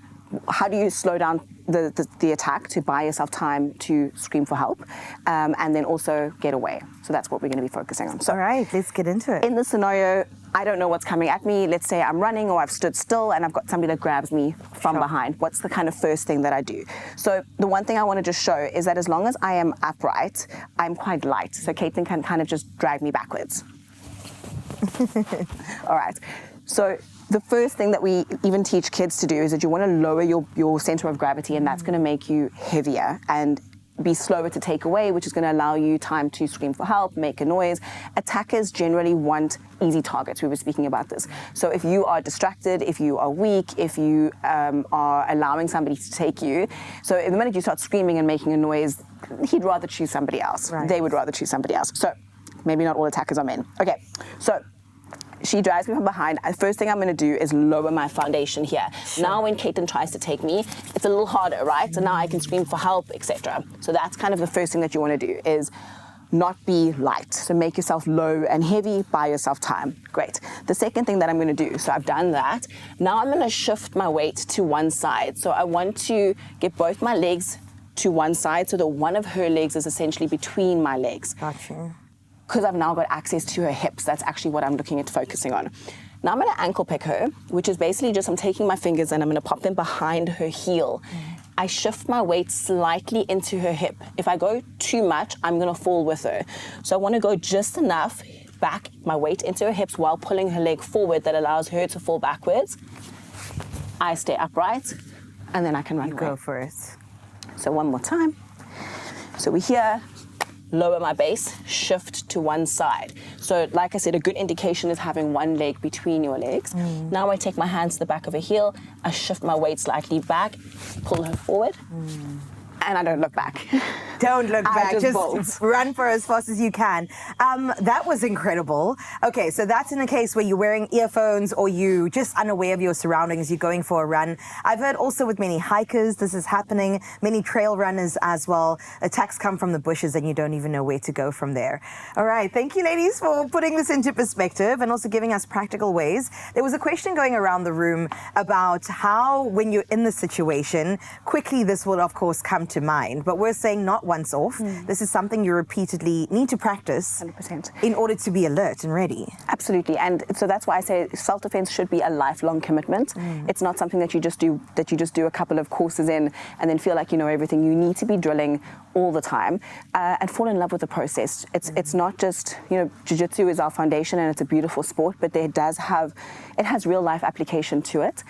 Speaker 13: how do you slow down the attack to buy yourself time to scream for help, and then also get away. So that's what we're going to be focusing on. So,
Speaker 1: all right, let's get into it.
Speaker 13: In this scenario, I don't know what's coming at me. Let's say I'm running or I've stood still and I've got somebody that grabs me from behind. What's the kind of first thing that I do? So the one thing I want to just show is that as long as I am upright, I'm quite light. So Caitlin can kind of just drag me backwards. All right. So the first thing that we even teach kids to do is that you want to lower your center of gravity, and that's going to make you heavier and be slower to take away, which is going to allow you time to scream for help, make a noise. Attackers generally want easy targets. We were speaking about this. So if you are distracted, if you are weak, if you are allowing somebody to take you, so the minute you start screaming and making a noise, he'd rather choose somebody else.
Speaker 1: Right.
Speaker 13: They would rather choose somebody else. So maybe not all attackers are men. Okay, so she drives me from behind. The first thing I'm going to do is lower my foundation here. Sure. Now when Caitlin tries to take me, it's a little harder, right? So now I can scream for help, etc. So that's kind of the first thing that you want to do is not be light. So make yourself low and heavy, buy yourself time. Great. The second thing that I'm going to do, so I've done that. Now I'm going to shift my weight to one side. So I want to get both my legs to one side so that one of her legs is essentially between my legs.
Speaker 1: Gotcha.
Speaker 13: Because I've now got access to her hips. That's actually what I'm looking at focusing on. Now I'm going to ankle pick her, which is basically just I'm taking my fingers and I'm going to pop them behind her heel. I shift my weight slightly into her hip. If I go too much, I'm going to fall with her. So I want to go just enough back, my weight into her hips while pulling her leg forward that allows her to fall backwards. I stay upright, and then I can run away.
Speaker 1: Go for it.
Speaker 13: So one more time. So we're here. Lower my base, shift to one side. So like I said, a good indication is having one leg between your legs. Now I take my hands to the back of her heel, I shift my weight slightly back, pull her forward, and I don't look back.
Speaker 1: Don't look back, just
Speaker 13: bolt.
Speaker 1: run for as fast as you can. That was incredible. Okay, so that's in a case where you're wearing earphones or you just unaware of your surroundings, you're going for a run. I've heard also with many hikers this is happening, many trail runners as well. Attacks come from the bushes and you don't even know where to go from there. All right, thank you ladies for putting this into perspective and also giving us practical ways. There was a question going around the room about how when you're in the situation, quickly this will of course come to mind, but we're saying not once off. This is something you repeatedly need to practice
Speaker 13: 100%.
Speaker 1: in order to be alert and ready.
Speaker 13: Absolutely, and so that's why I say self-defense should be a lifelong commitment. It's not something that you just do a couple of courses in and then feel like you know everything. You need to be drilling all the time and fall in love with the process. It's not just, you know, jiu-jitsu is our foundation and it's a beautiful sport, but it has real life application to it.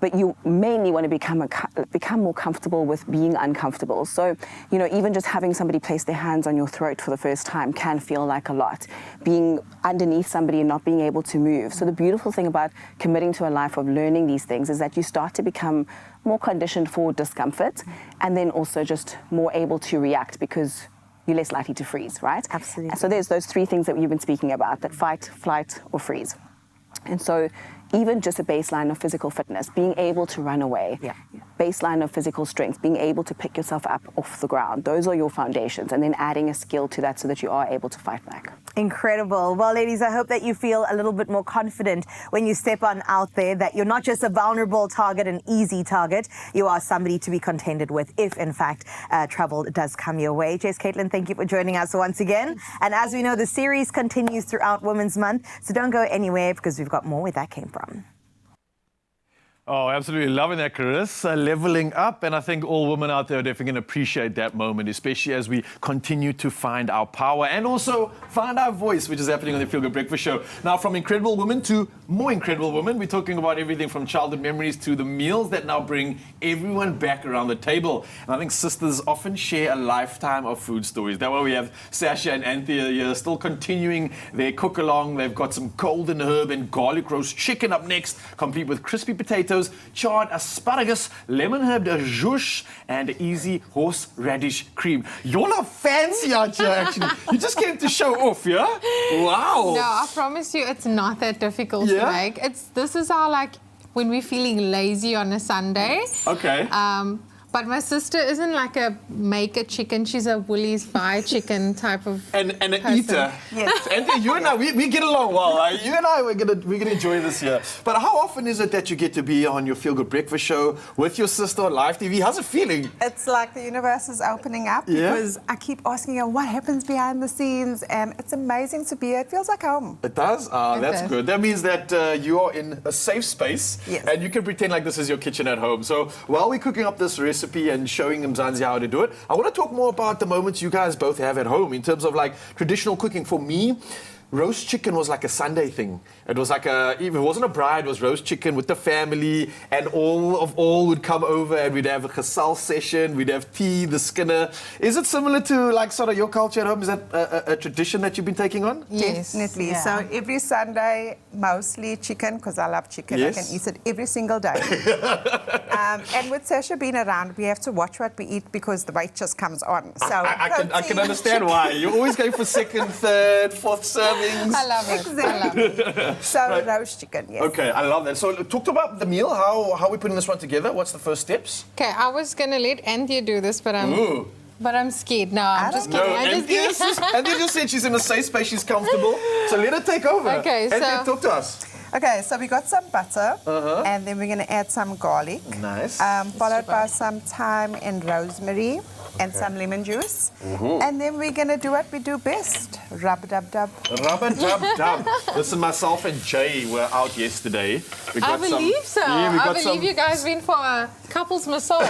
Speaker 13: But you mainly want to become more comfortable with being uncomfortable. So, you know, even just having somebody place their hands on your throat for the first time can feel like a lot. Being underneath somebody and not being able to move. So the beautiful thing about committing to a life of learning these things is that you start to become more conditioned for discomfort and then also just more able to react because you're less likely to freeze, right?
Speaker 1: Absolutely.
Speaker 13: So there's those three things that you've been speaking about, that fight, flight, or freeze. And so even just a baseline of physical fitness, being able to run away, baseline of physical strength, being able to pick yourself up off the ground, those are your foundations, and then adding a skill to that so that you are able to fight back.
Speaker 1: Incredible. Well, ladies, I hope that you feel a little bit more confident when you step on out there, that you're not just a vulnerable target, an easy target. You are somebody to be contended with if, in fact, trouble does come your way. Jess, Caitlin, thank you for joining us once again. And as we know, the series continues throughout Women's Month, so don't go anywhere because we've got more where that came from.
Speaker 2: Oh, absolutely loving that, Chris. Leveling up, and I think all women out there are definitely going to appreciate that moment, especially as we continue to find our power and also find our voice, which is happening on the Feel Good Breakfast Show. Now, from incredible women to more incredible women, we're talking about everything from childhood memories to the meals that now bring everyone back around the table. And I think sisters often share a lifetime of food stories. That's why we have Sasha and Anthea here still continuing their cook-along. They've got some golden herb and garlic roast chicken up next, complete with crispy potatoes, charred asparagus, lemon herb de zhouche, and easy horseradish cream. You're not fancy out here, actually. You just came to show off, yeah? Wow.
Speaker 7: No, I promise you, it's not that difficult to make. This is our, like, when we're feeling lazy on a Sunday.
Speaker 2: Okay.
Speaker 7: But my sister isn't like a make a chicken. She's a Woolies buy chicken type of
Speaker 2: and an
Speaker 7: person.
Speaker 2: eater.
Speaker 8: Yes.
Speaker 2: And you and I, we get along well. Right? You and I, we're gonna enjoy this year. But how often is it that you get to be on your Feel Good Breakfast show with your sister on live TV? How's it feeling?
Speaker 8: It's like the universe is opening up
Speaker 2: Yeah?
Speaker 8: because I keep asking her what happens behind the scenes, and it's amazing to be here. It feels like home.
Speaker 2: It does?
Speaker 7: It
Speaker 2: That's
Speaker 7: does.
Speaker 2: good. That means that you are in a safe space
Speaker 8: Yes.
Speaker 2: and you can pretend like this is your kitchen at home. So while we're cooking up this recipe and showing Mzansi how to do it, I want to talk more about the moments you guys both have at home in terms of like traditional cooking. For me, roast chicken was like a Sunday thing. It was like if it wasn't a bride, it was roast chicken with the family, and all would come over and we'd have a gesel session, we'd have tea, the skinner. Is it similar to like sort of your culture at home? Is that a tradition that you've been taking on?
Speaker 7: Yes.
Speaker 8: Definitely.
Speaker 7: Yeah.
Speaker 8: So every Sunday, mostly chicken, because I love chicken.
Speaker 2: Yes.
Speaker 8: I can eat it every single day. And with Sasha being around, we have to watch what we eat because the weight just comes on. So
Speaker 2: I can
Speaker 8: protein,
Speaker 2: understand why. You're always going for second, third, fourth servings.
Speaker 7: I love it.
Speaker 8: Exactly.
Speaker 7: I love it.
Speaker 8: So roast chicken, yes.
Speaker 2: Okay, I love that. So talk about the meal. How are we putting this one together? What's the first steps?
Speaker 7: Okay, I was gonna let Anthea do this, but
Speaker 2: Ooh.
Speaker 7: I'm scared. No, I'm just
Speaker 2: No,
Speaker 7: kidding. I just
Speaker 2: Anthea just said she's in a safe space, she's comfortable. So let her take over.
Speaker 7: Okay,
Speaker 2: Anthea,
Speaker 7: so-
Speaker 2: talk to us.
Speaker 8: Okay, so we got some butter, and then we're going to add some garlic.
Speaker 2: Nice.
Speaker 8: Followed by some thyme and rosemary and some lemon juice. And then we're going to do what we do best. Rub-a-dub-dub.
Speaker 2: Rub-a-dub-dub. Listen, myself and Jay were out yesterday. We
Speaker 7: I
Speaker 2: got some-
Speaker 7: believe so.
Speaker 2: Yeah, we
Speaker 7: I
Speaker 2: got
Speaker 7: believe
Speaker 2: some-
Speaker 7: you guys went for a couples massage.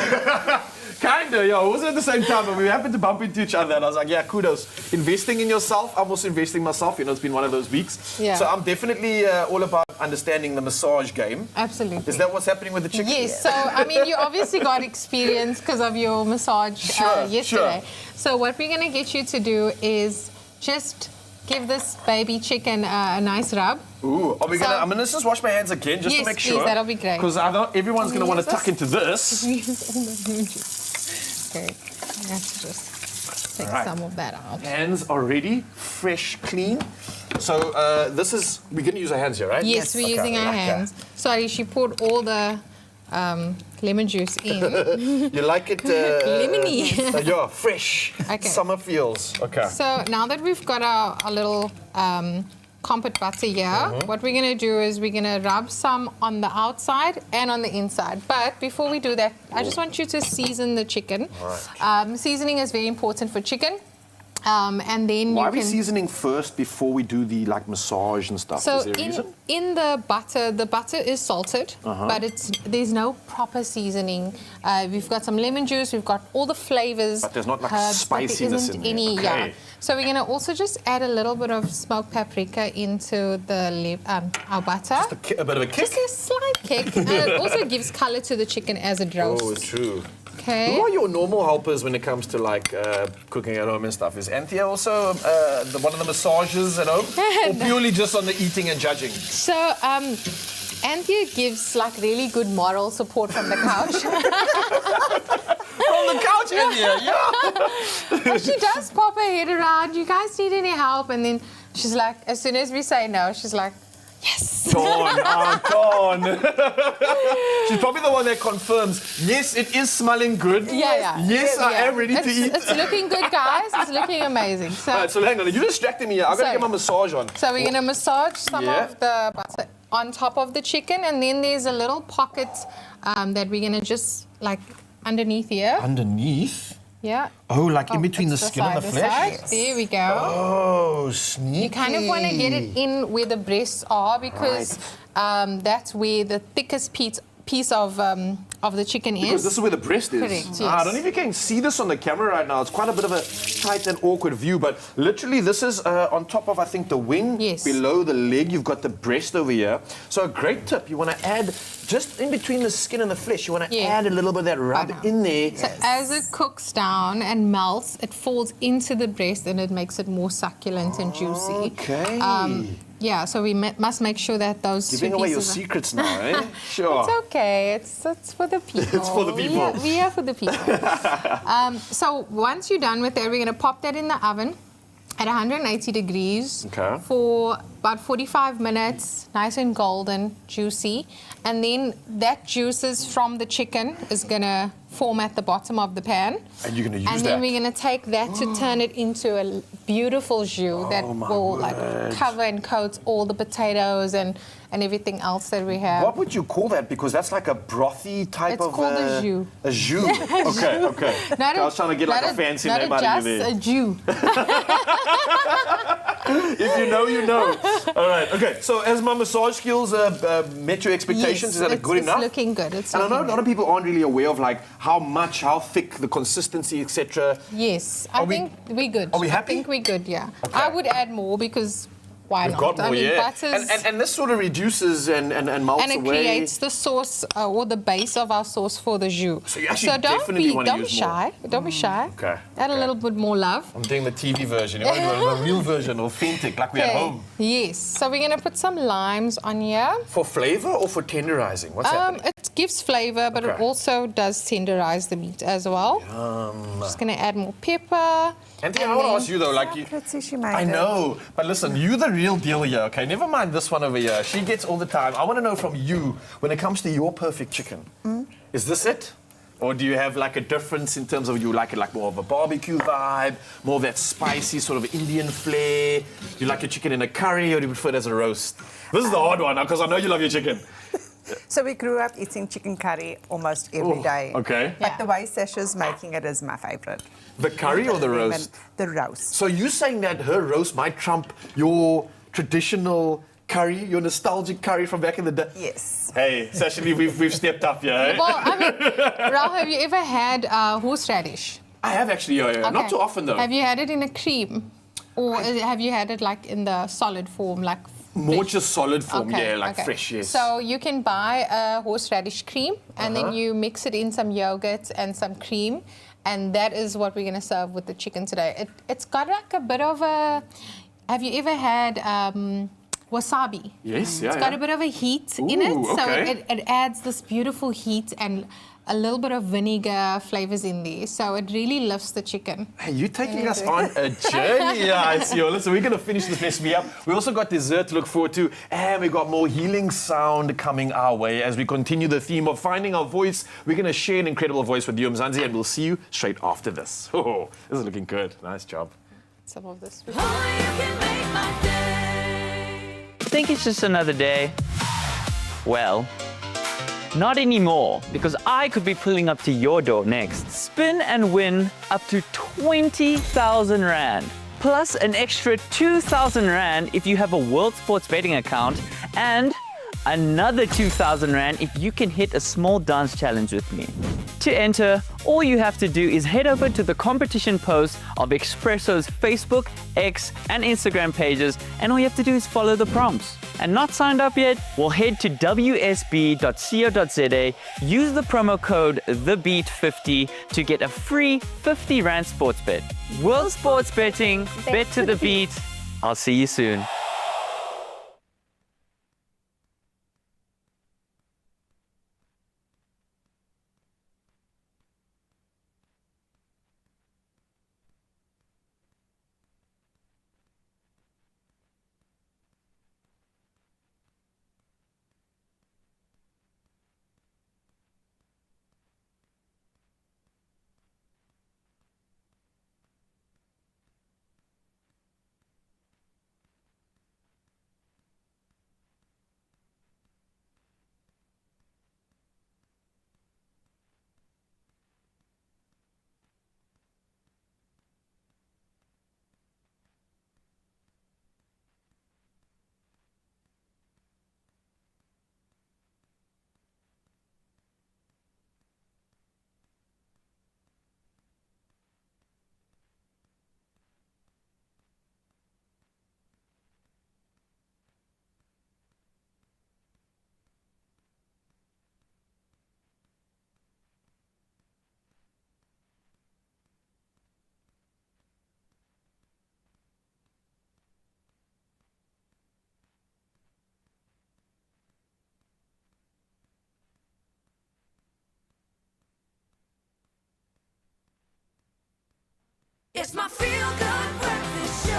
Speaker 2: Kinda, yeah. It wasn't at the same time, but we happened to bump into each other, and I was like, yeah, kudos. Investing in yourself. I'm also investing in myself. You know, it's been one of those weeks.
Speaker 7: Yeah.
Speaker 2: So I'm definitely all about understanding the massage game.
Speaker 7: Absolutely.
Speaker 2: Is that what's happening with the chicken?
Speaker 7: Yes, so I mean, you obviously got experience because of your massage
Speaker 2: Sure,
Speaker 7: yesterday.
Speaker 2: sure.
Speaker 7: So what we're going to get you to do is just give this baby chicken a nice rub.
Speaker 2: Ooh, are we gonna?
Speaker 7: So-
Speaker 2: I'm gonna just wash my hands again just
Speaker 7: Yes,
Speaker 2: to make
Speaker 7: please,
Speaker 2: sure.
Speaker 7: that'll be great.
Speaker 2: Because I know everyone's gonna want to
Speaker 7: Use
Speaker 2: tuck into this.
Speaker 7: Okay, I have to just take
Speaker 2: Right.
Speaker 7: some of that out.
Speaker 2: Hands are ready, fresh, clean. So this is we're gonna use our hands here, right?
Speaker 7: Yes, we're
Speaker 2: Okay,
Speaker 7: using our
Speaker 2: like that.
Speaker 7: hands. Sorry, she poured all the lemon juice in.
Speaker 2: You like it?
Speaker 7: Lemony.
Speaker 2: Yeah, fresh.
Speaker 7: Okay.
Speaker 2: Summer feels. Okay.
Speaker 7: So now that we've got our little compote butter here, what we're going to do is we're going to rub some on the outside and on the inside. But before we do that, I just want you to season the chicken. Seasoning is very important for chicken. And then
Speaker 2: Why
Speaker 7: you
Speaker 2: are we
Speaker 7: can...
Speaker 2: seasoning first before we do the like massage and stuff?
Speaker 7: So
Speaker 2: is there a reason?
Speaker 7: in the butter is salted, but there's no proper seasoning. We've got some lemon juice, we've got all the flavors.
Speaker 2: But there's not, like,
Speaker 7: herbs, but there
Speaker 2: spiciness
Speaker 7: isn't
Speaker 2: in there.
Speaker 7: any.
Speaker 2: Okay.
Speaker 7: Yeah. So we're going to also just add a little bit of smoked paprika into the our butter.
Speaker 2: A bit of a kick.
Speaker 7: Just a slight kick, and it also gives color to the chicken as it roasts.
Speaker 2: Oh, true.
Speaker 7: Okay.
Speaker 2: Who are your normal helpers when it comes to like cooking at home and stuff? Is Anthea also one of the massages at home, or purely just on the eating and judging?
Speaker 7: So, Anthea gives like really good moral support from the couch.
Speaker 2: From the couch, Anthea, yeah.
Speaker 7: And she does pop her head around. You guys need any help? And then she's like, as soon as we say no, she's like, yes.
Speaker 2: Gone. She's probably the one that confirms, yes, it is smelling good.
Speaker 7: Yeah.
Speaker 2: Yes, I am ready to eat.
Speaker 7: It's looking good, guys. It's looking amazing. So,
Speaker 2: All right, so hang on. You're distracting me here. I've got to
Speaker 7: Sorry.
Speaker 2: get my massage on.
Speaker 7: so we're going to massage some
Speaker 2: Yeah.
Speaker 7: of the butter on top of the chicken. And then there's a little pocket that we're going to just like underneath here.
Speaker 2: Underneath?
Speaker 7: Yeah.
Speaker 2: Oh, like in between the
Speaker 7: It's
Speaker 2: skin and the
Speaker 7: side,
Speaker 2: flesh?
Speaker 7: side. There we go.
Speaker 2: Oh, sneaky.
Speaker 7: You kind of want to get it in where the breasts are because that's where the thickest piece of the chicken
Speaker 2: Because
Speaker 7: is.
Speaker 2: this is where the breast is.
Speaker 7: Correct,
Speaker 2: I don't
Speaker 7: yes.
Speaker 2: know if you can see this on the camera right now. It's quite a bit of a tight and awkward view, but literally this is on top of, I think, the wing.
Speaker 7: Yes.
Speaker 2: Below the leg, you've got the breast over here. So a great tip, you want to add, just in between the skin and the flesh, you want to
Speaker 7: Yeah.
Speaker 2: add a little bit of that rub
Speaker 7: Butter.
Speaker 2: in there.
Speaker 7: So as it cooks down and melts, it falls into the breast and it makes it more succulent and juicy.
Speaker 2: Okay.
Speaker 7: Yeah, so we must make sure that those
Speaker 2: Giving
Speaker 7: two
Speaker 2: away your
Speaker 7: pieces are-
Speaker 2: secrets now, eh? Sure.
Speaker 7: It's okay. It's for the people.
Speaker 2: It's for the people.
Speaker 7: We are for the people. So once you're done with that, we're going to pop that in the oven at 180 degrees
Speaker 2: Okay.
Speaker 7: for about 45 minutes, nice and golden, juicy. And then that juices from the chicken is going to form at the bottom of the pan.
Speaker 2: And you're going to use
Speaker 7: And
Speaker 2: that?
Speaker 7: then we're going to take that to turn it into a beautiful jus that will like cover and coat all the potatoes and everything else that we have.
Speaker 2: What would you call that? Because that's like a brothy type
Speaker 7: It's
Speaker 2: of...
Speaker 7: called a jus.
Speaker 2: A jus. Okay, okay.
Speaker 7: Not
Speaker 2: I was trying to get like a fancy name out of you there.
Speaker 7: Not just a jus.
Speaker 2: If you know, you know. All right, okay. So has my massage skills met your expectations?
Speaker 7: Yes,
Speaker 2: Is that good enough?
Speaker 7: It's looking good.
Speaker 2: And I know a lot of people aren't really aware of like how much, how thick, the consistency, etc.
Speaker 7: Yes, I think we're good.
Speaker 2: Are we happy?
Speaker 7: I think we're good, yeah.
Speaker 2: Okay.
Speaker 7: I would add more because why
Speaker 2: We've
Speaker 7: not?
Speaker 2: got more,
Speaker 7: I mean,
Speaker 2: yeah.
Speaker 7: butters...
Speaker 2: And this sort of reduces and melts
Speaker 7: And it
Speaker 2: away.
Speaker 7: creates the sauce or the base of our sauce for the jus.
Speaker 2: So you actually definitely want to use
Speaker 7: shy. Don't be shy.
Speaker 2: Okay.
Speaker 7: Add a little bit more love.
Speaker 2: I'm doing the TV version. You want to do the real version, authentic, like we at home.
Speaker 7: Yes. So we're going to put some limes on here.
Speaker 2: For flavor or for tenderizing? What's happening?
Speaker 7: It gives flavor, but it
Speaker 2: Okay.
Speaker 7: also does tenderize the meat as well. Just going to add more pepper.
Speaker 2: Anthony, I want to ask you though, like you,
Speaker 8: Pretty she made
Speaker 2: I
Speaker 8: it.
Speaker 2: know, but listen, you the real deal here, okay? Never mind this one over here. She gets all the time. I want to know from you, when it comes to your perfect chicken, is this it? Or do you have like a difference in terms of you like it like more of a barbecue vibe, more of that spicy sort of Indian flair? Do you like your chicken in a curry or do you prefer it as a roast? This is the hard one, because I know you love your chicken.
Speaker 8: So we grew up eating chicken curry almost every day.
Speaker 2: Okay.
Speaker 8: But the way Sasha's making it is my favorite.
Speaker 2: The curry or the roast?
Speaker 8: The roast.
Speaker 2: So you're saying that her roast might trump your traditional curry, your nostalgic curry from back in the day?
Speaker 8: Yes.
Speaker 2: Hey, Sashali, we've stepped up here. Eh?
Speaker 7: Well, I mean, Rao, have you ever had horseradish?
Speaker 2: I have actually, yeah. Not too often though.
Speaker 7: Have you had it in a cream? Or have you had it like in the solid form, like
Speaker 2: More
Speaker 7: fresh?
Speaker 2: just solid form,
Speaker 7: Okay,
Speaker 2: yeah, like
Speaker 7: okay.
Speaker 2: fresh, yes.
Speaker 7: So you can buy a horseradish cream and then you mix it in some yogurt and some cream, and that is what we're going to serve with the chicken today. It's got like a bit of a... Have you ever had wasabi?
Speaker 2: Yes, yeah,
Speaker 7: It's got a bit of a heat in it,
Speaker 2: Ooh,
Speaker 7: so
Speaker 2: okay.
Speaker 7: it adds this beautiful heat and a little bit of vinegar flavors in there, so it really lifts the chicken.
Speaker 2: Hey, you're taking us on a journey. Yeah, I see. Listen, we're going to finish this recipe up. We also got dessert to look forward to, and we got more healing sound coming our way as we continue the theme of finding our voice. We're going to share an incredible voice with you, Mzansi, and we'll see you straight after this. Oh, this is looking good. Nice job.
Speaker 7: Some of this.
Speaker 14: Think it's just another day? Well, not anymore, because I could be pulling up to your door next. Spin and win up to 20,000 Rand, plus an extra 2,000 Rand if you have a World Sports betting account, and another 2,000 Rand if you can hit a small dance challenge with me. To enter, all you have to do is head over to the competition post of Expresso's Facebook, X, and Instagram pages, and all you have to do is follow the prompts. And not signed up yet? Well, head to wsb.co.za, use the promo code TheBeat50 to get a free 50 Rand sports bet. World Sports Betting, bet to the beat. I'll see you soon.
Speaker 3: It's my feel-good breakfast show.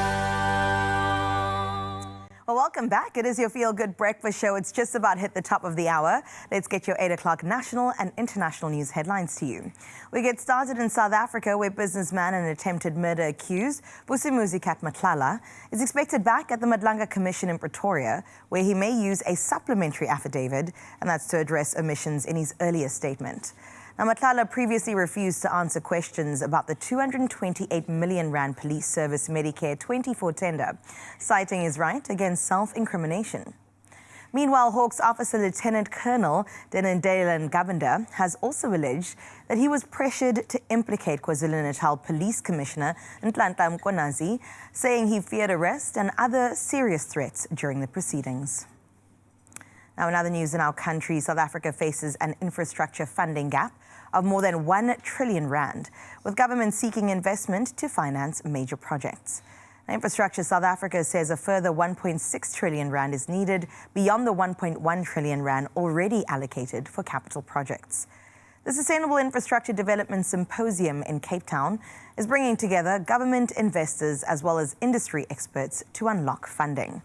Speaker 1: Well, Welcome back. It is your Feel Good Breakfast Show. It's just about hit the top of the hour. Let's get your 8 o'clock national and international news headlines to you. We get started in South Africa, where businessman and attempted murder accused, Vusimuzi Matlala, is expected back at the Madlanga Commission in Pretoria, where he may use a supplementary affidavit, and that's to address omissions in his earlier statement. Now, Matlala previously refused to answer questions about the 228 million rand police service Medicare 24 tender, citing his right against self-incrimination. Meanwhile, Hawks Officer Lieutenant Colonel Denendela Govender has also alleged that he was pressured to implicate KwaZulu-Natal Police Commissioner Nhlanhla Mkonazi, saying he feared arrest and other serious threats during the proceedings. Now, in other news in our country, South Africa faces an infrastructure funding gap of more than 1 trillion rand, with government seeking investment to finance major projects. Now, Infrastructure South Africa says a further 1.6 trillion rand is needed beyond the 1.1 trillion rand already allocated for capital projects. The Sustainable Infrastructure Development Symposium in Cape Town is bringing together government investors as well as industry experts to unlock funding.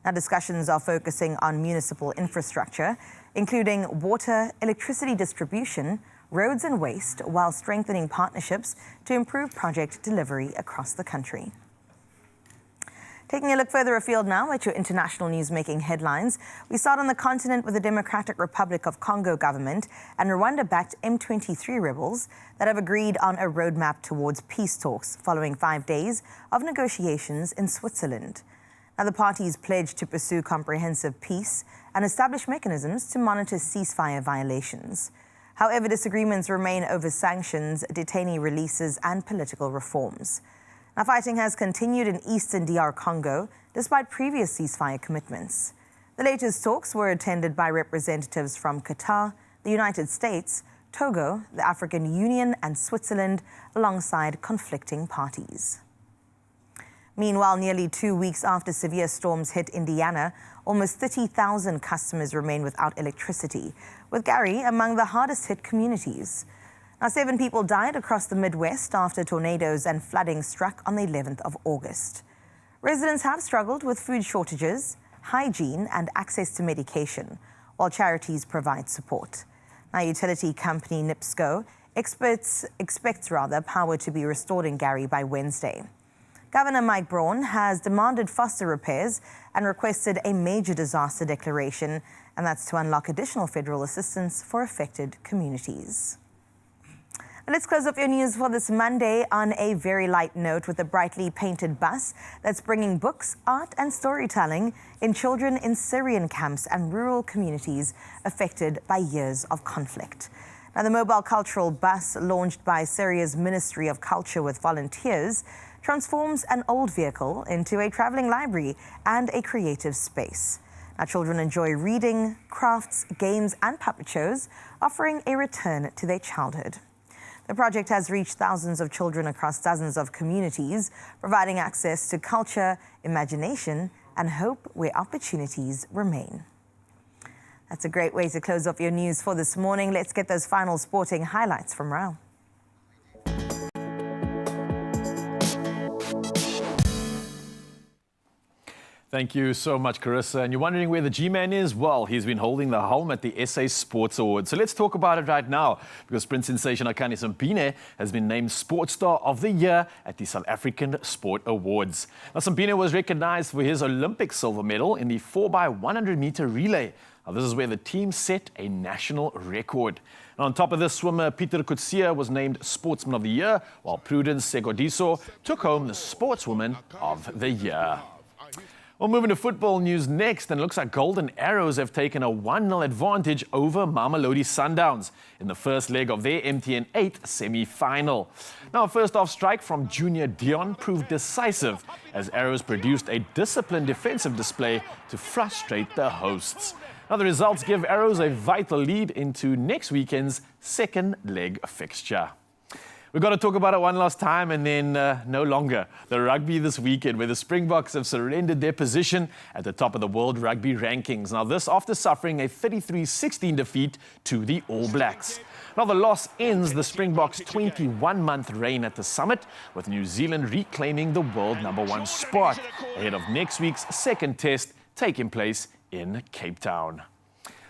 Speaker 1: Now, discussions are focusing on municipal infrastructure, including water, electricity distribution, roads and waste, while strengthening partnerships to improve project delivery across the country. Taking a look further afield now at your international news making headlines, we start on the continent with the Democratic Republic of Congo government and Rwanda-backed M23 rebels that have agreed on a roadmap towards peace talks following 5 days of negotiations in Switzerland. Now, the parties pledged to pursue comprehensive peace and establish mechanisms to monitor ceasefire violations. However, disagreements remain over sanctions, detainee releases, and political reforms. Now, fighting has continued in eastern DR Congo, despite previous ceasefire commitments. The latest talks were attended by representatives from Qatar, the United States, Togo, the African Union, and Switzerland, alongside conflicting parties. Meanwhile, nearly 2 weeks after severe storms hit Indiana, almost 30,000 customers remain without electricity, with Gary among the hardest hit communities. Now, 7 people died across the Midwest after tornadoes and flooding struck on the 11th of August. Residents have struggled with food shortages, hygiene, and access to medication, while charities provide support. Now, utility company NIPSCO expects power to be restored in Gary by Wednesday. Governor Mike Braun has demanded faster repairs and requested a major disaster declaration, and that's to unlock additional federal assistance for affected communities. Let's close off your news for this Monday on a very light note with a brightly painted bus that's bringing books, art and storytelling in children in Syrian camps and rural communities affected by years of conflict. Now, the mobile cultural bus, launched by Syria's Ministry of Culture with volunteers, transforms an old vehicle into a traveling library and a creative space. Now, children enjoy reading, crafts, games, and puppet shows, offering a return to their childhood. The project has reached thousands of children across dozens of communities, providing access to culture, imagination, and hope where opportunities remain. That's a great way to close off your news for this morning. Let's get those final sporting highlights from Rao.
Speaker 2: Thank you so much, Carissa. And you're wondering where the G-Man is? Well, he's been holding the helm at the SA Sports Awards. So let's talk about it right now, because sprint sensation Akani Sampine has been named Sports Star of the Year at the South African Sport Awards. Now, Sampine was recognized for his Olympic silver medal in the 4x100-meter relay. Now, this is where the team set a national record. And on top of this, swimmer Peter Kutsia was named Sportsman of the Year, while Prudence Segodiso took home the Sportswoman of the Year. Well, moving to football news next, and it looks like Golden Arrows have taken a 1-0 advantage over Mamelodi Sundowns in the first leg of their MTN 8 semi-final. Now, a first-half strike from Junior Dion proved decisive as Arrows produced a disciplined defensive display to frustrate the hosts. Now, the results give Arrows a vital lead into next weekend's second leg fixture. We've got to talk about it one last time and then no longer. The rugby this weekend, where the Springboks have surrendered their position at the top of the World Rugby rankings. Now, this after suffering a 33-16 defeat to the All Blacks. Now, the loss ends the Springboks' 21-month reign at the summit, with New Zealand reclaiming the world #1 spot ahead of next week's second test taking place in Cape Town.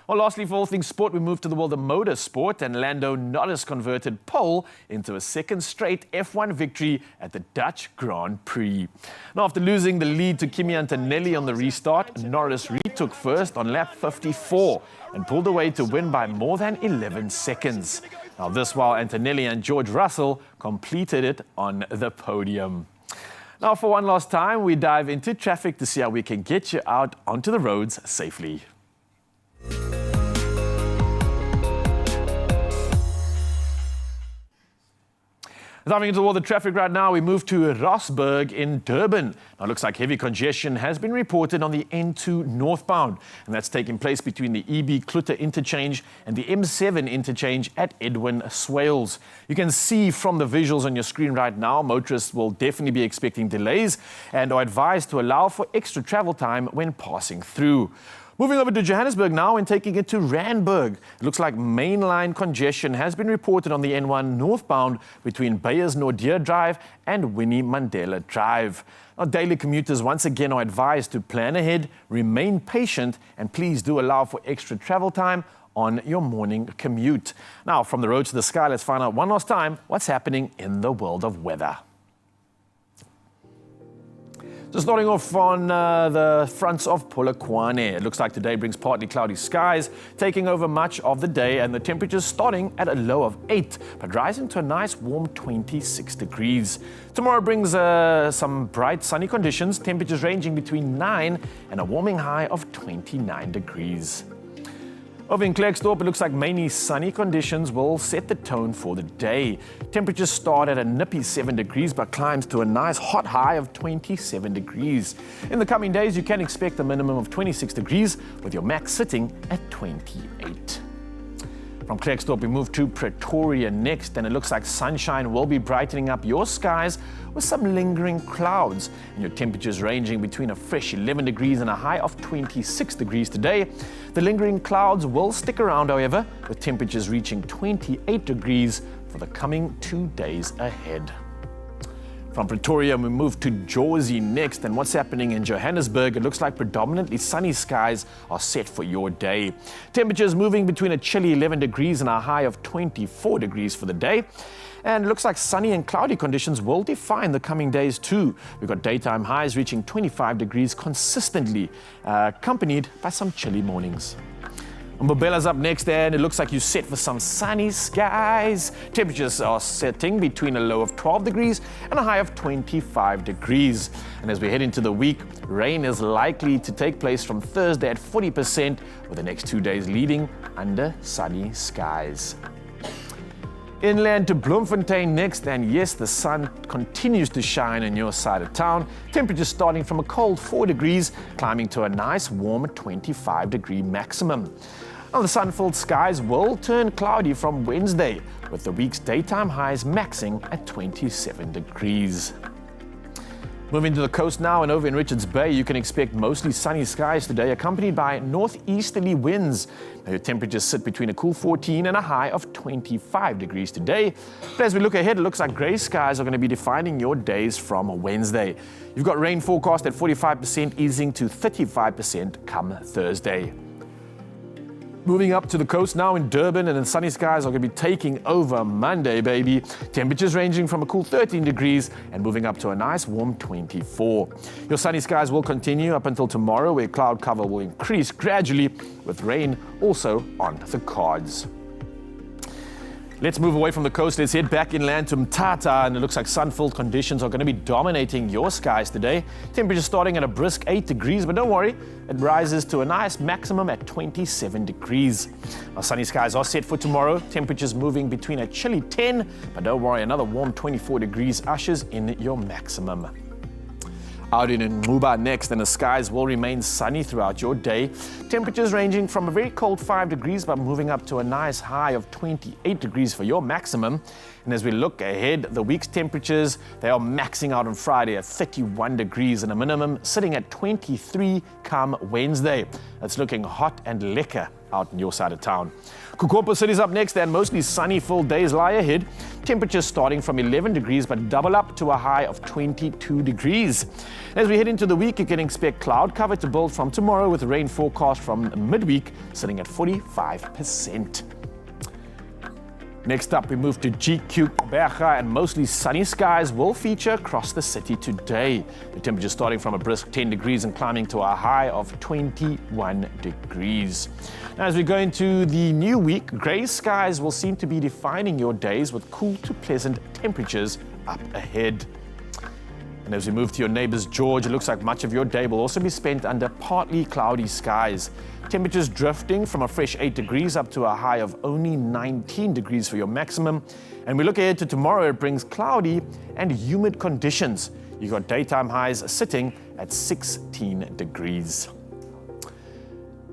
Speaker 2: Well, lastly, for all things sport, we move to the world of motorsport, and Lando Norris converted pole into a second straight F1 victory at the Dutch Grand Prix. Now, after losing the lead to Kimi Antonelli on the restart, Norris retook first on lap 54 and pulled away to win by more than 11 seconds. Now, this while Antonelli and George Russell completed it on the podium. Now, for one last time, we dive into traffic to see how we can get you out onto the roads safely. Diving into all the traffic right now, we move to Rosberg in Durban. Now, it looks like heavy congestion has been reported on the N2 northbound, and that's taking place between the EB Klutter interchange and the M7 interchange at Edwin Swales. You can see from the visuals on your screen right now, motorists will definitely be expecting delays and are advised to allow for extra travel time when passing through. Moving over to Johannesburg now and taking it to Randburg. It looks like mainline congestion has been reported on the N1 northbound between Beyers Nordier Drive and Winnie Mandela Drive. Now, daily commuters once again are advised to plan ahead, remain patient, and please do allow for extra travel time on your morning commute. Now, from the road to the sky, let's find out one last time what's happening in the world of weather. So starting off on the fronts of Polokwane, it looks like today brings partly cloudy skies, taking over much of the day, and the temperatures starting at a low of 8, but rising to a nice warm 26 degrees. Tomorrow brings some bright sunny conditions, temperatures ranging between 9 and a warming high of 29 degrees. Over in Klerksdorp, it looks like mainly sunny conditions will set the tone for the day. Temperatures start at a nippy 7 degrees, but climbs to a nice hot high of 27 degrees. In the coming days, you can expect a minimum of 26 degrees, with your max sitting at 28. From Klerksdorp, we move to Pretoria next, and it looks like sunshine will be brightening up your skies with some lingering clouds, and your temperatures ranging between a fresh 11 degrees and a high of 26 degrees today. The lingering clouds will stick around, however, with temperatures reaching 28 degrees for the coming 2 days ahead. From Pretoria, we move to Jersey next, and what's happening in Johannesburg, it looks like predominantly sunny skies are set for your day. Temperatures moving between a chilly 11 degrees and a high of 24 degrees for the day. And it looks like sunny and cloudy conditions will define the coming days too. We've got daytime highs reaching 25 degrees consistently, accompanied by some chilly mornings. Mbobella's up next, and it looks like you're set for some sunny skies. Temperatures are setting between a low of 12 degrees and a high of 25 degrees. And as we head into the week, rain is likely to take place from Thursday at 40%, with the next 2 days leading under sunny skies. Inland to Bloemfontein next, and yes, the sun continues to shine on your side of town. Temperatures starting from a cold 4 degrees, climbing to a nice warm 25-degree maximum. Now, the sun-filled skies will turn cloudy from Wednesday, with the week's daytime highs maxing at 27 degrees. Moving to the coast now, and over in Richards Bay, you can expect mostly sunny skies today, accompanied by northeasterly winds. Now, your temperatures sit between a cool 14 and a high of 25 degrees today. But as we look ahead, it looks like grey skies are going to be defining your days from Wednesday. You've got rain forecast at 45%, easing to 35% come Thursday. Moving up to the coast now in Durban, and then sunny skies are going to be taking over Monday, baby. Temperatures ranging from a cool 13 degrees and moving up to a nice warm 24. Your sunny skies will continue up until tomorrow, where cloud cover will increase gradually, with rain also on the cards. Let's move away from the coast. Let's head back inland to Mthatha, and it looks like sun-filled conditions are going to be dominating your skies today. Temperatures starting at a brisk 8 degrees, but don't worry, it rises to a nice maximum at 27 degrees. Our sunny skies are set for tomorrow. Temperatures moving between a chilly 10, but don't worry, another warm 24 degrees ushers in your maximum. Out in Nguba next, and the skies will remain sunny throughout your day. Temperatures ranging from a very cold 5 degrees, but moving up to a nice high of 28 degrees for your maximum. And as we look ahead, the week's temperatures, they are maxing out on Friday at 31 degrees and a minimum sitting at 23 come Wednesday. It's looking hot and lekker out in your side of town. Kukopo City's up next, and mostly sunny full days lie ahead. Temperatures starting from 11 degrees, but double up to a high of 22 degrees. As we head into the week, you can expect cloud cover to build from tomorrow, with rain forecast from midweek sitting at 45%. Next up, we move to GQ Berga, and mostly sunny skies will feature across the city today. The temperature starting from a brisk 10 degrees and climbing to a high of 21 degrees. Now, as we go into the new week, grey skies will seem to be defining your days, with cool to pleasant temperatures up ahead. And as we move to your neighbours, George, it looks like much of your day will also be spent under partly cloudy skies. Temperatures drifting from a fresh 8 degrees up to a high of only 19 degrees for your maximum. And we look ahead to tomorrow, it brings cloudy and humid conditions. You've got daytime highs sitting at 16 degrees.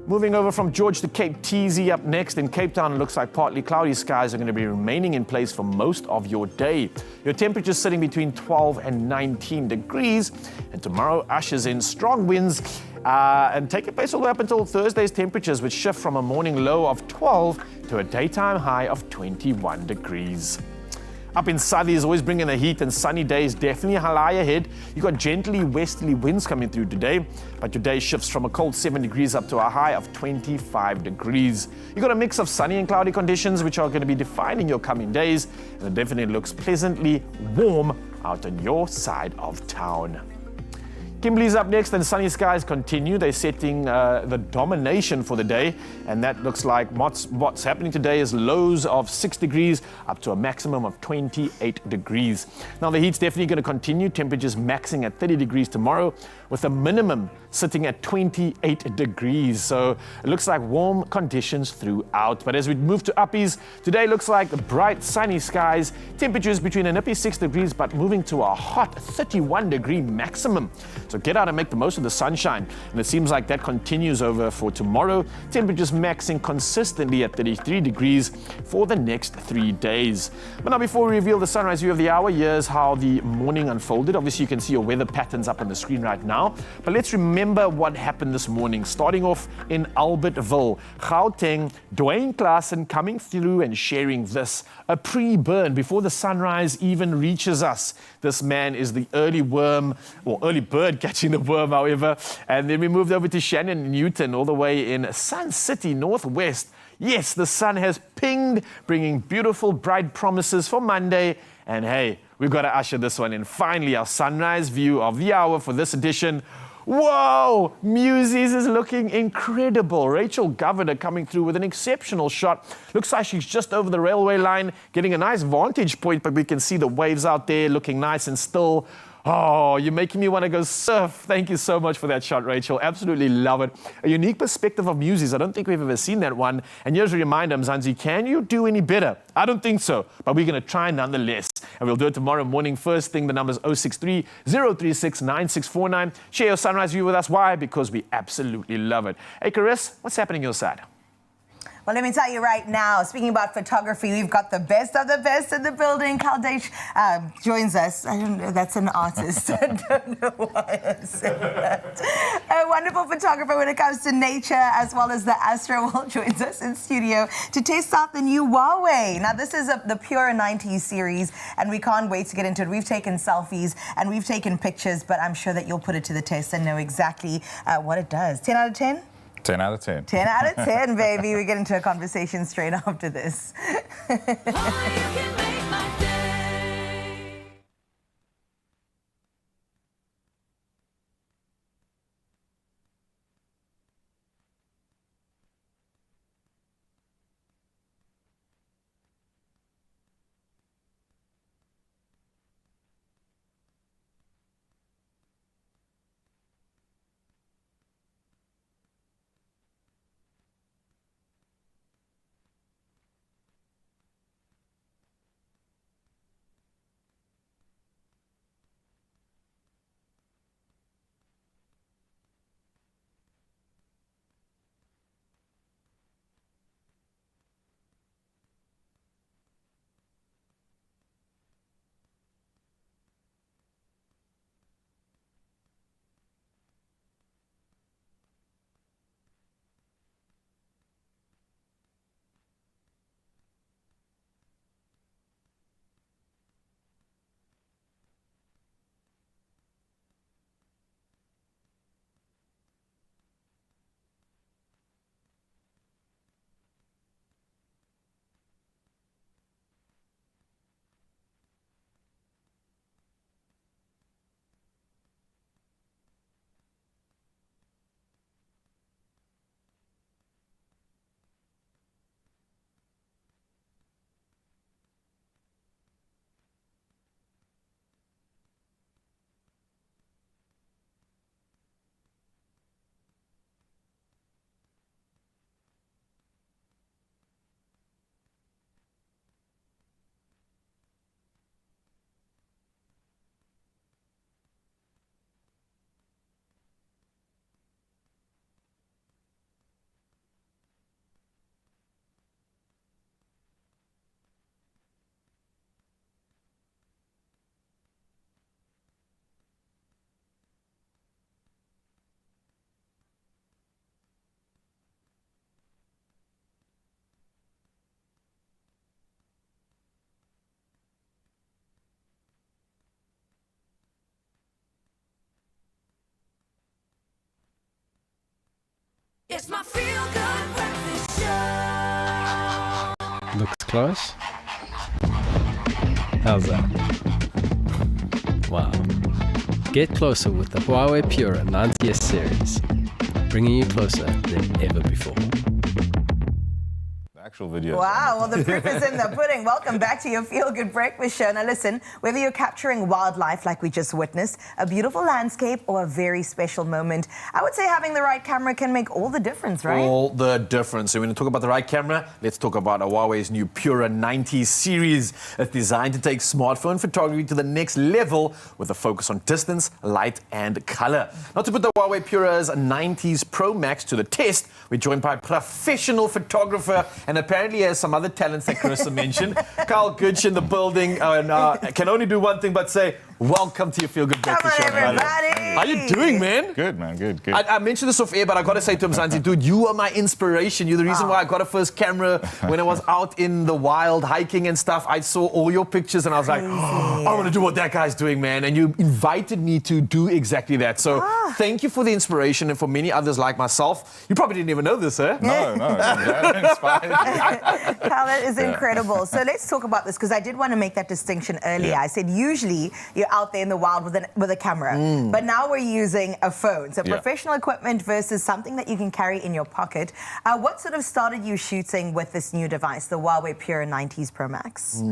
Speaker 2: Moving over from George to Cape TZ up next. In Cape Town, it looks like partly cloudy skies are going to be remaining in place for most of your day. Your temperatures sitting between 12 and 19 degrees. And tomorrow ushers in strong winds and take place all the way up until Thursday's temperatures, which shift from a morning low of 12 to a daytime high of 21 degrees. Up in Southie is always bringing the heat, and sunny days definitely lie ahead. You've got gently westerly winds coming through today, but your day shifts from a cold 7 degrees up to a high of 25 degrees. You've got a mix of sunny and cloudy conditions, which are going to be defining your coming days, and it definitely looks pleasantly warm out on your side of town. Kimberley's up next, and sunny skies continue. They're setting the domination for the day, and that looks like what's happening today is lows of 6 degrees up to a maximum of 28 degrees. Now, the heat's definitely going to continue. Temperatures maxing at 30 degrees tomorrow, with a minimum sitting at 28 degrees. So it looks like warm conditions throughout. But as we move to uppies, today looks like bright sunny skies. Temperatures between a nippy 6 degrees, but moving to a hot 31 degree maximum. So get out and make the most of the sunshine. And it seems like that continues over for tomorrow. Temperatures maxing consistently at 33 degrees for the next 3 days. But now, before we reveal the sunrise view of the hour, here's how the morning unfolded. Obviously, you can see your weather patterns up on the screen right now. But let's remember what happened this morning. Starting off in Albertville, Gauteng, Dwayne Klaassen coming through and sharing this. A pre-burn before the sunrise even reaches us. This man is the early bird catching the worm, however. And then we moved over to Shannon Newton, all the way in Sun City, Northwest. Yes, the sun has pinged, bringing beautiful, bright promises for Monday. And hey, we've got to usher this one in. Finally, our sunrise view of the hour for this edition. Whoa! Muses is looking incredible. Rachel Governor coming through with an exceptional shot. Looks like she's just over the railway line, getting a nice vantage point, but we can see the waves out there looking nice and still. Oh, you're making me want to go surf. Thank you so much for that shot, Rachel. Absolutely love it. A unique perspective of Muses. I don't think we've ever seen that one. And here's a reminder, Mzansi, can you do any better? I don't think so, but we're going to try nonetheless. And we'll do it tomorrow morning. First thing, the number's 063 036 9649. Share your sunrise view with us. Why? Because we absolutely love it. Hey, Chris, what's happening on your side?
Speaker 1: Well, let me tell you right now, speaking about photography, we've got the best of the best in the building. Kaldesh joins us. I don't know, that's an artist. I don't know why I said that. A wonderful photographer when it comes to nature, as well as the Astro World, joins us in studio to test out the new Huawei. Now, this is the Pure 90s series, and we can't wait to get into it. We've taken selfies and we've taken pictures, but I'm sure that you'll put it to the test and know exactly what it does. 10 out of 10?
Speaker 15: 10 out of 10.
Speaker 1: 10 out of 10, baby. We get into a conversation straight after this.
Speaker 3: It's my feel-good breakfast show.
Speaker 15: Looks close. How's that? Wow. Get closer with the Huawei Pura 90S series, bringing you closer than ever before.
Speaker 2: Actual video.
Speaker 1: Wow, well, the proof is in the pudding. Welcome back to your Feel Good Breakfast Show. Now, listen, whether you're capturing wildlife like we just witnessed, a beautiful landscape, or a very special moment, I would say having the right camera can make all the difference, right?
Speaker 2: All the difference. So when we talk about the right camera, let's talk about Huawei's new Pura 90 series. It's designed to take smartphone photography to the next level with a focus on distance, light, and color. Now, to put the Huawei Pura's 90s Pro Max to the test, we're joined by a professional photographer and apparently has some other talents that Carissa mentioned. Carl Gooch in the building, and can only do one thing but say, welcome to your Feel Good Breakfast Show.
Speaker 1: Come on, everybody.
Speaker 2: How you doing, man?
Speaker 16: Good, man. Good.
Speaker 2: I mentioned this off air, but I got to say to him, Zanzi, dude, you are my inspiration. You're the reason why I got a first camera when I was out in the wild hiking and stuff. I saw all your pictures and I was like, oh, I want to do what that guy's doing, man. And you invited me to do exactly that. So thank you for the inspiration, and for many others like myself. You probably didn't even know this, eh?
Speaker 16: No. I'm inspired.
Speaker 1: Carl, that is incredible. So let's talk about this, because I did want to make that distinction earlier. I said usually you're out there in the wild with a camera, but now we're using a phone. So professional equipment versus something that you can carry in your pocket. What sort of started you shooting with this new device, the Huawei Pura 90s Pro Max?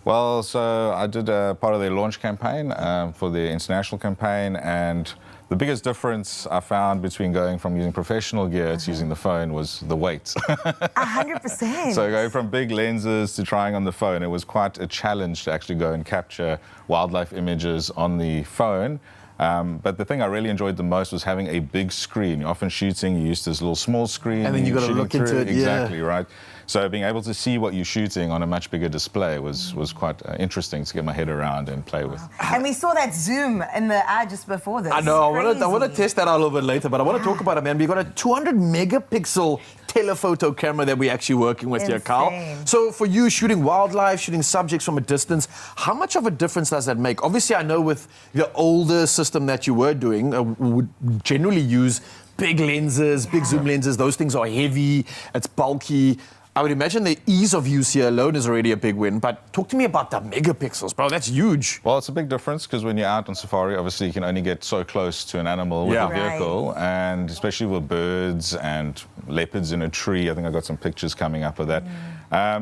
Speaker 16: Well, so I did part of their launch campaign for the international campaign, and the biggest difference I found between going from using professional gear to using the phone was the weight.
Speaker 1: 100%.
Speaker 16: So going from big lenses to trying on the phone, it was quite a challenge to actually go and capture wildlife images on the phone. But the thing I really enjoyed the most was having a big screen. You're often shooting, you use this little small screen.
Speaker 2: And then you got to look into it.
Speaker 16: Exactly, right. So being able to see what you're shooting on a much bigger display was quite interesting to get my head around and play with.
Speaker 1: And we saw that zoom in the ad just before this.
Speaker 2: I know. I want to test that out a little bit later, but I want to talk about it, man. We got a 200 megapixel telephoto camera that we're actually working with here, Carl. So for you, shooting wildlife, shooting subjects from a distance, how much of a difference does that make? Obviously, I know with the older system that you were doing, would generally use big lenses, big zoom lenses. Those things are heavy, it's bulky. I would imagine the ease of use here alone is already a big win, but talk to me about the megapixels, bro. That's huge.
Speaker 16: Well, it's a big difference because when you're out on safari, obviously you can only get so close to an animal with a vehicle, and especially with birds and leopards in a tree. I think I got some pictures coming up of that.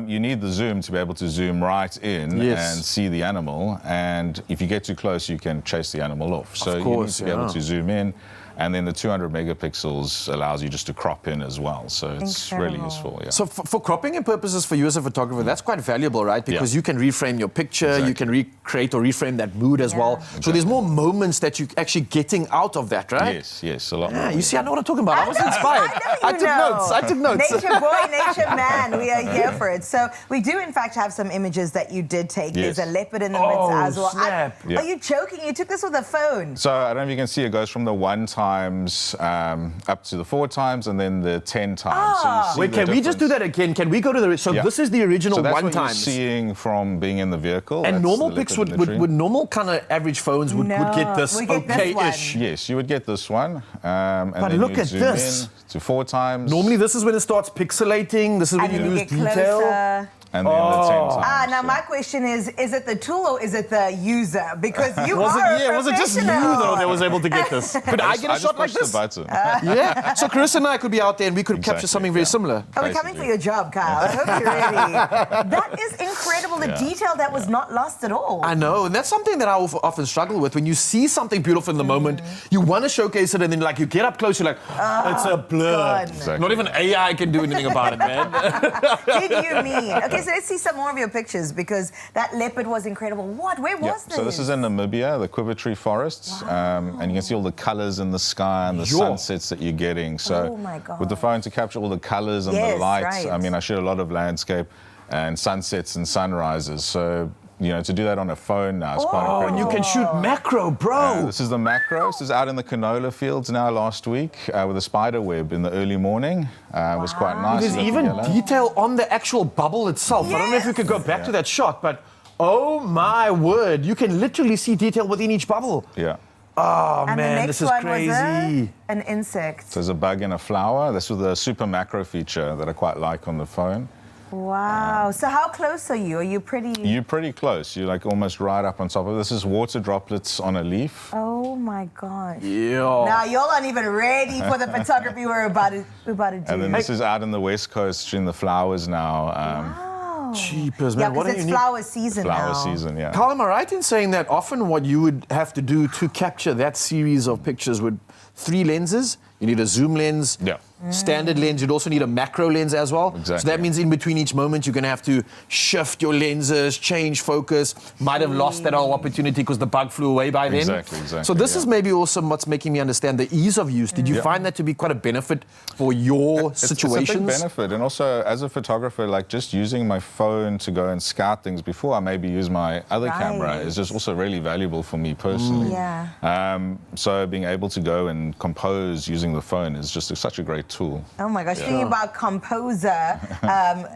Speaker 16: You need the zoom to be able to zoom right in and see the animal, and if you get too close, you can chase the animal off. So you need to be able to zoom in. And then the 200 megapixels allows you just to crop in as well. So it's really useful. Yeah.
Speaker 2: So for cropping and purposes for you as a photographer, that's quite valuable, right? Because you can reframe your picture, you can recreate or reframe that mood as well. So there's more moments that you're actually getting out of that, right?
Speaker 16: Yes, a lot more.
Speaker 2: You see, I know what I'm talking about. I was inspired. I took notes.
Speaker 1: Nature boy, nature man, we are here for it. So we do, in fact, have some images that you did take. There's a leopard in the midst as well. Are you joking? You took this with a phone?
Speaker 16: So I don't know if you can see, it goes from the 1 times up to the 4 times and then the 10 times. So you see
Speaker 2: wait, can we just do that again? Can we go to the... So this is the original
Speaker 16: so that's
Speaker 2: 1
Speaker 16: what
Speaker 2: time.
Speaker 16: You're seeing from being in the vehicle.
Speaker 2: And normal pics would normal kind of average phones would get this okay-ish.
Speaker 16: Yes, you would get this one. And
Speaker 2: but
Speaker 16: then
Speaker 2: look at this.
Speaker 16: To 4 times.
Speaker 2: Normally this is when it starts pixelating. This is when you lose detail.
Speaker 1: Closer.
Speaker 16: And then the 10 times.
Speaker 1: Now my question is it the tool or is it the user? Because you
Speaker 2: was
Speaker 1: are
Speaker 2: was it just you though that was able to get this? Could I get a shot like this?
Speaker 16: The button.
Speaker 2: Yeah. So Carissa and I could be out there and we could capture something very similar.
Speaker 1: Are we coming for your job, Kyle? I hope you're ready. That is incredible. The detail that was not lost at all.
Speaker 2: I know, and that's something that I often struggle with. When you see something beautiful in the moment, you want to showcase it, and then like you get up close, you're like, it's a blur.
Speaker 16: Exactly.
Speaker 2: Not even AI can do anything about it, man.
Speaker 1: Did you mean? Okay, so let's see some more of your pictures, because that leopard was incredible. Where was this?
Speaker 16: So this is in Namibia, the Quiver Tree forests, and you can see all the colours in the sky and the sunsets that you're getting. So with the phone to capture all the colours and the lights, I mean, I shoot a lot of landscape and sunsets and sunrises. So you know, to do that on a phone now is quite incredible.
Speaker 2: And you can shoot macro, bro.
Speaker 16: This is the macro. This is out in the canola fields now last week with a spider web in the early morning. It was quite nice.
Speaker 2: There's even detail on the actual bubble itself. I don't know if you could go back to that shot, but oh my word, you can literally see detail within each bubble.
Speaker 16: Yeah.
Speaker 2: Oh,
Speaker 1: And the
Speaker 2: man,
Speaker 1: next
Speaker 2: this is
Speaker 1: one
Speaker 2: crazy.
Speaker 1: was an insect.
Speaker 16: So there's a bug in a flower. This was the super macro feature that I quite like on the phone.
Speaker 1: Wow. So how close are you? Are you pretty?
Speaker 16: You're pretty close. You're like almost right up on top of it. This is water droplets on a leaf.
Speaker 1: Oh my gosh.
Speaker 2: Yeah.
Speaker 1: Now y'all aren't even ready for the photography we're about to do.
Speaker 16: And then this is out in the West Coast in the flowers now.
Speaker 1: Wow.
Speaker 2: Cheapers,
Speaker 1: Yeah,
Speaker 2: man. What
Speaker 1: because
Speaker 2: a
Speaker 1: it's
Speaker 2: unique-
Speaker 1: flower season
Speaker 16: Flower
Speaker 1: now.
Speaker 16: season, yeah.
Speaker 2: Carl, am I right in saying that often what you would have to do to capture that series of pictures would 3 lenses? You need a zoom lens,
Speaker 16: Yeah.
Speaker 2: standard lens. You'd also need a macro lens as well.
Speaker 16: Exactly.
Speaker 2: So that means in between each moment, you're going to have to shift your lenses, change focus. Might have lost that whole opportunity because the bug flew away by then.
Speaker 16: Exactly,
Speaker 2: So this
Speaker 16: yeah.
Speaker 2: is maybe also what's making me understand the ease of use. Did you find that to be quite a benefit for your situations?
Speaker 16: It's a big benefit. And also, as a photographer, like just using my phone to go and scout things before I maybe use my other camera is just also really valuable for me personally.
Speaker 1: Yeah.
Speaker 16: So being able to go and compose using the phone is just such a great tool.
Speaker 1: Oh my gosh, thinking about composer,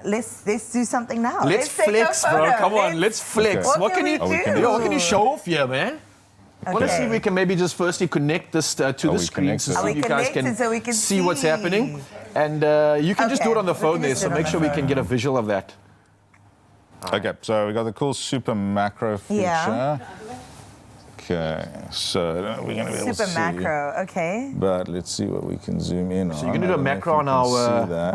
Speaker 1: let's do something now.
Speaker 2: Let's
Speaker 1: take a
Speaker 2: flex, bro.
Speaker 1: photo.
Speaker 2: Come on, let's flex.
Speaker 1: Okay.
Speaker 2: What can you
Speaker 1: we
Speaker 2: do?
Speaker 1: do?
Speaker 2: What can you show off here, man? I want to see if we can maybe just firstly connect this to the screen so
Speaker 1: Are we
Speaker 2: you guys can,
Speaker 1: connected so we can
Speaker 2: see what's happening. And you can just do it on the phone there, so make sure we can get a visual of that.
Speaker 16: Okay, so we got the cool super macro feature.
Speaker 1: Yeah.
Speaker 16: Okay, so we're going to be able to
Speaker 1: Super
Speaker 16: see.
Speaker 1: macro, okay.
Speaker 16: But let's see what we can zoom in on.
Speaker 2: So you can do
Speaker 16: I
Speaker 2: a
Speaker 16: don't know if
Speaker 2: macro
Speaker 16: you
Speaker 2: on
Speaker 16: can
Speaker 2: our
Speaker 16: see that.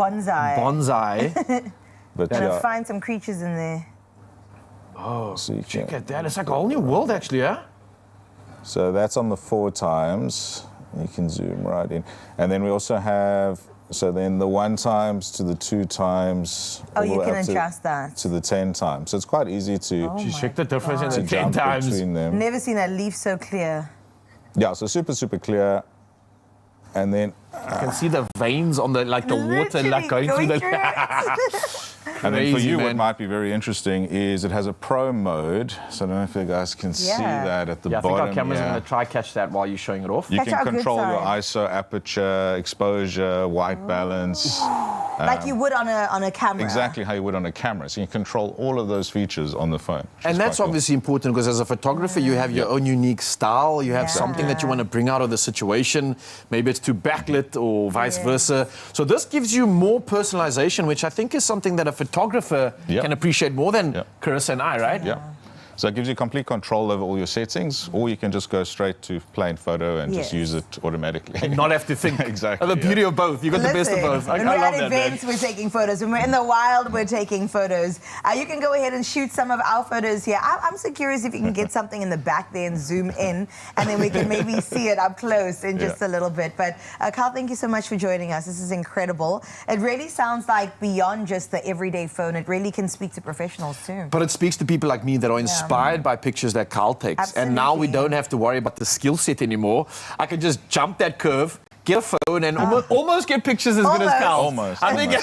Speaker 1: Bonsai.
Speaker 16: But
Speaker 1: Gonna
Speaker 16: yeah,
Speaker 1: find some creatures in there.
Speaker 2: Oh,
Speaker 16: so you
Speaker 2: check
Speaker 16: can-
Speaker 2: at that. It's like a whole new world, actually, yeah?
Speaker 16: So that's on the 4 times. You can zoom right in. And then we also have, so then the 1 times to the 2 times.
Speaker 1: Oh,
Speaker 16: all the
Speaker 1: you
Speaker 16: way
Speaker 1: can
Speaker 16: up
Speaker 1: adjust that.
Speaker 16: to the 10 times. So it's quite easy to,
Speaker 2: Check the difference in
Speaker 16: to
Speaker 2: the 10
Speaker 16: jump
Speaker 2: times.
Speaker 16: between them.
Speaker 1: Never seen a leaf so clear.
Speaker 16: Yeah, so super, super clear. And then
Speaker 2: You can see the veins on the, like the water, like going through the...
Speaker 16: And then for
Speaker 2: Crazy,
Speaker 16: you, what
Speaker 2: man.
Speaker 16: might be very interesting is it has a pro mode. So I don't know if you guys can see that at the
Speaker 2: Yeah, I
Speaker 16: bottom.
Speaker 2: think our camera's
Speaker 16: yeah.
Speaker 2: going to try catch that while you're showing it off.
Speaker 16: You
Speaker 1: Catch
Speaker 16: can
Speaker 1: our good
Speaker 16: control your
Speaker 1: side.
Speaker 16: ISO, aperture, exposure, white balance.
Speaker 1: Like you would on a camera.
Speaker 16: Exactly how you would on a camera. So you can control all of those features on the phone. which
Speaker 2: And
Speaker 16: is
Speaker 2: that's
Speaker 16: quite cool.
Speaker 2: obviously important because as a photographer, you have your own unique style. You have something that you want to bring out of the situation. Maybe it's too backlit or vice versa. So this gives you more personalization, which I think is something that a photographer can appreciate more than Chris and I, right?
Speaker 16: Yeah. So it gives you complete control over all your settings, or you can just go straight to plain photo and just use it automatically.
Speaker 2: And not have to think.
Speaker 16: Exactly.
Speaker 2: The beauty of both. You got the best of both.
Speaker 1: When
Speaker 2: I
Speaker 1: we're
Speaker 2: love
Speaker 1: at
Speaker 2: that, man.
Speaker 1: events, we're taking photos. When we're in the wild, we're taking photos. You can go ahead and shoot some of our photos here. I'm so curious if you can get something in the back there and zoom in, and then we can maybe see it up close in just a little bit. But Carl, thank you so much for joining us. This is incredible. It really sounds like beyond just the everyday phone. It really can speak to professionals too.
Speaker 2: But it speaks to people like me that are inspired by pictures that Carl takes. And now we don't have to worry about the skill set anymore. I can just jump that curve, get a phone, and almost get pictures as good as Carl.
Speaker 16: Almost.
Speaker 2: I think,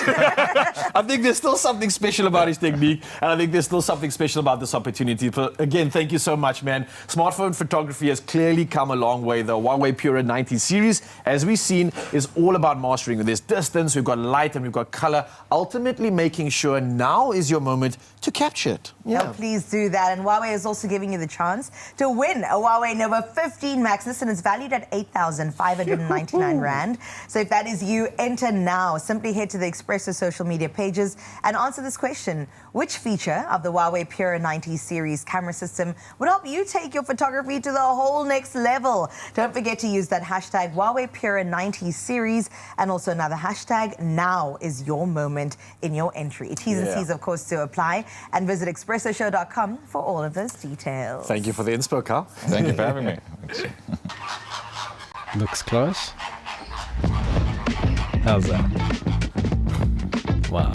Speaker 2: I think there's still something special about his technique, and I think there's still something special about this opportunity. But again, thank you so much, man. Smartphone photography has clearly come a long way. The Huawei Pura 90 series, as we've seen, is all about mastering. There's distance, we've got light, and we've got color, ultimately making sure now is your moment to capture it.
Speaker 1: Oh, please do that. And Huawei is also giving you the chance to win a Huawei Nova 15 Max. Listen, it's valued at 8,599 Rand. So if that is you, enter now. Simply head to the Expresso social media pages and answer this question. Which feature of the Huawei Pura 90 series camera system would help you take your photography to the whole next level? Don't forget to use that hashtag Huawei Pura 90 series and also another hashtag now is your moment in your entry. T's and C's, of course, to apply. And visit expressoshow.com for all of those details.
Speaker 2: Thank you for the inspo, Carl.
Speaker 16: Thank you for having me.
Speaker 15: Looks close. How's that? Wow.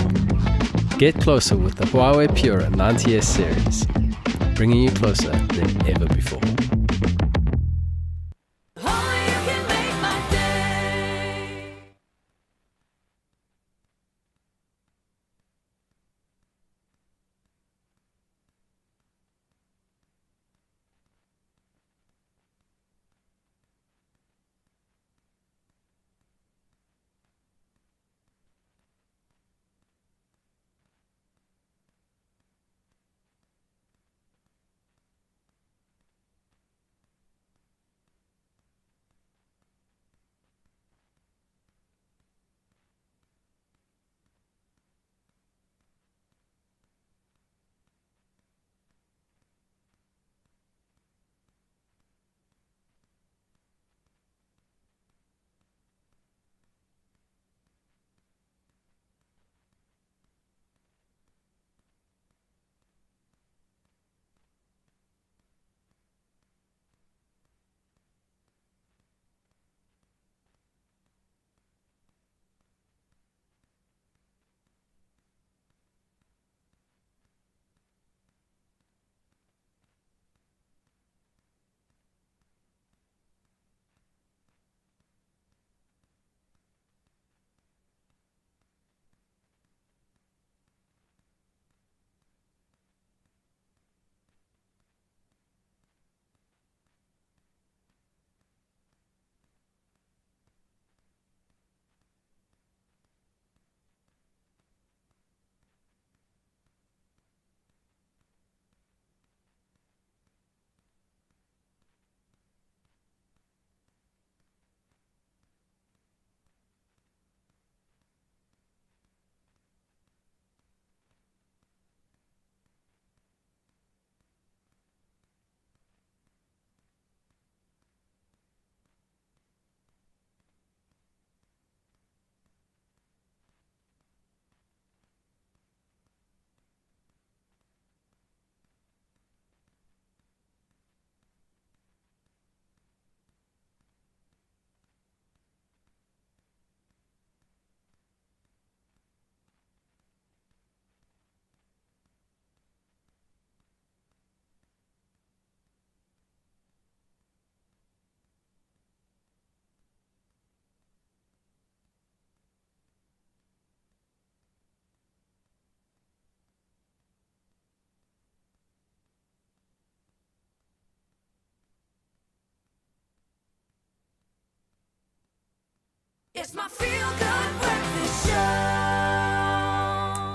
Speaker 15: Get closer with the Huawei Pura 90S series, bringing you closer than ever before.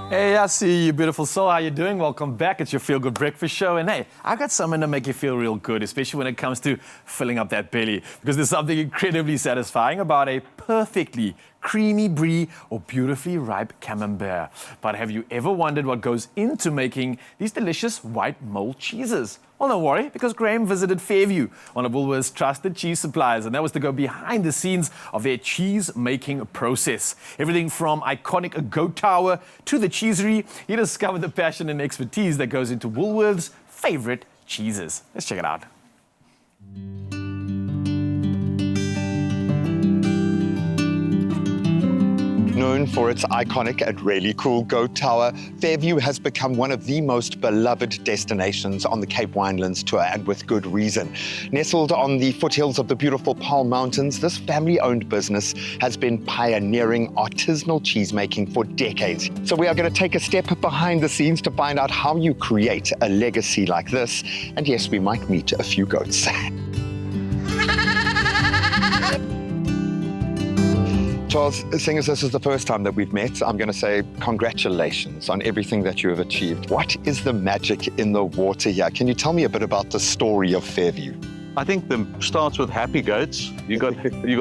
Speaker 2: Hey, I see you, beautiful soul. How you doing? Welcome back. It's your Feel Good Breakfast Show. And hey, I got something to make you feel real good, especially when it comes to filling up that belly. Because there's something incredibly satisfying about a perfectly creamy brie or beautifully ripe camembert. But have you ever wondered what goes into making these delicious white mold cheeses? Well, don't worry, because Graham visited Fairview, one of Woolworths' trusted cheese suppliers, and that was to go behind the scenes of their cheese-making process. Everything from iconic goat tower to the cheesery, he discovered the passion and expertise that goes into Woolworths' favorite cheeses. Let's check it out.
Speaker 17: Known for its iconic and really cool goat tower, Fairview has become one of the most beloved destinations on the Cape Winelands tour, and with good reason. Nestled on the foothills of the beautiful Paarl Mountains, this family-owned business has been pioneering artisanal cheesemaking for decades. So we are going to take a step behind the scenes to find out how you create a legacy like this. And yes, we might meet a few goats. Charles, seeing as this is the first time that we've met, I'm going to say congratulations on everything that you have achieved. What is the magic in the water here? Can you tell me a bit about the story of Fairview?
Speaker 18: I think it starts with happy goats. You got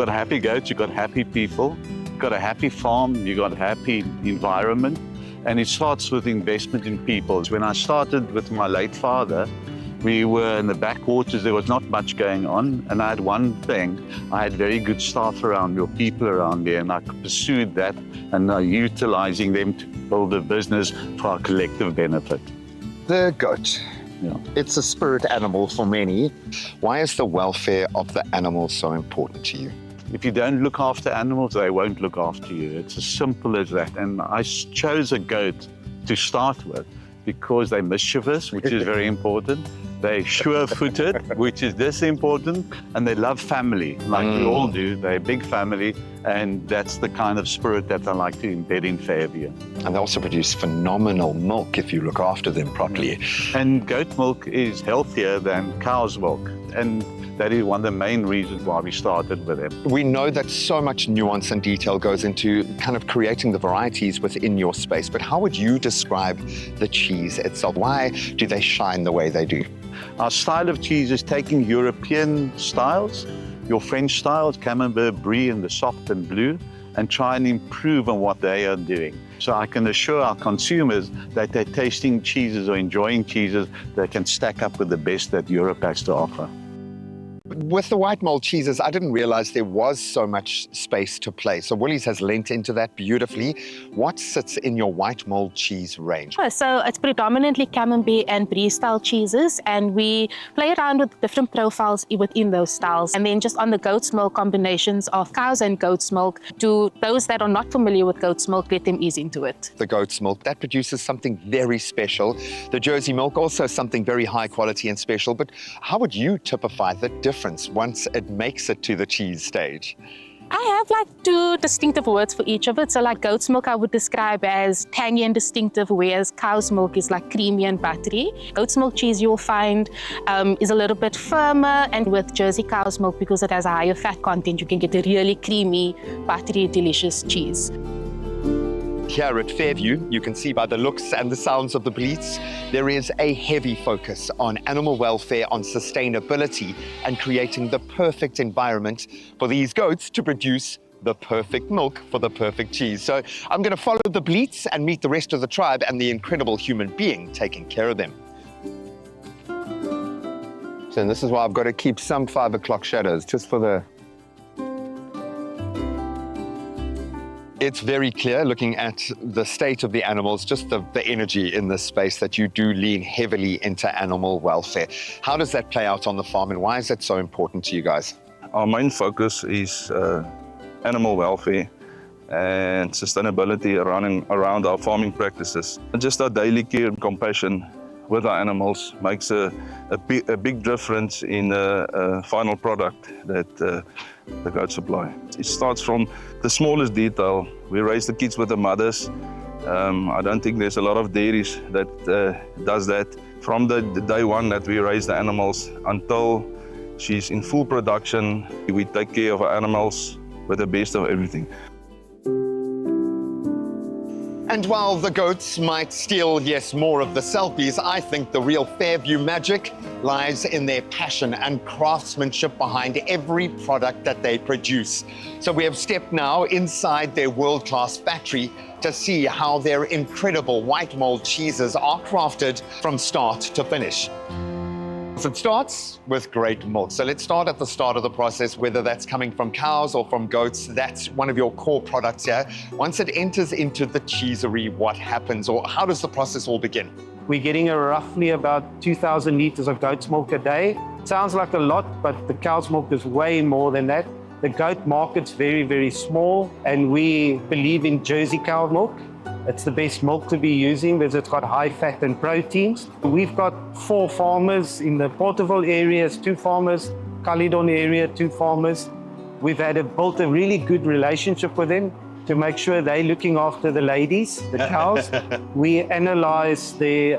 Speaker 18: happy goats, you got happy people, you got a happy farm, you got a happy environment, and it starts with investment in people. When I started with my late father, we were in the backwaters, there was not much going on, and I had one thing. I had very good staff around me, or people around me, and I pursued that and utilizing them to build a business for our collective benefit.
Speaker 17: The goat. Yeah. It's a spirit animal for many. Why is the welfare of the animals so important to you?
Speaker 18: If you don't look after animals, they won't look after you. It's as simple as that. And I chose a goat to start with because they're mischievous, which is very important. They're sure-footed, which is this important, and they love family, like we all do. They're a big family, and that's the kind of spirit that I like to embed in Fairview.
Speaker 17: And they also produce phenomenal milk if you look after them properly.
Speaker 18: And goat milk is healthier than cow's milk, and that is one of the main reasons why we started with them.
Speaker 17: We know that so much nuance and detail goes into kind of creating the varieties within your space, but how would you describe the cheese itself? Why do they shine the way they do?
Speaker 18: Our style of cheese is taking European styles, your French styles, Camembert, Brie, and the soft and blue, and try and improve on what they are doing. So I can assure our consumers that they're tasting cheeses or enjoying cheeses that can stack up with the best that Europe has to offer.
Speaker 17: With the white mold cheeses, I didn't realize there was so much space to play. So Woolies has lent into that beautifully. What sits in your white mold cheese range?
Speaker 19: So it's predominantly Camembert and Brie style cheeses, and we play around with different profiles within those styles. And then just on the goat's milk, combinations of cows and goat's milk. To those that are not familiar with goat's milk, let them ease into it.
Speaker 17: The goat's milk, that produces something very special. The Jersey milk, also something very high quality and special. But how would you typify the difference once it makes it to the cheese stage?
Speaker 19: I have like two distinctive words for each of it. So like goat's milk I would describe as tangy and distinctive, whereas cow's milk is like creamy and buttery. Goat's milk cheese you'll find is a little bit firmer, and with Jersey cow's milk, because it has a higher fat content, you can get a really creamy, buttery, delicious cheese.
Speaker 17: Here at Fairview, you can see by the looks and the sounds of the bleats, there is a heavy focus on animal welfare, on sustainability, and creating the perfect environment for these goats to produce the perfect milk for the perfect cheese. So I'm going to follow the bleats and meet the rest of the tribe and the incredible human being taking care of them. So this is why I've got to keep some 5 o'clock shadows, just for the... It's very clear, looking at the state of the animals, just the energy in this space, that you do lean heavily into animal welfare. How does that play out on the farm, and why is that so important to you guys?
Speaker 20: Our main focus is animal welfare and sustainability around our farming practices. And just our daily care and compassion with our animals makes a big difference in the final product that the goat supply. It starts from the smallest detail. We raise the kids with the mothers. I don't think there's a lot of dairies that does that. From the day one that we raise the animals until she's in full production, we take care of our animals with the best of everything.
Speaker 17: And while the goats might steal, yes, more of the selfies, I think the real Fairview magic lies in their passion and craftsmanship behind every product that they produce. So we have stepped now inside their world-class factory to see how their incredible white mold cheeses are crafted from start to finish. So it starts with great milk. So let's start at the start of the process, whether that's coming from cows or from goats. That's one of your core products here. Once it enters into the cheesery, what happens, or how does the process all begin?
Speaker 21: We're getting roughly about 2,000 liters of goat's milk a day. Sounds like a lot, but the cow's milk is way more than that. The goat market's very, very small, and we believe in Jersey cow milk. It's the best milk to be using because it's got high fat and proteins. We've got 4 farmers in the Porterville areas, 2 farmers, Caledon area, 2 farmers. We've built a really good relationship with them to make sure they're looking after the ladies, the cows. We analyze their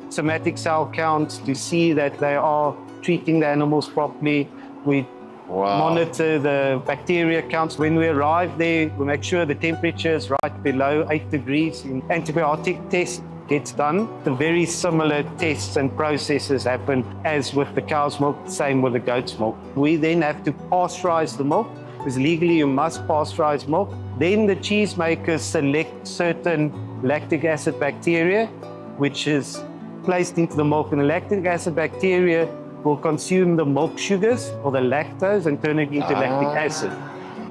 Speaker 21: somatic cell counts to see that they are treating the animals properly. We monitor the bacteria counts. When we arrive there, we make sure the temperature is right below 8 degrees. Antibiotic test gets done. The very similar tests and processes happen as with the cow's milk, same with the goat's milk. We then have to pasteurize the milk, because legally you must pasteurize milk. Then the cheesemakers select certain lactic acid bacteria, which is placed into the milk, and the lactic acid bacteria will consume the milk sugars or the lactose and turn it into lactic acid.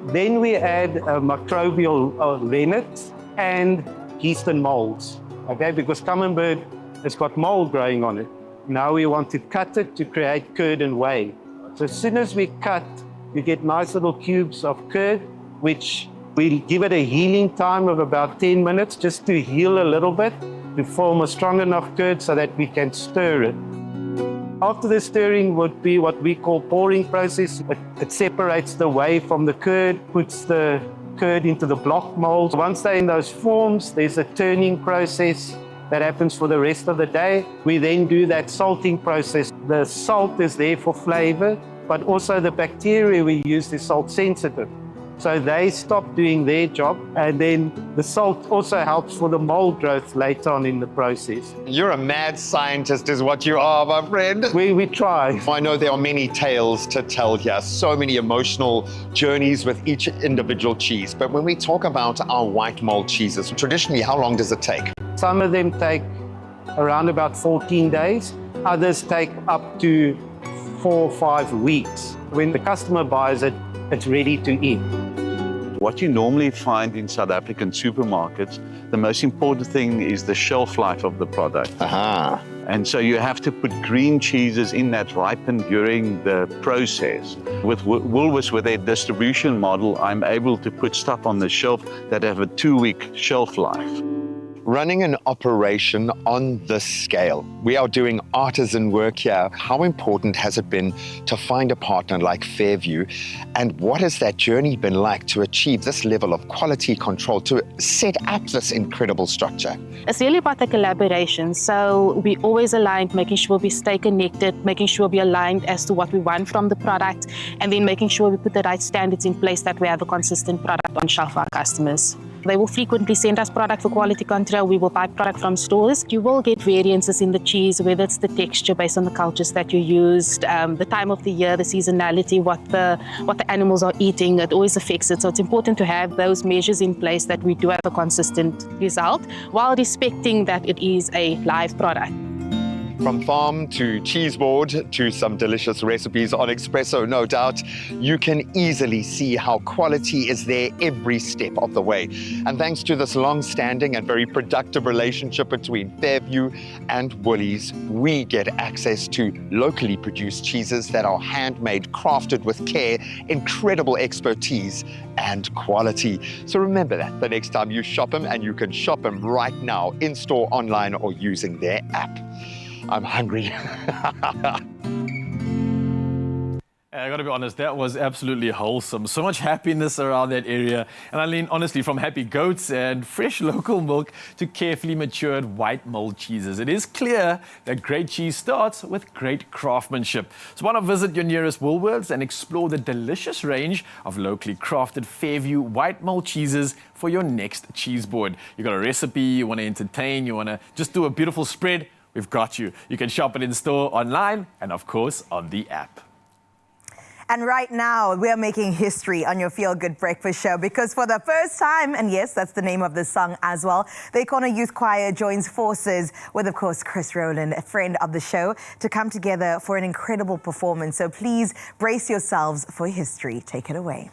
Speaker 21: Then we add microbial rennet and yeast and molds, okay? Because camembert has got mold growing on it. Now we want to cut it to create curd and whey. So as soon as we cut, you get nice little cubes of curd, which we give it a healing time of about 10 minutes just to heal a little bit, to form a strong enough curd so that we can stir it. After the stirring would be what we call pouring process. It separates the whey from the curd, puts the curd into the block molds. Once they're in those forms, there's a turning process that happens for the rest of the day. We then do that salting process. The salt is there for flavor, but also the bacteria we use is salt sensitive. So they stop doing their job, and then the salt also helps for the mold growth later on in the process.
Speaker 17: You're a mad scientist is what you are, my friend.
Speaker 21: We try.
Speaker 17: I know there are many tales to tell here, so many emotional journeys with each individual cheese. But when we talk about our white mold cheeses, traditionally, how long does it take?
Speaker 21: Some of them take around about 14 days. Others take up to 4 or 5 weeks. When the customer buys it, it's ready to eat.
Speaker 18: What you normally find in South African supermarkets, the most important thing is the shelf life of the product. And so you have to put green cheeses in that ripen during the process. With Woolworths, with their distribution model, I'm able to put stuff on the shelf that have a 2-week shelf life.
Speaker 17: Running an operation on this scale, we are doing artisan work here. How important has it been to find a partner like Fairview? And what has that journey been like to achieve this level of quality control, to set up this incredible structure?
Speaker 19: It's really about the collaboration. So we always aligned, making sure we stay connected, making sure we aligned as to what we want from the product, and then making sure we put the right standards in place that we have a consistent product on shelf for our customers. They will frequently send us product for quality control. We will buy product from stores. You will get variances in the cheese, whether it's the texture based on the cultures that you used, the time of the year, the seasonality, what the animals are eating. It always affects it. So it's important to have those measures in place that we do have a consistent result while respecting that it is a live product.
Speaker 17: From farm to cheese board to some delicious recipes on Expresso, no doubt, you can easily see how quality is there every step of the way. And thanks to this long-standing and very productive relationship between Fairview and Woolies, we get access to locally produced cheeses that are handmade, crafted with care, incredible expertise and quality. So remember that the next time you shop them, and you can shop them right now in-store, online, or using their app. I'm hungry.
Speaker 2: And I got to be honest, that was absolutely wholesome. So much happiness around that area. And I mean, honestly, from happy goats and fresh local milk to carefully matured white mold cheeses, it is clear that great cheese starts with great craftsmanship. So why not visit your nearest Woolworths and explore the delicious range of locally crafted Fairview white mold cheeses for your next cheese board. You got a recipe, you want to entertain, you want to just do a beautiful spread, we've got you. You can shop it in store, online, and of course on the app.
Speaker 1: And right now, we are making history on your Feel Good Breakfast Show because for the first time, and yes, that's the name of this song as well, the Ikona Youth Choir joins forces with, of course, Chris Rowland, a friend of the show, to come together for an incredible performance. So please brace yourselves for history. Take it away.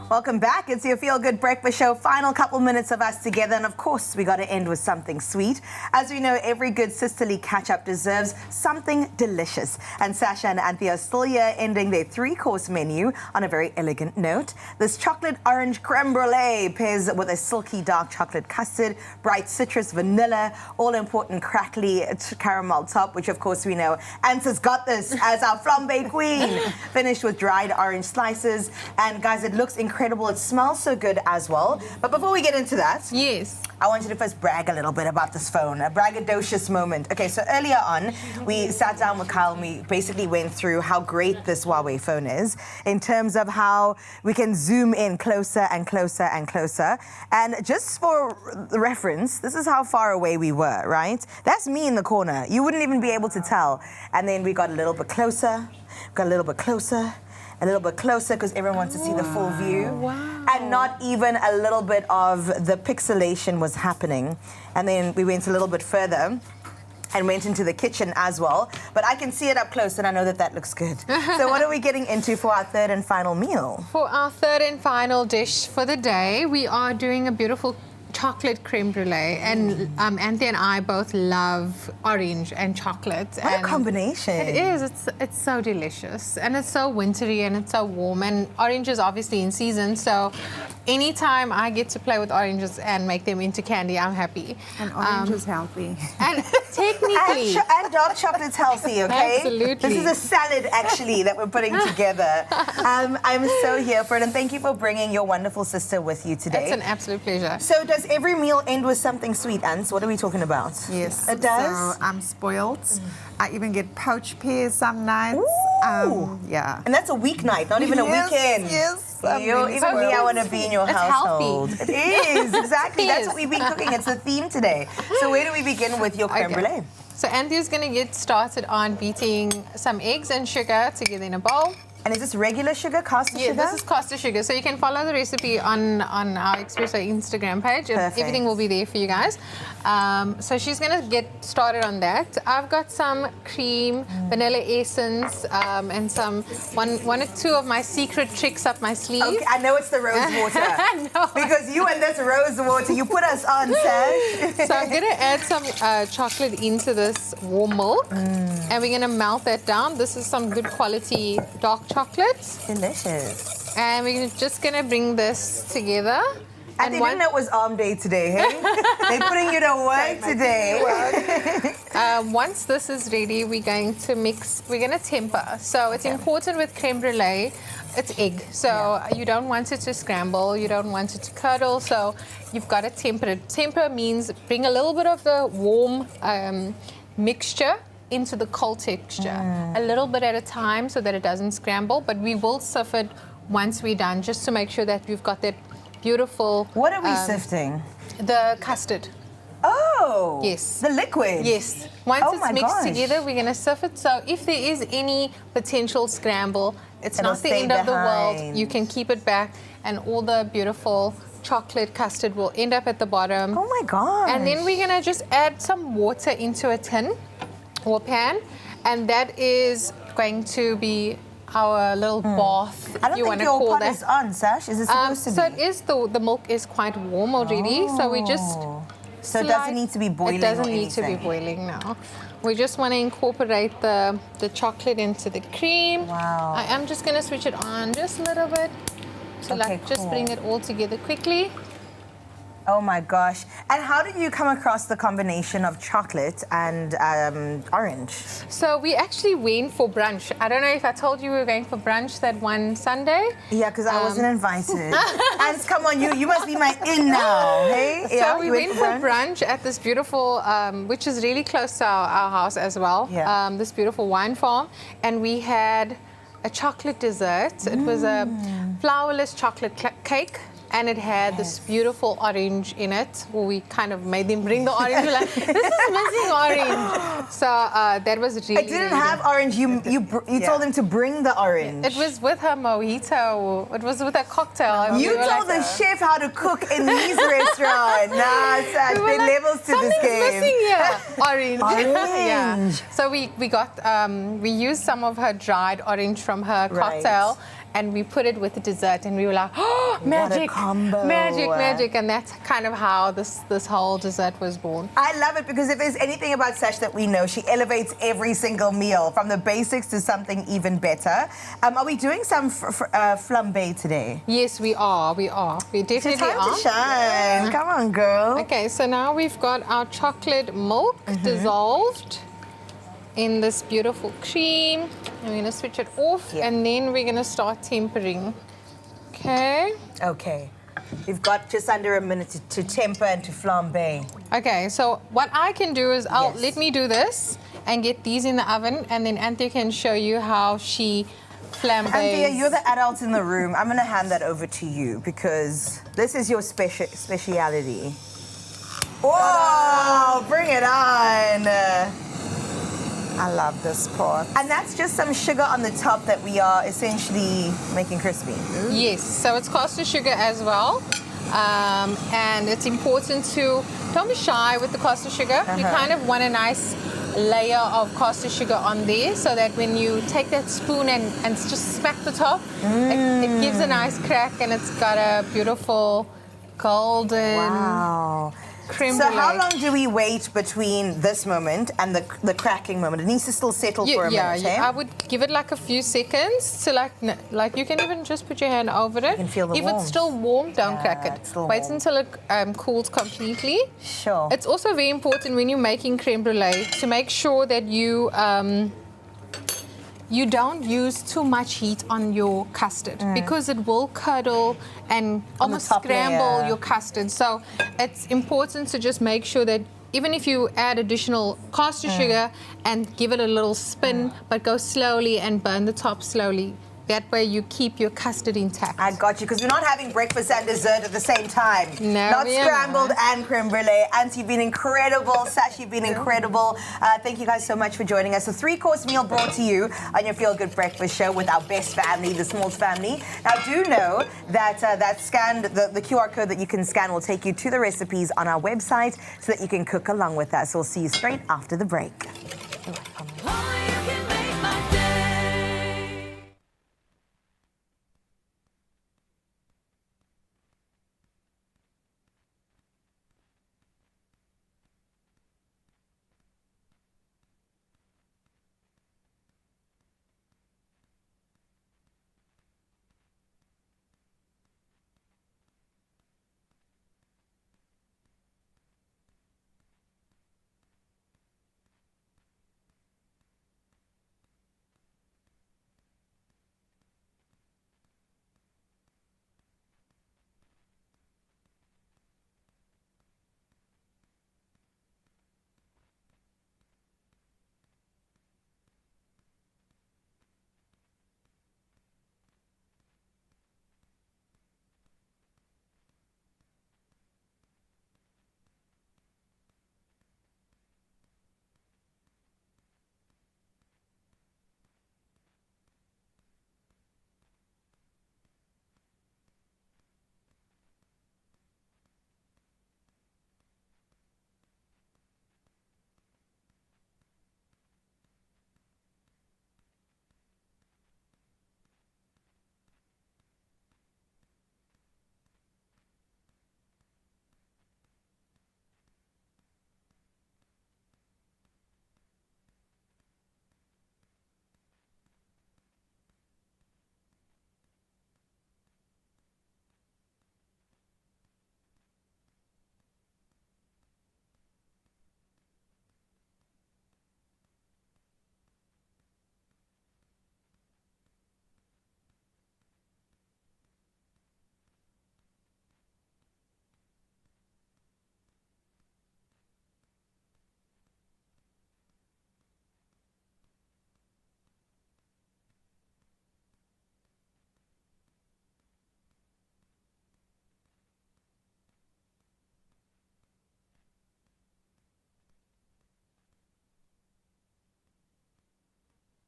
Speaker 1: Welcome back. It's your Feel Good Breakfast Show. Final couple minutes of us together. And of course, we got to end with something sweet. As we know, every good sisterly catch-up deserves something delicious. And Sasha and Anthea are still here ending their 3-course menu on a very elegant note. This chocolate orange creme brulee pairs with a silky dark chocolate custard, bright citrus vanilla, all-important crackly caramel top, which of course we know Anta's got this as our flambe queen. Finished with dried orange slices. And guys, it looks incredible. It smells so good as well. But before we get into that,
Speaker 7: yes,
Speaker 1: I want you to first brag a little bit about this phone, a braggadocious moment. Okay, so earlier on, we sat down with Kyle and we basically went through how great this Huawei phone is in terms of how we can zoom in closer and closer and closer. And just for the reference, this is how far away we were, right? That's me in the corner. You wouldn't even be able to tell. And then we got a little bit closer, got a little bit closer, a little bit closer because everyone wants to see the full view.
Speaker 7: Wow.
Speaker 1: And not even a little bit of the pixelation was happening. And then we went a little bit further and went into the kitchen as well. But I can see it up close and I know that that looks good. So what are we getting into for our third and final meal?
Speaker 7: For our third and final dish for the day, we are doing a beautiful chocolate creme brulee, and Anthea and I both love orange and chocolate.
Speaker 1: What a combination.
Speaker 7: It is. It's so delicious, and it's so wintry, and it's so warm. And orange is obviously in season, so anytime I get to play with oranges and make them into candy, I'm happy.
Speaker 8: And orange is healthy.
Speaker 7: And technically,
Speaker 1: and dark chocolate's healthy, okay?
Speaker 7: Absolutely.
Speaker 1: This is a salad, actually, that we're putting together. I'm so here for it, and thank you for bringing your wonderful sister with you today.
Speaker 7: It's an absolute pleasure.
Speaker 1: So does every meal end with something sweet, Ants? What are we talking about?
Speaker 8: Yes.
Speaker 1: It does?
Speaker 8: So I'm spoiled. I even get poached pears some nights. Yeah.
Speaker 1: And that's a weeknight, not even a
Speaker 8: Yes,
Speaker 1: weekend.
Speaker 8: yes. I'm
Speaker 1: You,
Speaker 8: really
Speaker 1: even me, I want to be in your
Speaker 7: It's
Speaker 1: household.
Speaker 7: healthy.
Speaker 1: It is, exactly. That's what we've been cooking. It's the theme today. So where do we begin with your creme brulee?
Speaker 7: So Anthea's going to get started on beating some eggs and sugar together in a bowl.
Speaker 1: And is this regular sugar, caster sugar?
Speaker 7: Yeah, this is caster sugar. So you can follow the recipe on our Expresso Instagram page.
Speaker 1: Perfect.
Speaker 7: Everything will be there for you guys. So she's going to get started on that. I've got some cream, vanilla essence, and some one or two of my secret tricks up my sleeve.
Speaker 1: Okay, I know it's the rose water.
Speaker 7: No.
Speaker 1: Because you and this rose water, you put us on, Sash.
Speaker 7: So I'm going to add some chocolate into this warm milk. And we're going to melt that down. This is some good quality dark chocolate.
Speaker 1: Delicious.
Speaker 7: And we're just going to bring this together.
Speaker 1: And they didn't know it was arm day today, hey? They're putting you to work today.
Speaker 7: Once this is ready, we're going to mix, we're going to temper. So it's important with creme brulee, it's egg. So you don't want it to scramble, you don't want it to curdle, so you've got to temper it. Temper means bring a little bit of the warm mixture into the cold texture, a little bit at a time so that it doesn't scramble, but we will sift it once we're done, just to make sure that we've got that beautiful...
Speaker 1: What are we sifting?
Speaker 7: The custard.
Speaker 1: Oh!
Speaker 7: Yes.
Speaker 1: The liquid?
Speaker 7: Yes. Once
Speaker 1: Oh
Speaker 7: it's
Speaker 1: my
Speaker 7: mixed
Speaker 1: gosh.
Speaker 7: together, we're going to sift it. So if there is any potential scramble, it's
Speaker 1: It'll
Speaker 7: not the
Speaker 1: stay
Speaker 7: end of the world.
Speaker 1: behind.
Speaker 7: You can keep it back, and all the beautiful chocolate custard will end up at the bottom.
Speaker 1: Oh my gosh.
Speaker 7: And then we're going to just add some water into a tin or pan, and that is going to be our little bath,
Speaker 1: I don't
Speaker 7: if you
Speaker 1: think
Speaker 7: want to
Speaker 1: your
Speaker 7: call
Speaker 1: pot
Speaker 7: that.
Speaker 1: is on, Sash. Is it supposed to be?
Speaker 7: So it is, the milk is quite warm already, so we just...
Speaker 1: So it doesn't need to be boiling
Speaker 7: It doesn't
Speaker 1: or
Speaker 7: need to be
Speaker 1: anything.
Speaker 7: boiling now. We just want to incorporate the chocolate into the cream.
Speaker 1: Wow.
Speaker 7: I am just going to switch it on just a little bit. So
Speaker 1: Okay,
Speaker 7: just
Speaker 1: cool.
Speaker 7: bring it all together quickly.
Speaker 1: Oh my gosh. And how did you come across the combination of chocolate and orange?
Speaker 7: So we actually went for brunch. I don't know if I told you we were going for brunch that one Sunday.
Speaker 1: Yeah, because I wasn't invited. And come on, you must be my in now, hey?
Speaker 7: So we went for brunch at this beautiful, which is really close to our house as well.
Speaker 1: Yeah.
Speaker 7: This beautiful wine farm, and we had a chocolate dessert. It was a flourless chocolate cake. And it had this beautiful orange in it. Well, we kind of made them bring the orange. We're like, this is missing orange. So that was really.
Speaker 1: It didn't have orange. You told them to bring the orange.
Speaker 7: It was with her mojito. It was with a cocktail.
Speaker 1: You told the chef how to cook in these restaurants. Nah, Sash, there are levels to this game.
Speaker 7: Missing here. Orange.
Speaker 1: Orange.
Speaker 7: So we got we used some of her dried orange from her cocktail. and we put it with the dessert, and we were like, oh, magic,
Speaker 1: combo.
Speaker 7: magic, and that's kind of how this whole dessert was born.
Speaker 1: I love it because if there's anything about Sash that we know, she elevates every single meal from the basics to something even better. Are we doing some flambe today?
Speaker 7: Yes, we are. We definitely
Speaker 1: It's time
Speaker 7: are.
Speaker 1: to shine. Come on, girl.
Speaker 7: Okay, so now we've got our chocolate milk dissolved in this beautiful cream. I'm going to switch it off, and then we're going to start tempering. Okay.
Speaker 1: Okay. We've got just under a minute to temper and to flambe.
Speaker 7: Okay, so what I can do is let me do this and get these in the oven, and then Anthea can show you how she flambés.
Speaker 1: Anthea, you're the adult in the room. I'm going to hand that over to you because this is your speciality. Whoa! Bring it on.
Speaker 8: I love this part.
Speaker 1: And that's just some sugar on the top that we are essentially making crispy.
Speaker 7: Yes, so it's caster sugar as well. And it's important to, don't be shy with the caster sugar. You kind of want a nice layer of caster sugar on there so that when you take that spoon and just smack the top, it gives a nice crack, and it's got a beautiful golden creme
Speaker 1: So
Speaker 7: brulee.
Speaker 1: how long do we wait between this moment and the cracking moment? It needs to still settle for a minute, eh?
Speaker 7: I would give it like a few seconds to like you can even just put your hand over it. You
Speaker 1: can feel the
Speaker 7: If
Speaker 1: warmth.
Speaker 7: it's still warm, don't crack it.
Speaker 1: it's still
Speaker 7: Wait
Speaker 1: warm.
Speaker 7: until it cools completely.
Speaker 1: Sure.
Speaker 7: It's also very important when you're making creme brulee to make sure that you you don't use too much heat on your custard because it will curdle and almost
Speaker 1: top
Speaker 7: scramble
Speaker 1: layer.
Speaker 7: your custard. So it's important to just make sure that even if you add additional caster sugar and give it a little spin, but go slowly and burn the top slowly. That way you keep your custard intact.
Speaker 1: I got you, because we're not having breakfast and dessert at the same time.
Speaker 7: No,
Speaker 1: Not
Speaker 7: we are
Speaker 1: scrambled
Speaker 7: not.
Speaker 1: and creme brulee. Auntie, you've been incredible. Sash, you've been incredible. Thank you guys so much for joining us. A 3-course meal brought to you on your Feel Good Breakfast show with our best family, the Smalls family. Now, do know that the QR code that you can scan will take you to the recipes on our website so that you can cook along with us. We'll see you straight after the break.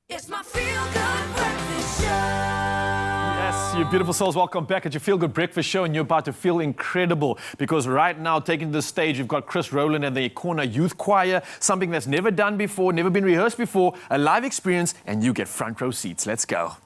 Speaker 3: It's my Feel Good Breakfast Show.
Speaker 2: Yes, you beautiful souls, welcome back at your Feel Good Breakfast Show, and you're about to feel incredible because right now, taking the stage, you've got Chris Rowland and the Corner Youth Choir, something that's never done before, never been rehearsed before, a live experience, and you get front row seats. Let's go.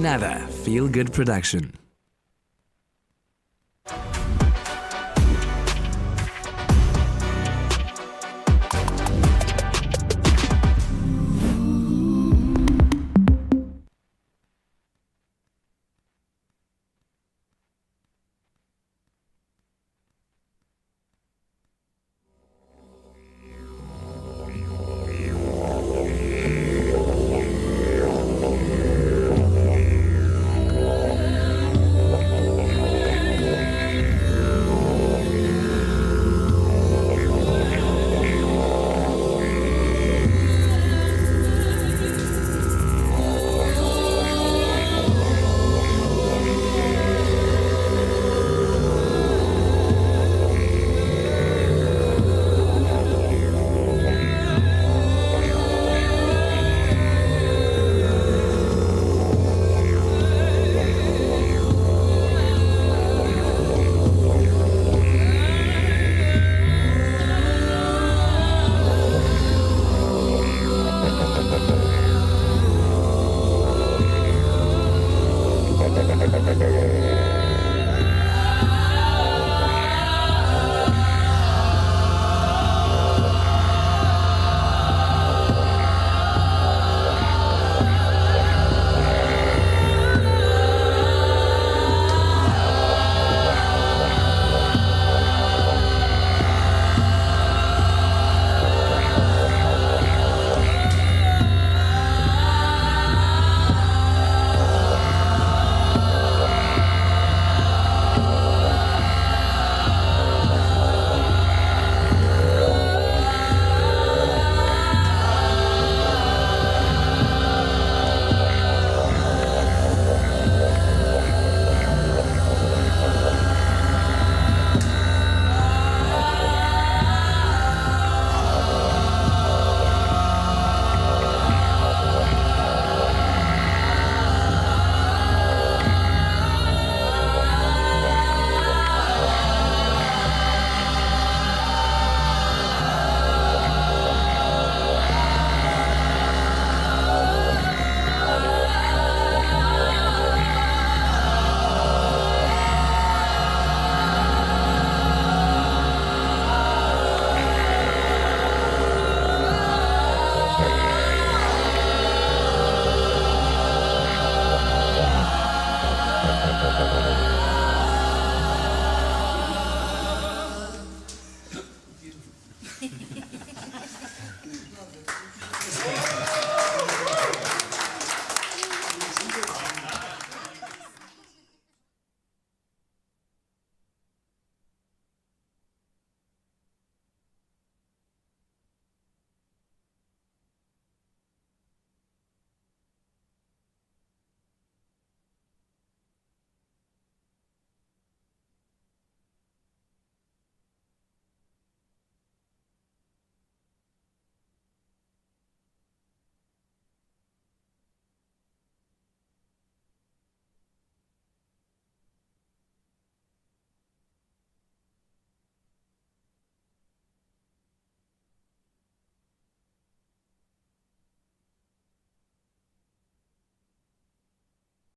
Speaker 4: Another feel-good production.